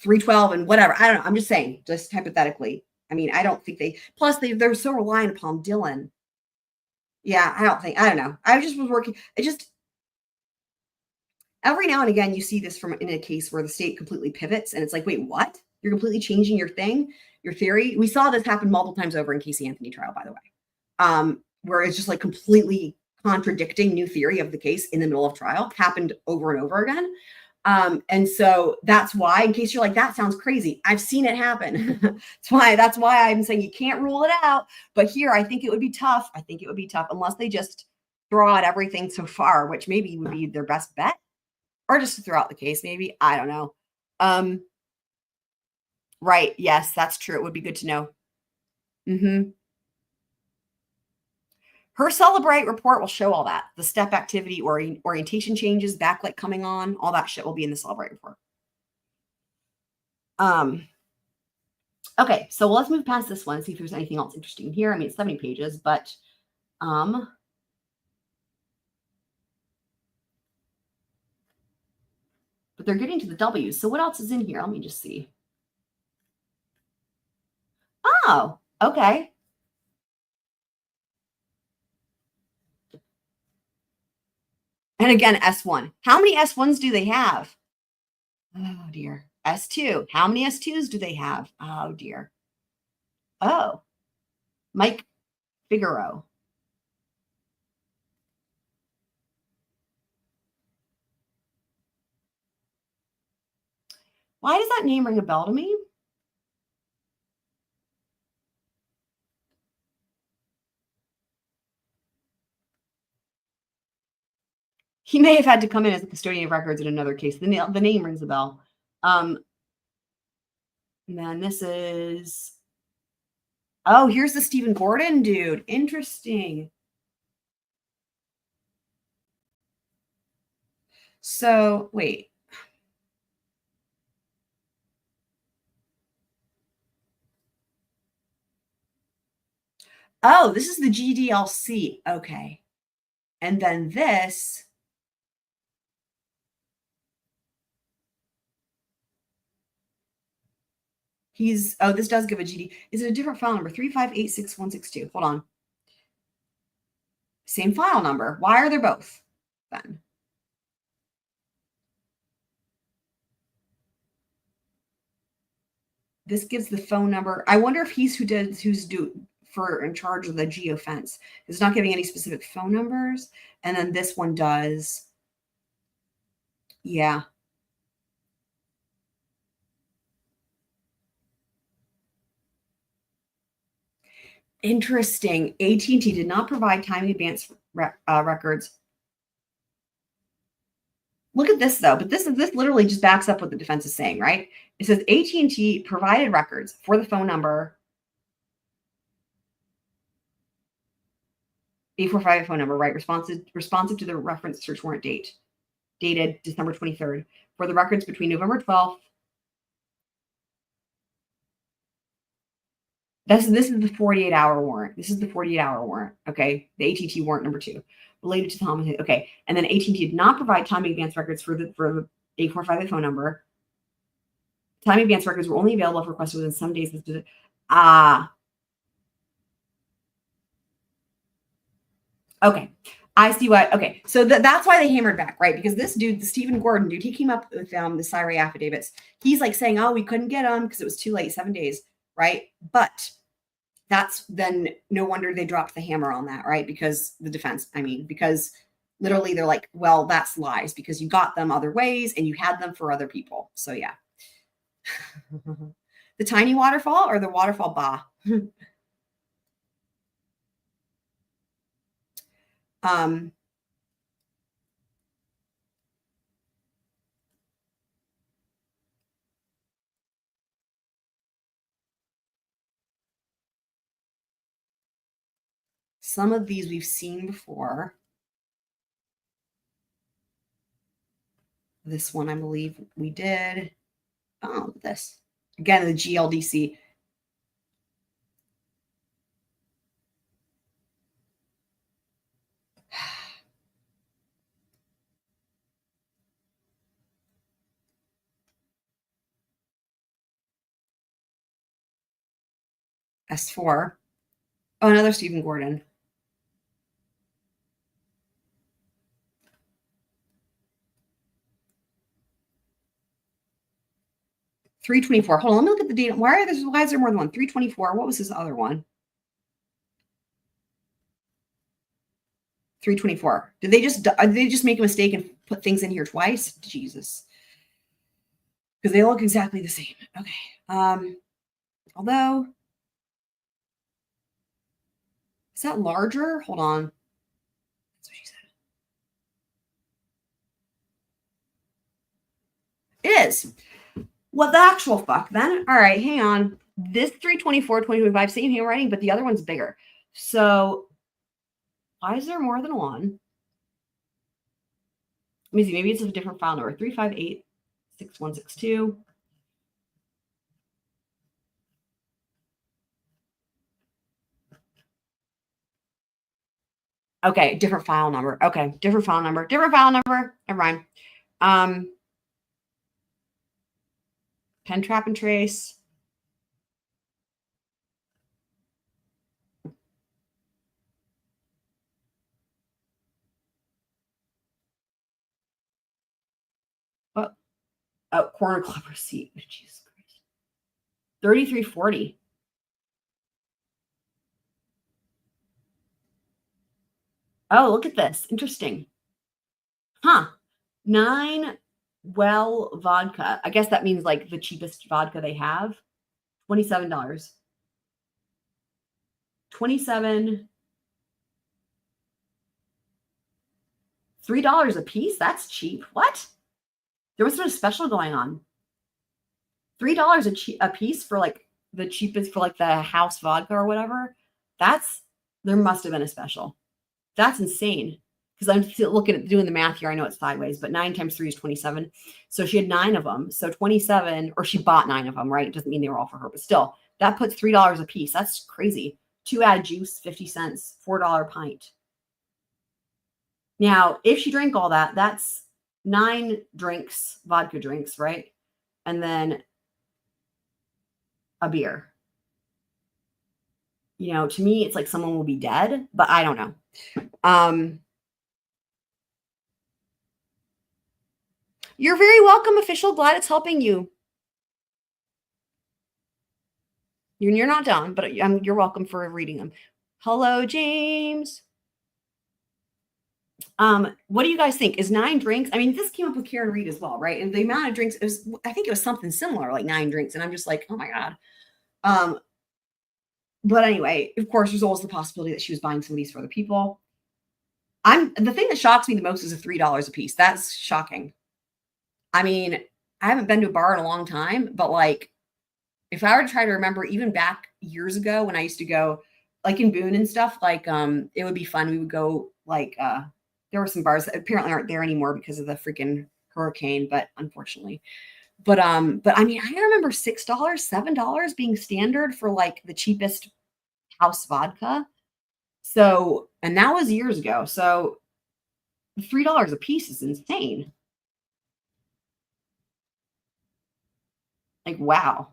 312 and whatever. I don't know. I'm just saying, just hypothetically. I mean, I don't think plus they're so reliant upon Dylan. Yeah, I don't know. I just was working. Every now and again, you see this in a case where the state completely pivots and it's like, wait, what? You're completely changing your theory. We saw this happen multiple times over in Casey Anthony trial, by the way, where it's just like completely contradicting new theory of the case in the middle of trial. Happened over and over again. And so that's why, in case you're like, that sounds crazy, I've seen it happen. That's why I'm saying you can't rule it out. But here, I think it would be tough. I think it would be tough unless they just throw out everything so far, which maybe would be their best bet, or just to throw out the case. Maybe, I don't know. Right. Yes, that's true. It would be good to know. Her Celebrate report will show all that. The step activity, orientation changes, backlight coming on, all that shit will be in the Celebrate report. Okay, so let's move past this one and see if there's anything else interesting here. I mean, it's 70 pages, but they're getting to the W's. So what else is in here? Let me just see. Oh, okay. And again, S1. How many S1s do they have? Oh, dear. S2. How many S2s do they have? Oh, dear. Oh, Mike Figaro. Why does that name ring a bell to me? He may have had to come in as a custodian of records in another case. The name rings a bell. And then this is, oh, here's the Stephen Gordon dude. Interesting. So, wait. Oh, this is the GDLC. Okay. And then this. This does give a GD. Is it a different file number? 3586162. Hold on. Same file number. Why are there both then? This gives the phone number. I wonder if who's in charge of the geofence. It's not giving any specific phone numbers. And then this one does. Yeah. Interesting. AT&T did not provide time in advance records. Look at this though, but this literally just backs up what the defense is saying, right? It says AT&T provided records for the phone number 845 phone number, right? Responsive to the reference search warrant date, dated December 23rd, for the records between November 12th. This is the 48-hour warrant. This is the 48-hour warrant. Okay, the AT&T warrant number 2, related to the homicide. Okay, and then AT&T did not provide time in advance records for the 845 phone number. Time in advance records were only available if requested within some days. Okay, I see why. Okay, so that's why they hammered back, right? Because this dude, the Stephen Gordon dude, he came up with the Syrie affidavits. He's like saying, oh, we couldn't get them because it was too late, 7 days, right? But that's then no wonder they dropped the hammer on that, right? Because the defense, because literally they're like, well, that's lies because you got them other ways and you had them for other people. So yeah. The tiny waterfall or the waterfall ba? Some of these we've seen before. This one, I believe we did. Oh, this. Again, the GLDC. S4. Oh, another Stephen Gordon. $324. Hold on, let me look at the data. Why is there more than one? $324. What was this other one? $324. Did they just make a mistake and put things in here twice? Jesus. Because they look exactly the same. Okay. Although, is that larger? Hold on. That's what she said. It is. What the actual fuck then? All right, hang on. This 324, 2025, same handwriting, but the other one's bigger. So why is there more than one? Let me see. Maybe it's a different file number. 358-6162. Okay, different file number. Okay, different file number. Different file number. Never mind. Pen trap and trace. Oh, corner club receipt. Jesus Christ. 3340. Oh, look at this. Interesting. Huh. 9 well vodka. I guess that means like the cheapest vodka they have. $27. 27. $3 a piece? That's cheap. What? There was no special going on. $3 a piece for like the cheapest for like the house vodka or whatever. There must have been a special. That's insane. Because I'm still looking at doing the math here. I know it's sideways, but 9 times 3 is 27. So she had 9 of them. So 27, or she bought 9 of them, right? It doesn't mean they were all for her, but still, that puts $3 a piece. That's crazy. 2 add juice, 50 cents, $4 pint. Now, if she drank all that, that's 9 drinks, vodka drinks, right? And then a beer. You know, to me, it's like someone will be dead, but I don't know. You're very welcome, official. Glad it's helping you. You're not done, but you're welcome for reading them. Hello, James. What do you guys think? Is 9 drinks? I mean, this came up with Karen Reed as well, right? And the amount of drinks, I think it was something similar, like 9 drinks. And I'm just like, oh my God. But anyway, of course, there's always the possibility that she was buying some of these for other people. The thing that shocks me the most is the $3 a piece. That's shocking. I mean, I haven't been to a bar in a long time, but like, if I were to try to remember even back years ago when I used to go like in Boone and stuff, like, it would be fun. We would go like, there were some bars that apparently aren't there anymore because of the freaking hurricane, but unfortunately, but I mean, I remember $6, $7 being standard for like the cheapest house vodka. So, and that was years ago. So $3 a piece is insane. Like, wow.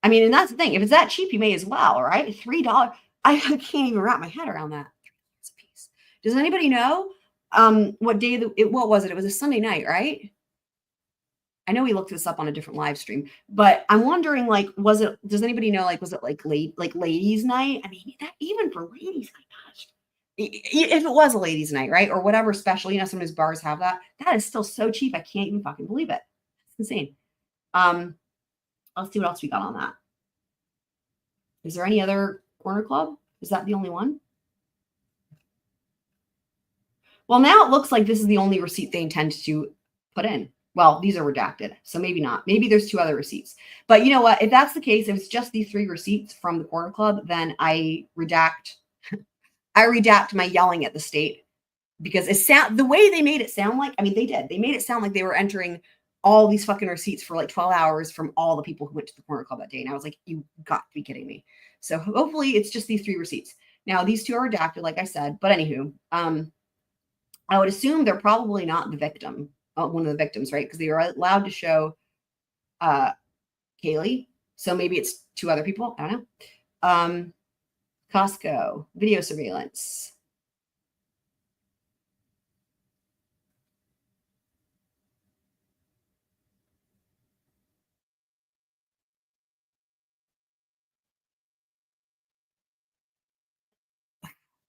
I mean, and that's the thing. If it's that cheap, you may as well, right? $3. I can't even wrap my head around that. $3 a piece. Does anybody know what day what was it? It was a Sunday night, right? I know we looked this up on a different live stream, but I'm wondering, like, does anybody know, like, was it like ladies' night? I mean, that even for ladies, my gosh, if it was a ladies' night, right? Or whatever special, you know, sometimes bars have that. That is still so cheap. I can't even fucking believe it. It's insane. Let's see what else we got on that. Is there any other corner club? Is that the only one? Well, now it looks like this is the only receipt they intend to put in. Well, these are redacted, so maybe not. Maybe there's 2 other receipts. But you know what? If that's the case, if it's just these 3 receipts from the corner club, then I redact my yelling at the state, because the way they made it sound like, I mean, they did. They made it sound like they were entering all these fucking receipts for like 12 hours from all the people who went to the corner club that day. And I was like, you got to be kidding me. So hopefully it's just these 3 receipts. Now, these 2 are redacted, like I said. But anywho, I would assume they're probably not the victim, one of the victims, right? Because they are allowed to show Kaylee. So maybe it's 2 other people. I don't know. Costco, video surveillance.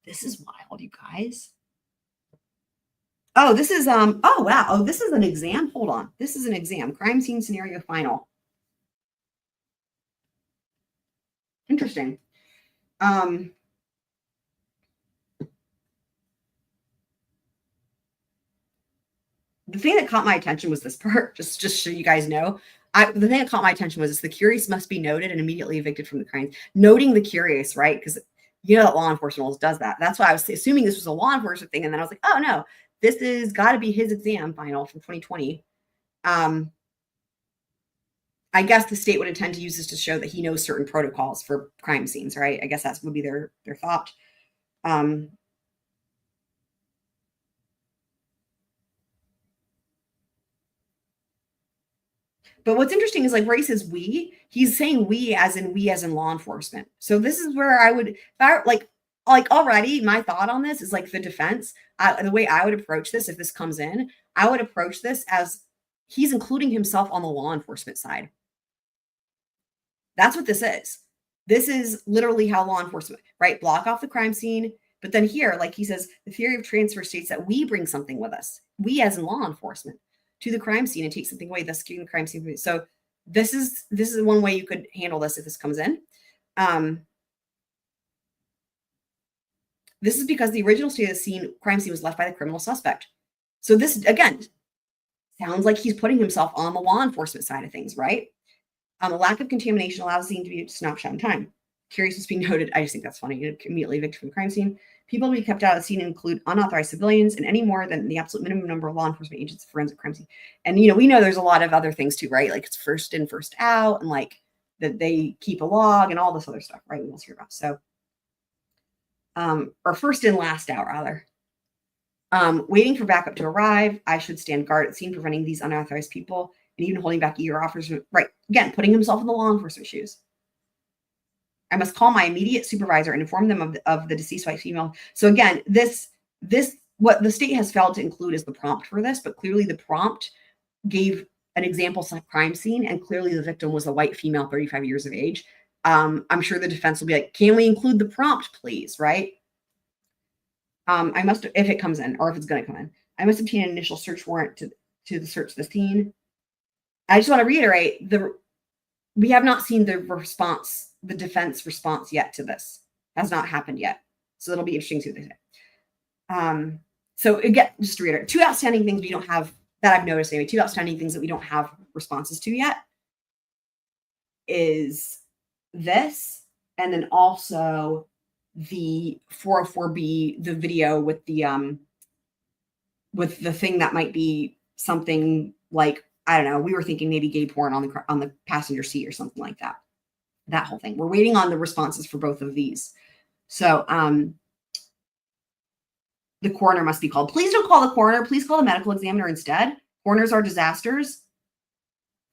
This is wild, you guys. Oh, this is, oh, wow. Oh, this is an exam. Hold on. This is an exam. Crime scene scenario final. Interesting. The thing that caught my attention was this part, just so you guys know. The thing that caught my attention was the curious must be noted and immediately evicted from the crime. Noting the curious, right? Because you know that law enforcement always does that. That's why I was assuming this was a law enforcement thing. And then I was like, oh, no, this is got to be his exam final from 2020. I guess the state would intend to use this to show that he knows certain protocols for crime scenes, right? I guess that would be their thought. But what's interesting is, like, where he says we, he's saying we as in law enforcement. So this is where I would, like already my thought on this is like the defense. The way I would approach this, if this comes in, I would approach this as he's including himself on the law enforcement side. That's what this is. This is literally how law enforcement, right? Block off the crime scene. But then here, like he says, the theory of transfer states that we bring something with us, we as in law enforcement, to the crime scene and take something away, thus getting the crime scene. So this is one way you could handle this if this comes in. This is because the original state of the crime scene was left by the criminal suspect. So this, again, sounds like he's putting himself on the law enforcement side of things, right? A lack of contamination allows the scene to be a snapshot in time. Curious is being noted. I just think that's funny. Immediately evicted from the crime scene. People to be kept out of the scene include unauthorized civilians and any more than the absolute minimum number of law enforcement agents at forensic crime scene. And, you know, we know there's a lot of other things too, right? Like it's first in, first out, and like that they keep a log and all this other stuff, right? We will hear about. So, or first in, last out, rather. Waiting for backup to arrive. I should stand guard at the scene, preventing these unauthorized people and even holding back ER offers. Right. Again, putting himself in the law enforcement shoes. I must call my immediate supervisor and inform them of the deceased white female. So again, this what the state has failed to include is the prompt for this, but clearly the prompt gave an example crime scene, and clearly the victim was a white female, 35 years of age. I'm sure the defense will be like, can we include the prompt, please? Right. I must, if it comes in, or if it's going to come in, I must obtain an initial search warrant to search the scene. I just want to reiterate, we have not seen the response, the defense response yet to this. Has not happened yet. So it'll be interesting to see what they say. So again, just to reiterate, 2 outstanding things we don't have, that I've noticed anyway, 2 outstanding things that we don't have responses to yet is this, and then also the 404B, the video with the thing that might be something like, I don't know, we were thinking maybe gay porn on the passenger seat or something like that. That whole thing. We're waiting on the responses for both of these. So the coroner must be called. Please don't call the coroner. Please call the medical examiner instead. Coroners are disasters.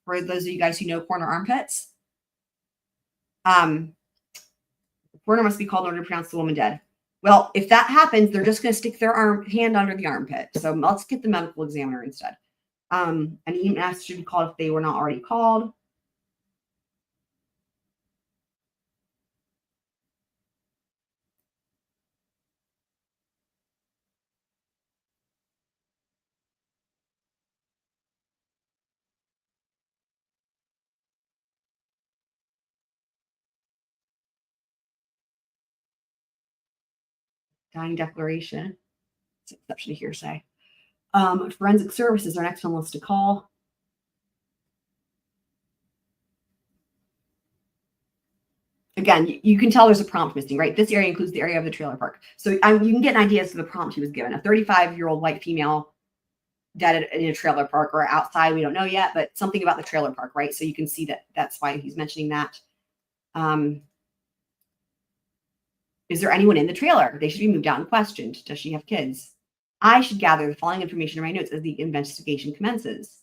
For those of you guys who know coroner armpits. Coroner must be called in order to pronounce the woman dead. Well, if that happens, they're just going to stick their hand under the armpit. So let's get the medical examiner instead. An EMS should be called if they were not already called. Dying declaration. It's an exception to hearsay. Forensic services, our next one was to call. Again, you can tell there's a prompt missing, right? This area includes the area of the trailer park. So you can get an idea as to the prompt he was given. A 35-year-old white female dead in a trailer park or outside. We don't know yet, but something about the trailer park, right? So you can see that that's why he's mentioning that. Is there anyone in the trailer? They should be moved out and questioned. Does she have kids? I should gather the following information in my notes as the investigation commences.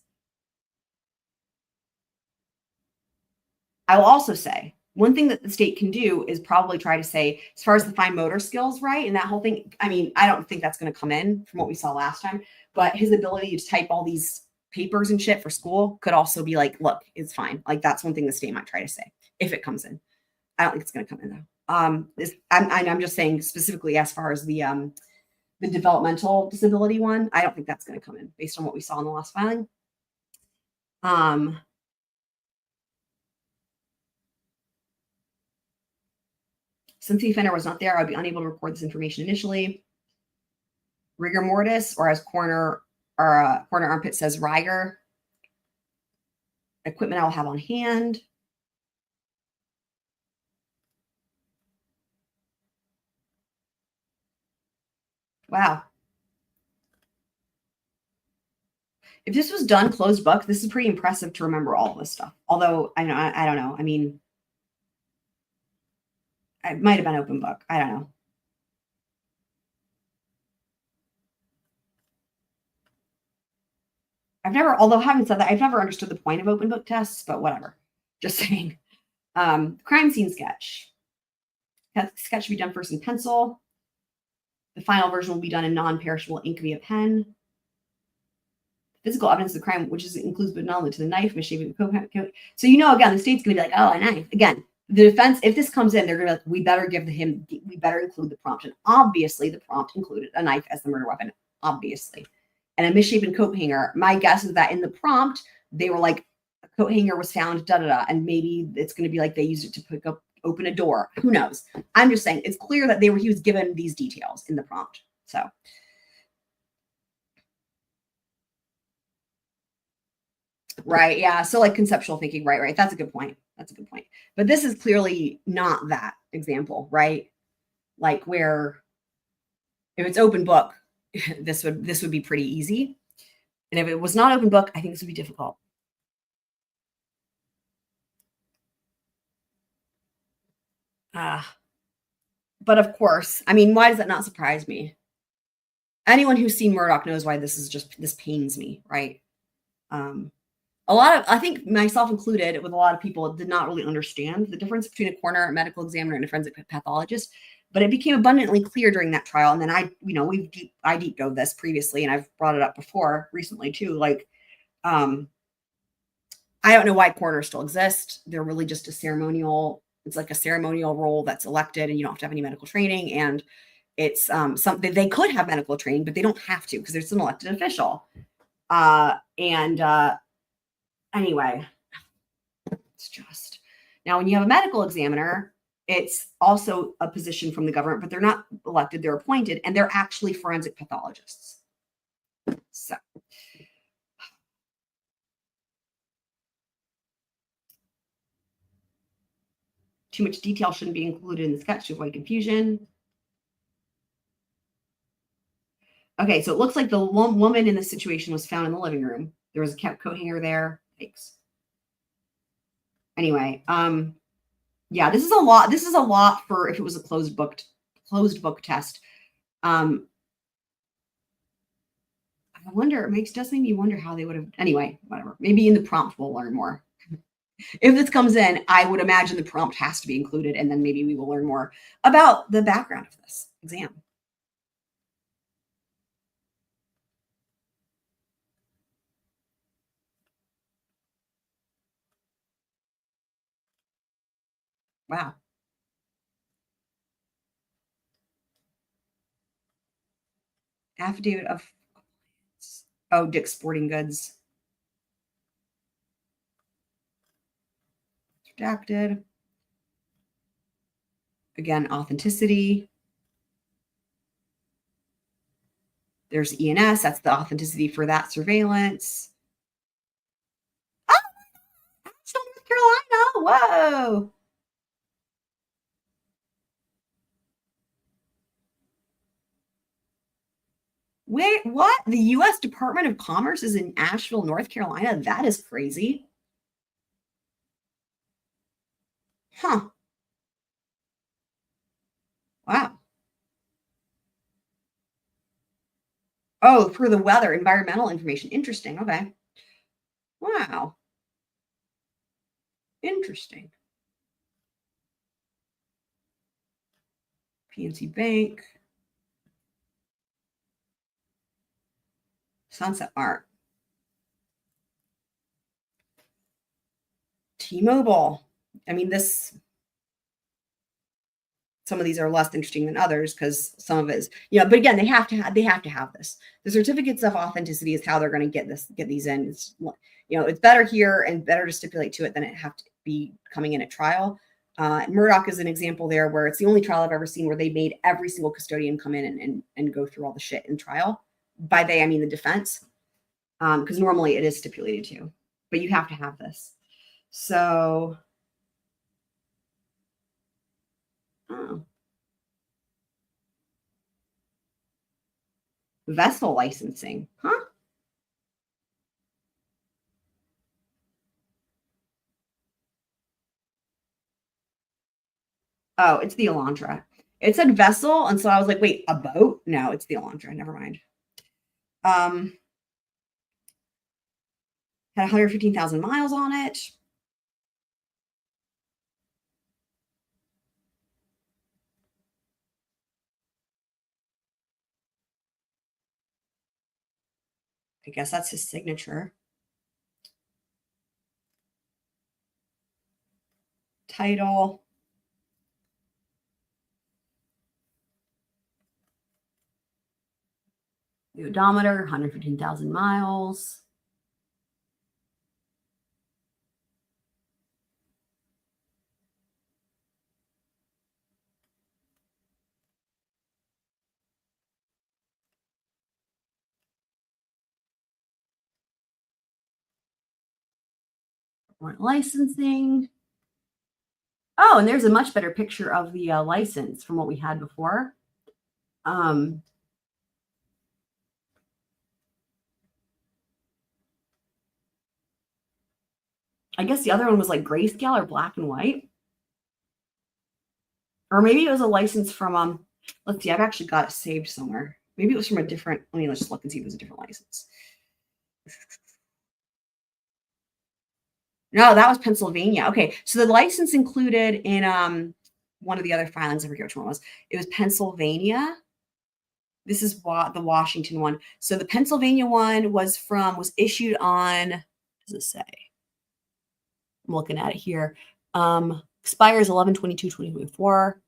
I will also say, one thing that the state can do is probably try to say, as far as the fine motor skills, right? And that whole thing, I mean, I don't think that's going to come in from what we saw last time, but his ability to type all these papers and shit for school could also be like, look, it's fine. Like, that's one thing the state might try to say if it comes in. I don't think it's going to come in though. I'm just saying specifically as far as the developmental disability one, I don't think that's going to come in based on what we saw in the last filing. Since the offender was not there, I'd be unable to record this information initially. Rigor mortis, or as corner armpit says, rigor. Equipment I'll have on hand. Wow. If this was done closed book, this is pretty impressive to remember all of this stuff. Although I don't know. I mean, it might have been open book. I don't know. Although having said that, I've never understood the point of open book tests, but whatever. Just saying. Crime scene sketch. That sketch should be done first in pencil. The final version will be done in non-perishable ink via pen. Physical evidence of the crime, which includes but not limited to the knife, misshapen coat. So again, the state's going to be like, oh, a knife. Again, the defense, if this comes in, they're going to be like, we better include the prompt. And obviously, the prompt included a knife as the murder weapon, obviously. And a misshapen coat hanger. My guess is that in the prompt, they were like, a coat hanger was found, and maybe it's going to be like they used it to open a door. Who knows? I'm just saying it's clear that he was given these details in the prompt. So. Right. Yeah. So like conceptual thinking. Right. That's a good point. But this is clearly not that example, right? Like where if it's open book, this would be pretty easy. And if it was not open book, I think this would be difficult. But of course, I mean, why does that not surprise me? Anyone who's seen Murdaugh knows why this pains me, right? I think myself included, with a lot of people, did not really understand the difference between a coroner, a medical examiner, and a forensic pathologist. But it became abundantly clear during that trial. And then I deep dove this previously, and I've brought it up before recently too. Like, I don't know why coroners still exist. They're really just a ceremonial. It's like a ceremonial role that's elected, and you don't have to have any medical training. And it's something they could have medical training, but they don't have to because they're still an elected official. Anyway, it's just now when you have a medical examiner, it's also a position from the government, but they're not elected, they're appointed, and they're actually forensic pathologists. So too much detail shouldn't be included in the sketch to avoid confusion. Okay, so it looks like the woman in this situation was found in the living room. There was a coat hanger there. Thanks. Anyway, yeah, this is a lot. This is a lot for if it was a closed book test. I wonder, it does make me wonder how they would have. Anyway, whatever. Maybe in the prompt we'll learn more. If this comes in, I would imagine the prompt has to be included, and then maybe we will learn more about the background of this exam. Wow. Affidavit of, oh, Dick's Sporting Goods. Redacted. Again, authenticity. There's ENS. That's the authenticity for that surveillance. Oh, that's North Carolina. Whoa. Wait, what? The U.S. Department of Commerce is in Asheville, North Carolina? That is crazy. Huh. Wow. Oh, for the weather, environmental information. Interesting. Okay. Wow. Interesting. PNC Bank. Sunset Mart. T-Mobile. I mean, some of these are less interesting than others because some of it is, but again, they have to have this. The certificates of authenticity is how they're going to get these in. It's, it's better here and better to stipulate to it than it have to be coming in at trial. Murdaugh is an example there where it's the only trial I've ever seen where they made every single custodian come in and go through all the shit in trial. By they, I mean the defense, because normally it is stipulated to, but you have to have this. So, vessel licensing, huh? Oh, it's the Elantra. It said vessel, and so I was like, wait, a boat? No, it's the Elantra. Never mind. Had 115,000 miles on it. I guess that's his signature. Title. The odometer, 115,000 miles. Licensing. Oh, and there's a much better picture of the license from what we had before. I guess the other one was like grayscale or black and white. Or maybe it was a license from, let's see, I've actually got it saved somewhere. Maybe it was from a different, let's just look and see if it was a different license. No, that was Pennsylvania. Okay, so the license included in one of the other filings, I forget which one it was. It was Pennsylvania. This is the Washington one. So the Pennsylvania one was issued on, what does it say? I'm looking at it here. Expires 11/22/2024.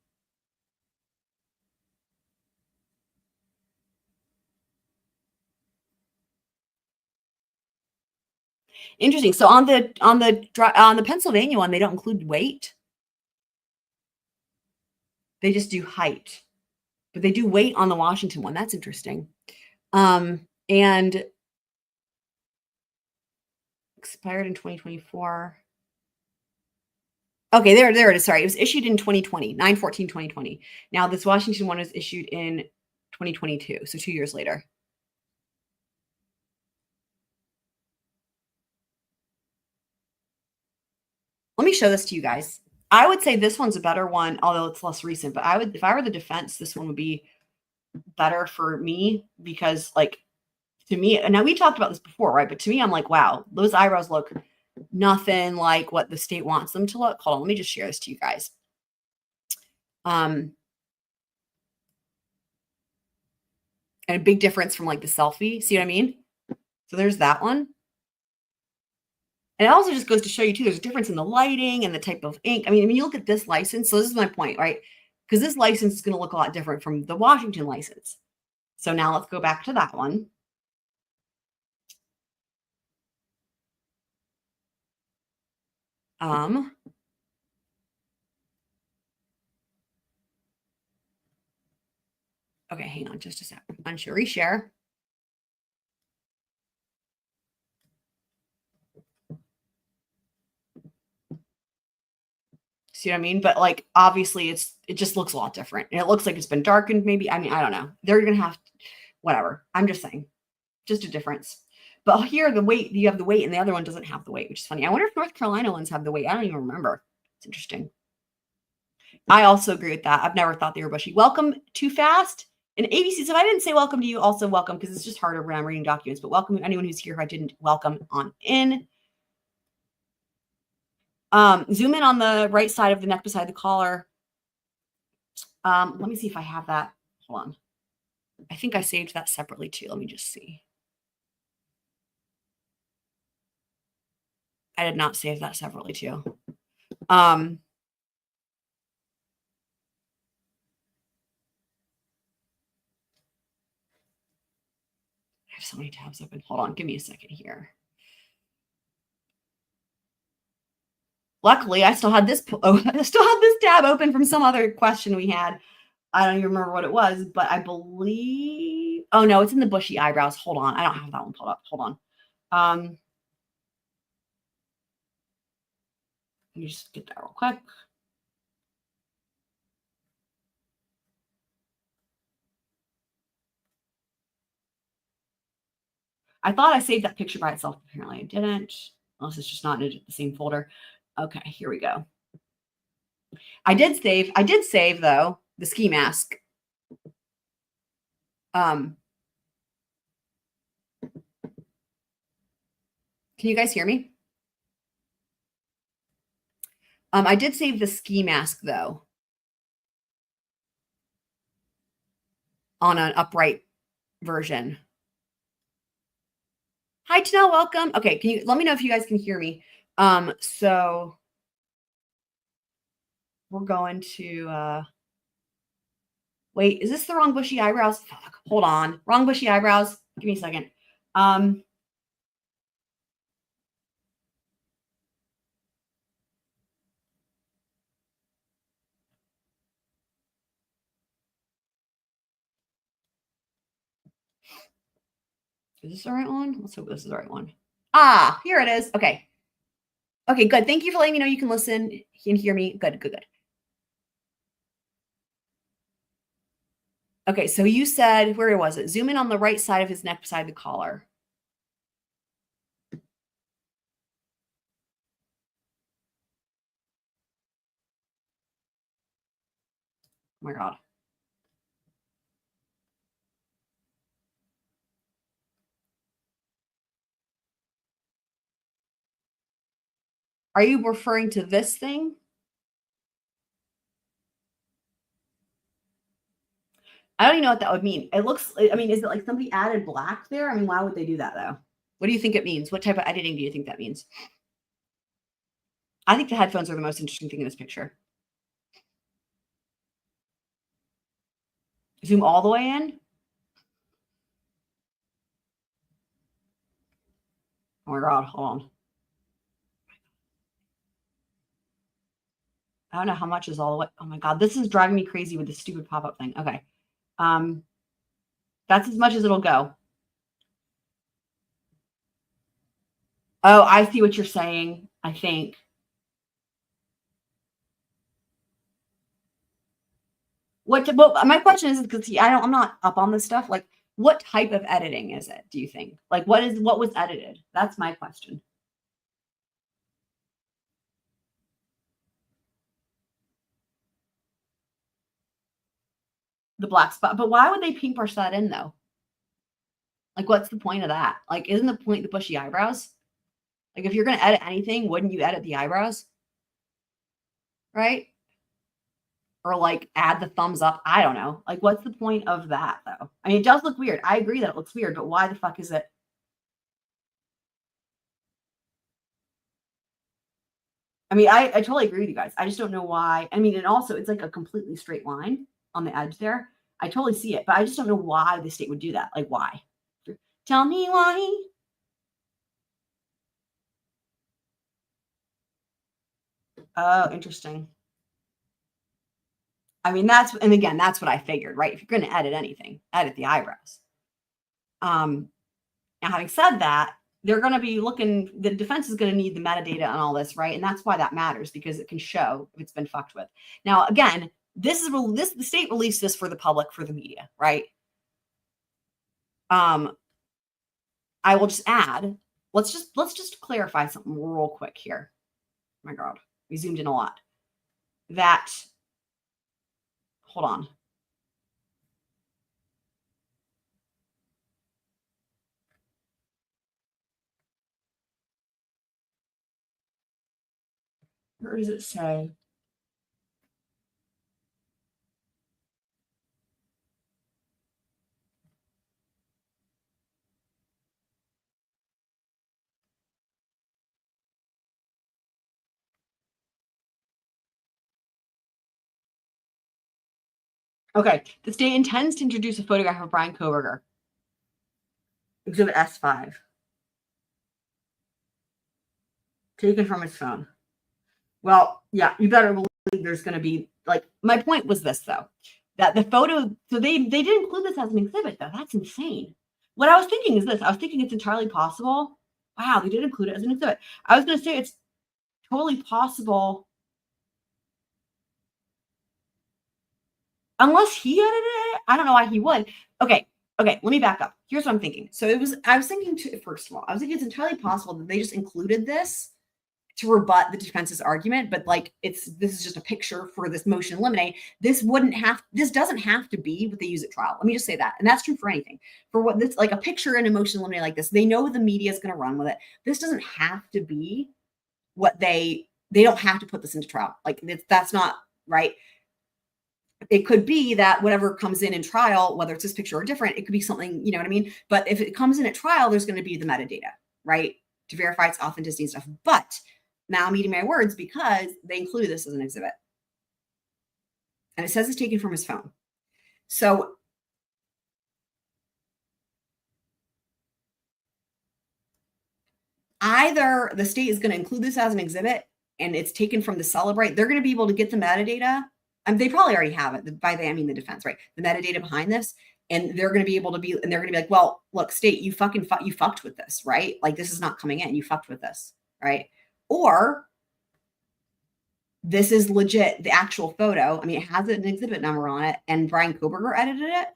Interesting. So on the Pennsylvania one, they don't include weight. They just do height, but they do weight on the Washington one. That's interesting. And expired in 2024. Okay, there it is. Sorry, it was issued in 2020, 9/14/2020. Now this Washington one was issued in 2022, so 2 years later. Let me show this to you guys. I would say this one's a better one, although it's less recent. But if I were the defense, this one would be better for me because, like, to me, and now we talked about this before, right? But to me, I'm like, wow, those eyebrows look nothing like what the state wants them to look. Hold on, let me just share this to you guys. And a big difference from like the selfie. See what I mean? So there's that one. And it also just goes to show you too, there's a difference in the lighting and the type of ink. I mean, when you look at this license, so this is my point, right? Because this license is going to look a lot different from the Washington license. So now let's go back to that one. Okay, hang on just a sec. I'm sure reshare. See what I mean? But like, obviously it just looks a lot different. And it looks like it's been darkened maybe. I mean, I don't know. They're going to have to, whatever. I'm just saying, just a difference. But here, the weight, you have the weight and the other one doesn't have the weight, which is funny. I wonder if North Carolina ones have the weight. I don't even remember. It's interesting. I also agree with that. I've never thought they were bushy. Welcome Too Fast. And ABC, so if I didn't say welcome to you, also welcome, because it's just harder when I'm reading documents. But welcome anyone who's here who I didn't welcome on in. Zoom in on the right side of the neck beside the collar. Let me see if I have that. Hold on. I think I saved that separately too. Let me just see. I did not save that separately too. I have so many tabs open. Hold on. Give me a second here. Luckily, I still had this. I still had this tab open from some other question we had. I don't even remember what it was, but I believe. Oh no, it's in the bushy eyebrows. Hold on, I don't have that one pulled up. Hold on. Let me just get that real quick. I thought I saved that picture by itself. Apparently, I didn't. Unless it's just not in the same folder. Okay, here we go. I did save though the ski mask. Can you guys hear me? I did save the ski mask though on an upright version. Hi, Tanel, welcome. Okay, can you let me know if you guys can hear me? So we're going to wait, is this the wrong bushy eyebrows? Fuck, hold on. Wrong bushy eyebrows. Give me a second. Is this the right one? Let's hope this is the right one. Ah, here it is. Okay. Okay, good. Thank you for letting me know you can listen and hear me. Good, good, good. Okay, so you said, where was it? Zoom in on the right side of his neck beside the collar. Oh my God. Are you referring to this thing? I don't even know what that would mean. It looks, I mean, is it like somebody added black there? I mean, why would they do that though? What do you think it means? What type of editing do you think that means? I think the headphones are the most interesting thing in this picture. Zoom all the way in. Oh my God, hold on. I don't know how much is all the way. Oh my God, this is driving me crazy with this stupid pop-up thing. Okay. That's as much as it'll go. Oh, I see what you're saying, I think. Well, my question is, because I'm not up on this stuff. Like, what type of editing is it, do you think? Like, what was edited? That's my question. The black spot. But why would they paintbrush that in though? Like, what's the point of that? Like, isn't the point the bushy eyebrows? Like, if you're going to edit anything, wouldn't you edit the eyebrows? Right? Or like add the thumbs up. I don't know. Like, what's the point of that though? I mean, it does look weird. I agree that it looks weird, but why the fuck is it? I mean, I totally agree with you guys. I just don't know why. I mean, and also it's like a completely straight line on the edge there. I totally see it, but I just don't know why the state would do that. Like, why? Tell me why. Oh, interesting. I mean, and again, that's what I figured, right? If you're going to edit anything, edit the eyebrows. Now, having said that, they're going to be looking, the defense is going to need the metadata and all this, right? And that's why that matters, because it can show if it's been fucked with. Now, again, the state released this for the public, for the media, right? I will just add, let's just clarify something real quick here. Oh my God, we zoomed in a lot. Hold on. Where does it say? Okay, the state intends to introduce a photograph of Bryan Kohberger. Exhibit S5. Taken from his phone. Well, yeah, you better believe there's going to be, like, my point was this, though, that the photo, so they did include this as an exhibit, though. That's insane. What I was thinking is this. I was thinking it's entirely possible. Wow, they did include it as an exhibit. I was going to say it's totally possible. Unless he edited it, I don't know why he would. Okay, let me back up. Here's what I'm thinking. So I was thinking, first of all, I was thinking it's entirely possible that they just included this to rebut the defense's argument, but like this is just a picture for this motion in limine. This doesn't have to be what they use at trial. Let me just say that. And that's true for anything. For what this, like a picture in a motion in limine like this, they know the media is going to run with it. This doesn't have to be what they don't have to put this into trial. Like that's not right. It could be that whatever comes in trial, whether it's this picture or different, it could be something, you know what I mean? But if it comes in at trial, there's going to be the metadata, right? To verify its authenticity and stuff. But now I'm eating my words because they included this as an exhibit. And it says it's taken from his phone. So either the state is going to include this as an exhibit and it's taken from the Celebrate. They're going to be able to get the metadata. They probably already have it. By they, I mean the defense, right? The metadata behind this. And they're going to be able to be, and they're going to be like, well, look, state, you fucked with this, right? Like this is not coming in. You fucked with this, right? Or this is legit, the actual photo. I mean, it has an exhibit number on it, and Bryan Kohberger edited it.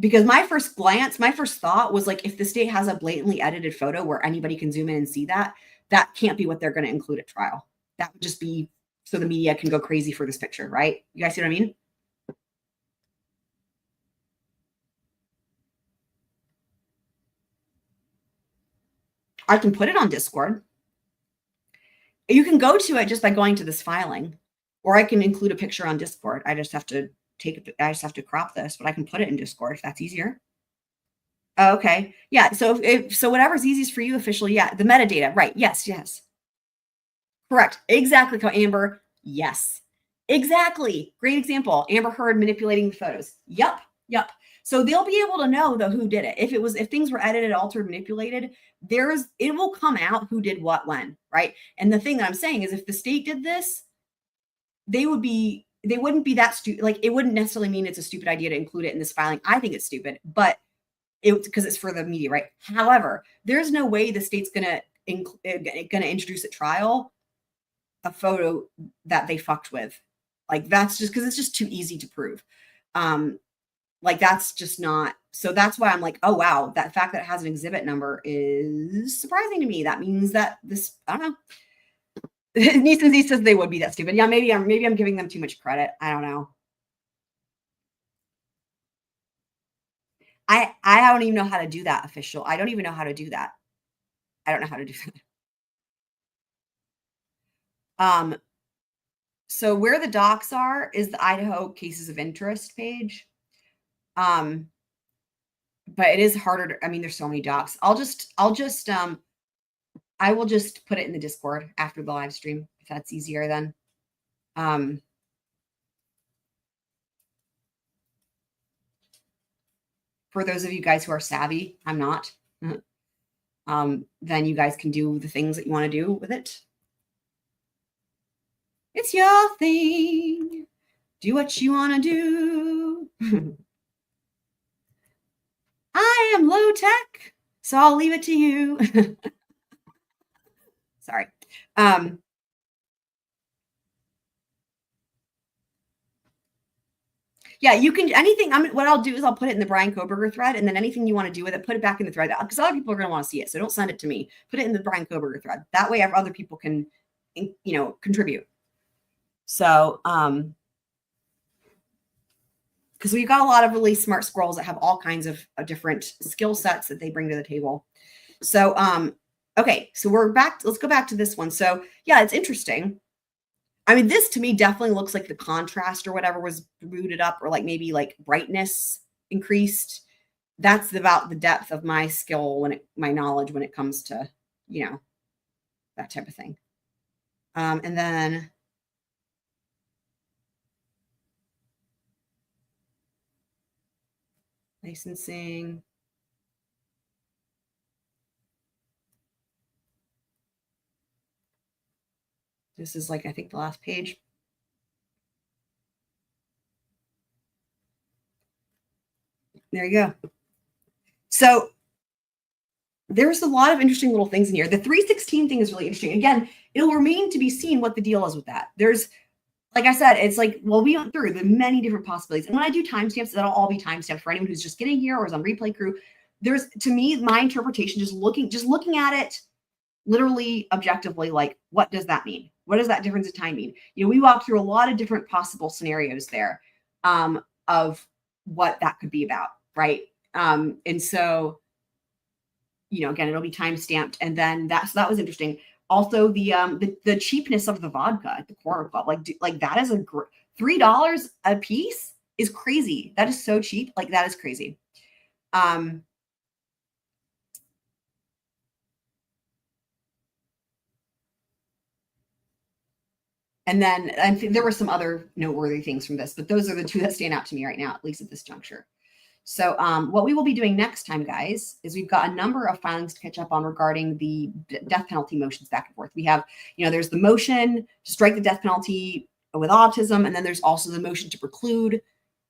Because my first thought was like, if the state has a blatantly edited photo where anybody can zoom in and see that, that can't be what they're going to include at trial. That would just be so the media can go crazy for this picture, right? You guys see what I mean? I can put it on Discord. You can go to it just by going to this filing, or I can include a picture on Discord. I just have to crop this, but I can put it in Discord if that's easier. Okay. Yeah. So so whatever's easiest for you officially. Yeah. The metadata. Right. Yes. Correct. Exactly. Amber. Yes. Exactly. Great example. Amber Heard manipulating the photos. Yep. So they'll be able to know though who did it. If things were edited, altered, manipulated, it will come out who did what when, right? And the thing that I'm saying is if the state did this, they wouldn't be that stupid. Like it wouldn't necessarily mean it's a stupid idea to include it in this filing. I think it's stupid, but because it's for the media, right? However, there's no way the state's gonna introduce at trial a photo that they fucked with. Like that's just because it's just too easy to prove. Like that's just not, so that's why I'm like, oh wow, that fact that it has an exhibit number is surprising to me. That means that this, I don't know. Neeson says they would be that stupid. Yeah, maybe I'm giving them too much credit. I don't know. I don't even know how to do that official. I don't even know how to do that. I don't know how to do that. So where the docs are is the Idaho cases of interest page. But it is harder to, I mean, there's so many docs. I'll just I will just put it in the Discord after the live stream if that's easier then. For those of you guys who are savvy, I'm not. Then you guys can do the things that you want to do with it. It's your thing. Do what you want to do. I am low tech, so I'll leave it to you. Sorry. Yeah, you can, anything. What I'll do is I'll put it in the Bryan Kohberger thread, and then anything you want to do with it, put it back in the thread, because other people are going to want to see it. So don't send it to me. Put it in the Bryan Kohberger thread. That way other people can, contribute. So, because we've got a lot of really smart squirrels that have all kinds of different skill sets that they bring to the table. So, okay, so we're back. Let's go back to this one. So yeah, it's interesting. I mean, this to me definitely looks like the contrast or whatever was booted up, or like maybe like brightness increased. That's about the depth of my skill my knowledge when it comes to, that type of thing. And then licensing. This is like, I think, the last page. There you go. So there's a lot of interesting little things in here. The 316 thing is really interesting. Again, it'll remain to be seen what the deal is with that. There's, like I said, it's like, well, we went through the many different possibilities. And when I do timestamps, that'll all be timestamped for anyone who's just getting here or is on replay crew. There's, to me, my interpretation, just looking at it literally objectively, like, what does that mean? What does that difference in time mean? We walked through a lot of different possible scenarios there of what that could be about, right? And so, again, it'll be time stamped, and then that was interesting. Also, the cheapness of the vodka at the corner club, like that is $3 a piece is crazy. That is so cheap. Like, that is crazy. And then I think there were some other noteworthy things from this, but those are the two that stand out to me right now, at least at this juncture. So what we will be doing next time, guys, is we've got a number of filings to catch up on regarding the death penalty motions back and forth. We have, there's the motion to strike the death penalty with autism, and then there's also the motion to preclude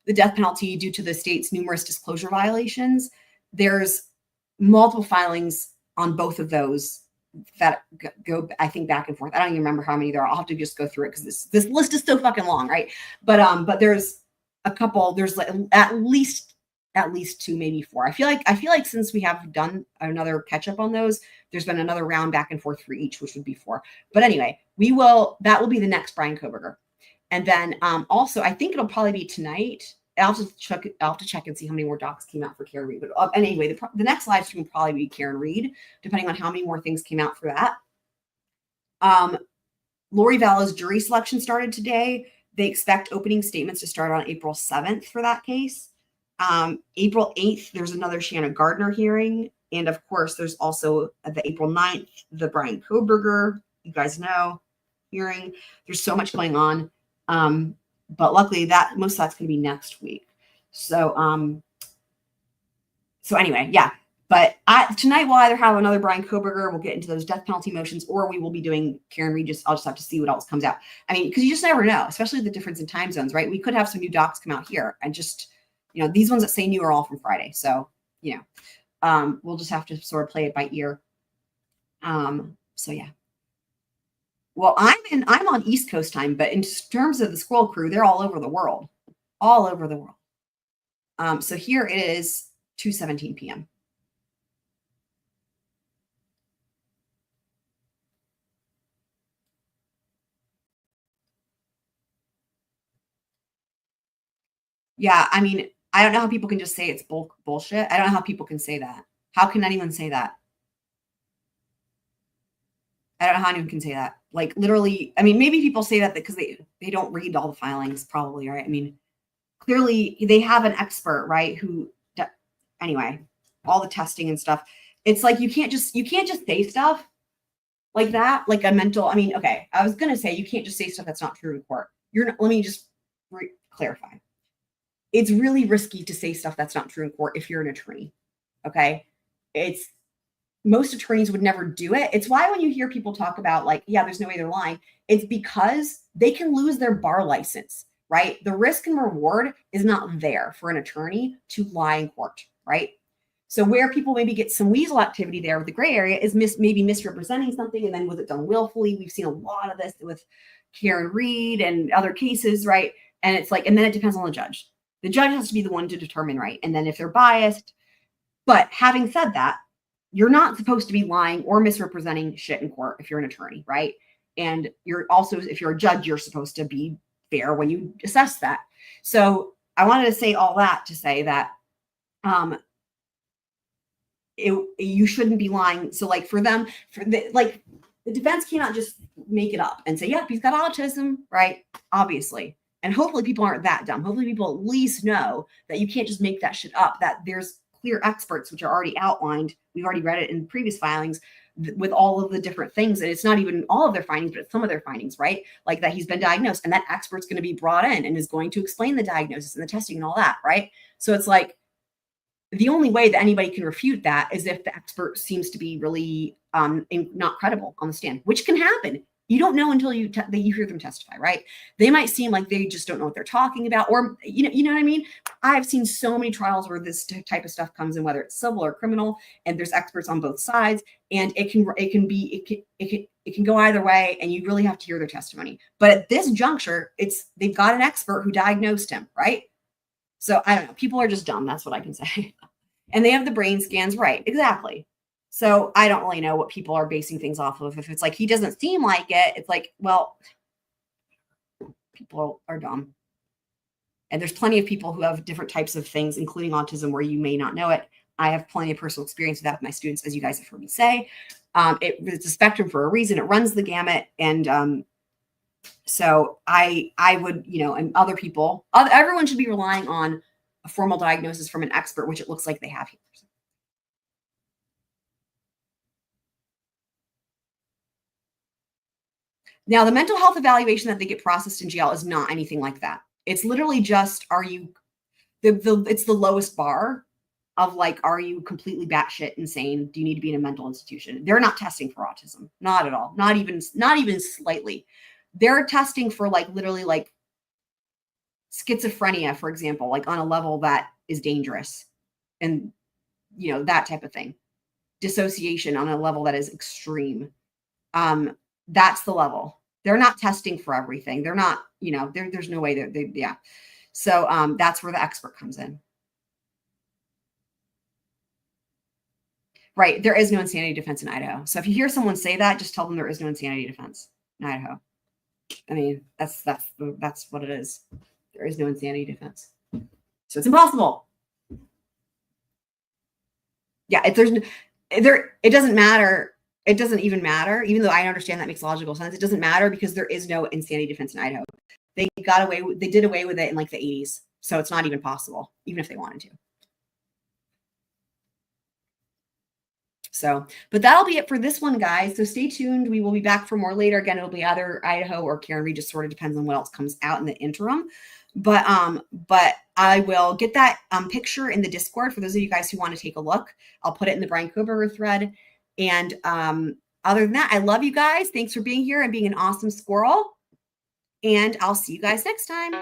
the death penalty due to the state's numerous disclosure violations. There's multiple filings on both of those that go, I think, back and forth. I don't even remember how many there are. I'll have to just go through it because this list is so fucking long, right? But there's a couple. There's like at least 2, maybe 4. I feel like since we have done another catch up on those, there's been another round back and forth for each, which would be 4. But anyway, that will be the next Bryan Kohberger. And then also, I think it'll probably be tonight. I'll have to check and see how many more docs came out for Karen Reed. But anyway, the next live stream will probably be Karen Reed, depending on how many more things came out for that. Lori Valla's jury selection started today. They expect opening statements to start on April 7th for that case. April 8th, there's another Xana Gardner hearing. And of course, there's also the April 9th, the Bryan Kohberger, you guys know, hearing. There's so much going on. But luckily most of that's going to be next week. So anyway, yeah. But tonight we'll either have another Bryan Kohberger, we'll get into those death penalty motions, or we will be doing Karen Reed. I'll just have to see what else comes out. I mean, because you just never know, especially the difference in time zones, right? We could have some new docs come out here, and just, these ones that say new are all from Friday. So, we'll just have to sort of play it by ear. So yeah. Well, I'm on East Coast time, but in terms of the Squirrel crew, they're all over the world, So here it is 2:17 p.m. Yeah, I mean, I don't know how people can just say it's bullshit. I don't know how people can say that. How can anyone say that? I don't know how anyone can say that. Like, literally, I mean, maybe people say that because they don't read all the filings, probably, right? I mean, clearly they have an expert, right? Anyway, all the testing and stuff. It's like you can't just say stuff like that, like a mental, I mean, okay, I was going to say you can't just say stuff that's not true in court. You're not, let me just clarify. It's really risky to say stuff that's not true in court if you're an attorney. Okay. Most attorneys would never do it. It's why when you hear people talk about like, yeah, there's no way they're lying, it's because they can lose their bar license, right? The risk and reward is not there for an attorney to lie in court, right? So where people maybe get some weasel activity there with the gray area is maybe misrepresenting something, and then was it done willfully? We've seen a lot of this with Karen Reed and other cases, right? And it's like, and then it depends on the judge. The judge has to be the one to determine, right? And then if they're biased. But having said that, you're not supposed to be lying or misrepresenting shit in court if you're an attorney, right? And you're also, if you're a judge, you're supposed to be fair when you assess that. So I wanted to say all that to say that you shouldn't be lying. So like for them, the defense cannot just make it up and say, yep, he's got autism, right? Obviously. And hopefully people aren't that dumb. Hopefully people at least know that you can't just make that shit up, that there's clear experts, which are already outlined. We've already read it in previous filings with all of the different things. And it's not even all of their findings, but it's some of their findings, right? Like that he's been diagnosed, and that expert's going to be brought in and is going to explain the diagnosis and the testing and all that, right? So it's like, the only way that anybody can refute that is if the expert seems to be really not credible on the stand, which can happen. You don't know until you hear them testify, right? They might seem like they just don't know what they're talking about, or you know what I mean? I've seen so many trials where this type of stuff comes in, whether it's civil or criminal, and there's experts on both sides, and it can go either way, and you really have to hear their testimony. But at this juncture, they've got an expert who diagnosed him, right? So I don't know. People are just dumb. That's what I can say. And they have the brain scans, right? Exactly. So I don't really know what people are basing things off of. If it's like, he doesn't seem like it, it's like, well, people are dumb. And there's plenty of people who have different types of things, including autism, where you may not know it. I have plenty of personal experience with that with my students, as you guys have heard me say. It's a spectrum for a reason. It runs the gamut. And so I would, and other people, everyone should be relying on a formal diagnosis from an expert, which it looks like they have here. Now, the mental health evaluation that they get processed in jail is not anything like that. It's literally just, it's the lowest bar of like, are you completely batshit insane? Do you need to be in a mental institution? They're not testing for autism, not at all, not even slightly. They're testing for like literally like schizophrenia, for example, like on a level that is dangerous, and that type of thing. Dissociation on a level that is extreme. That's the level. They're not testing for everything. They're not, there's no way yeah. So that's where the expert comes in. Right. There is no insanity defense in Idaho. So if you hear someone say that, just tell them there is no insanity defense in Idaho. I mean, that's what it is. There is no insanity defense. So it's impossible. Yeah, it doesn't matter. It doesn't even matter, even though I understand that makes logical sense. It doesn't matter because there is no insanity defense in Idaho. They did away with it in like the 80s. So it's not even possible, even if they wanted to. So, but that'll be it for this one, guys. So stay tuned. We will be back for more later. Again, it'll be either Idaho or Karen Reed, just sort of depends on what else comes out in the interim. But I will get that picture in the Discord for those of you guys who want to take a look. I'll put it in the Bryan Kohberger thread. And other than that, I love you guys. Thanks for being here and being an awesome squirrel. And I'll see you guys next time.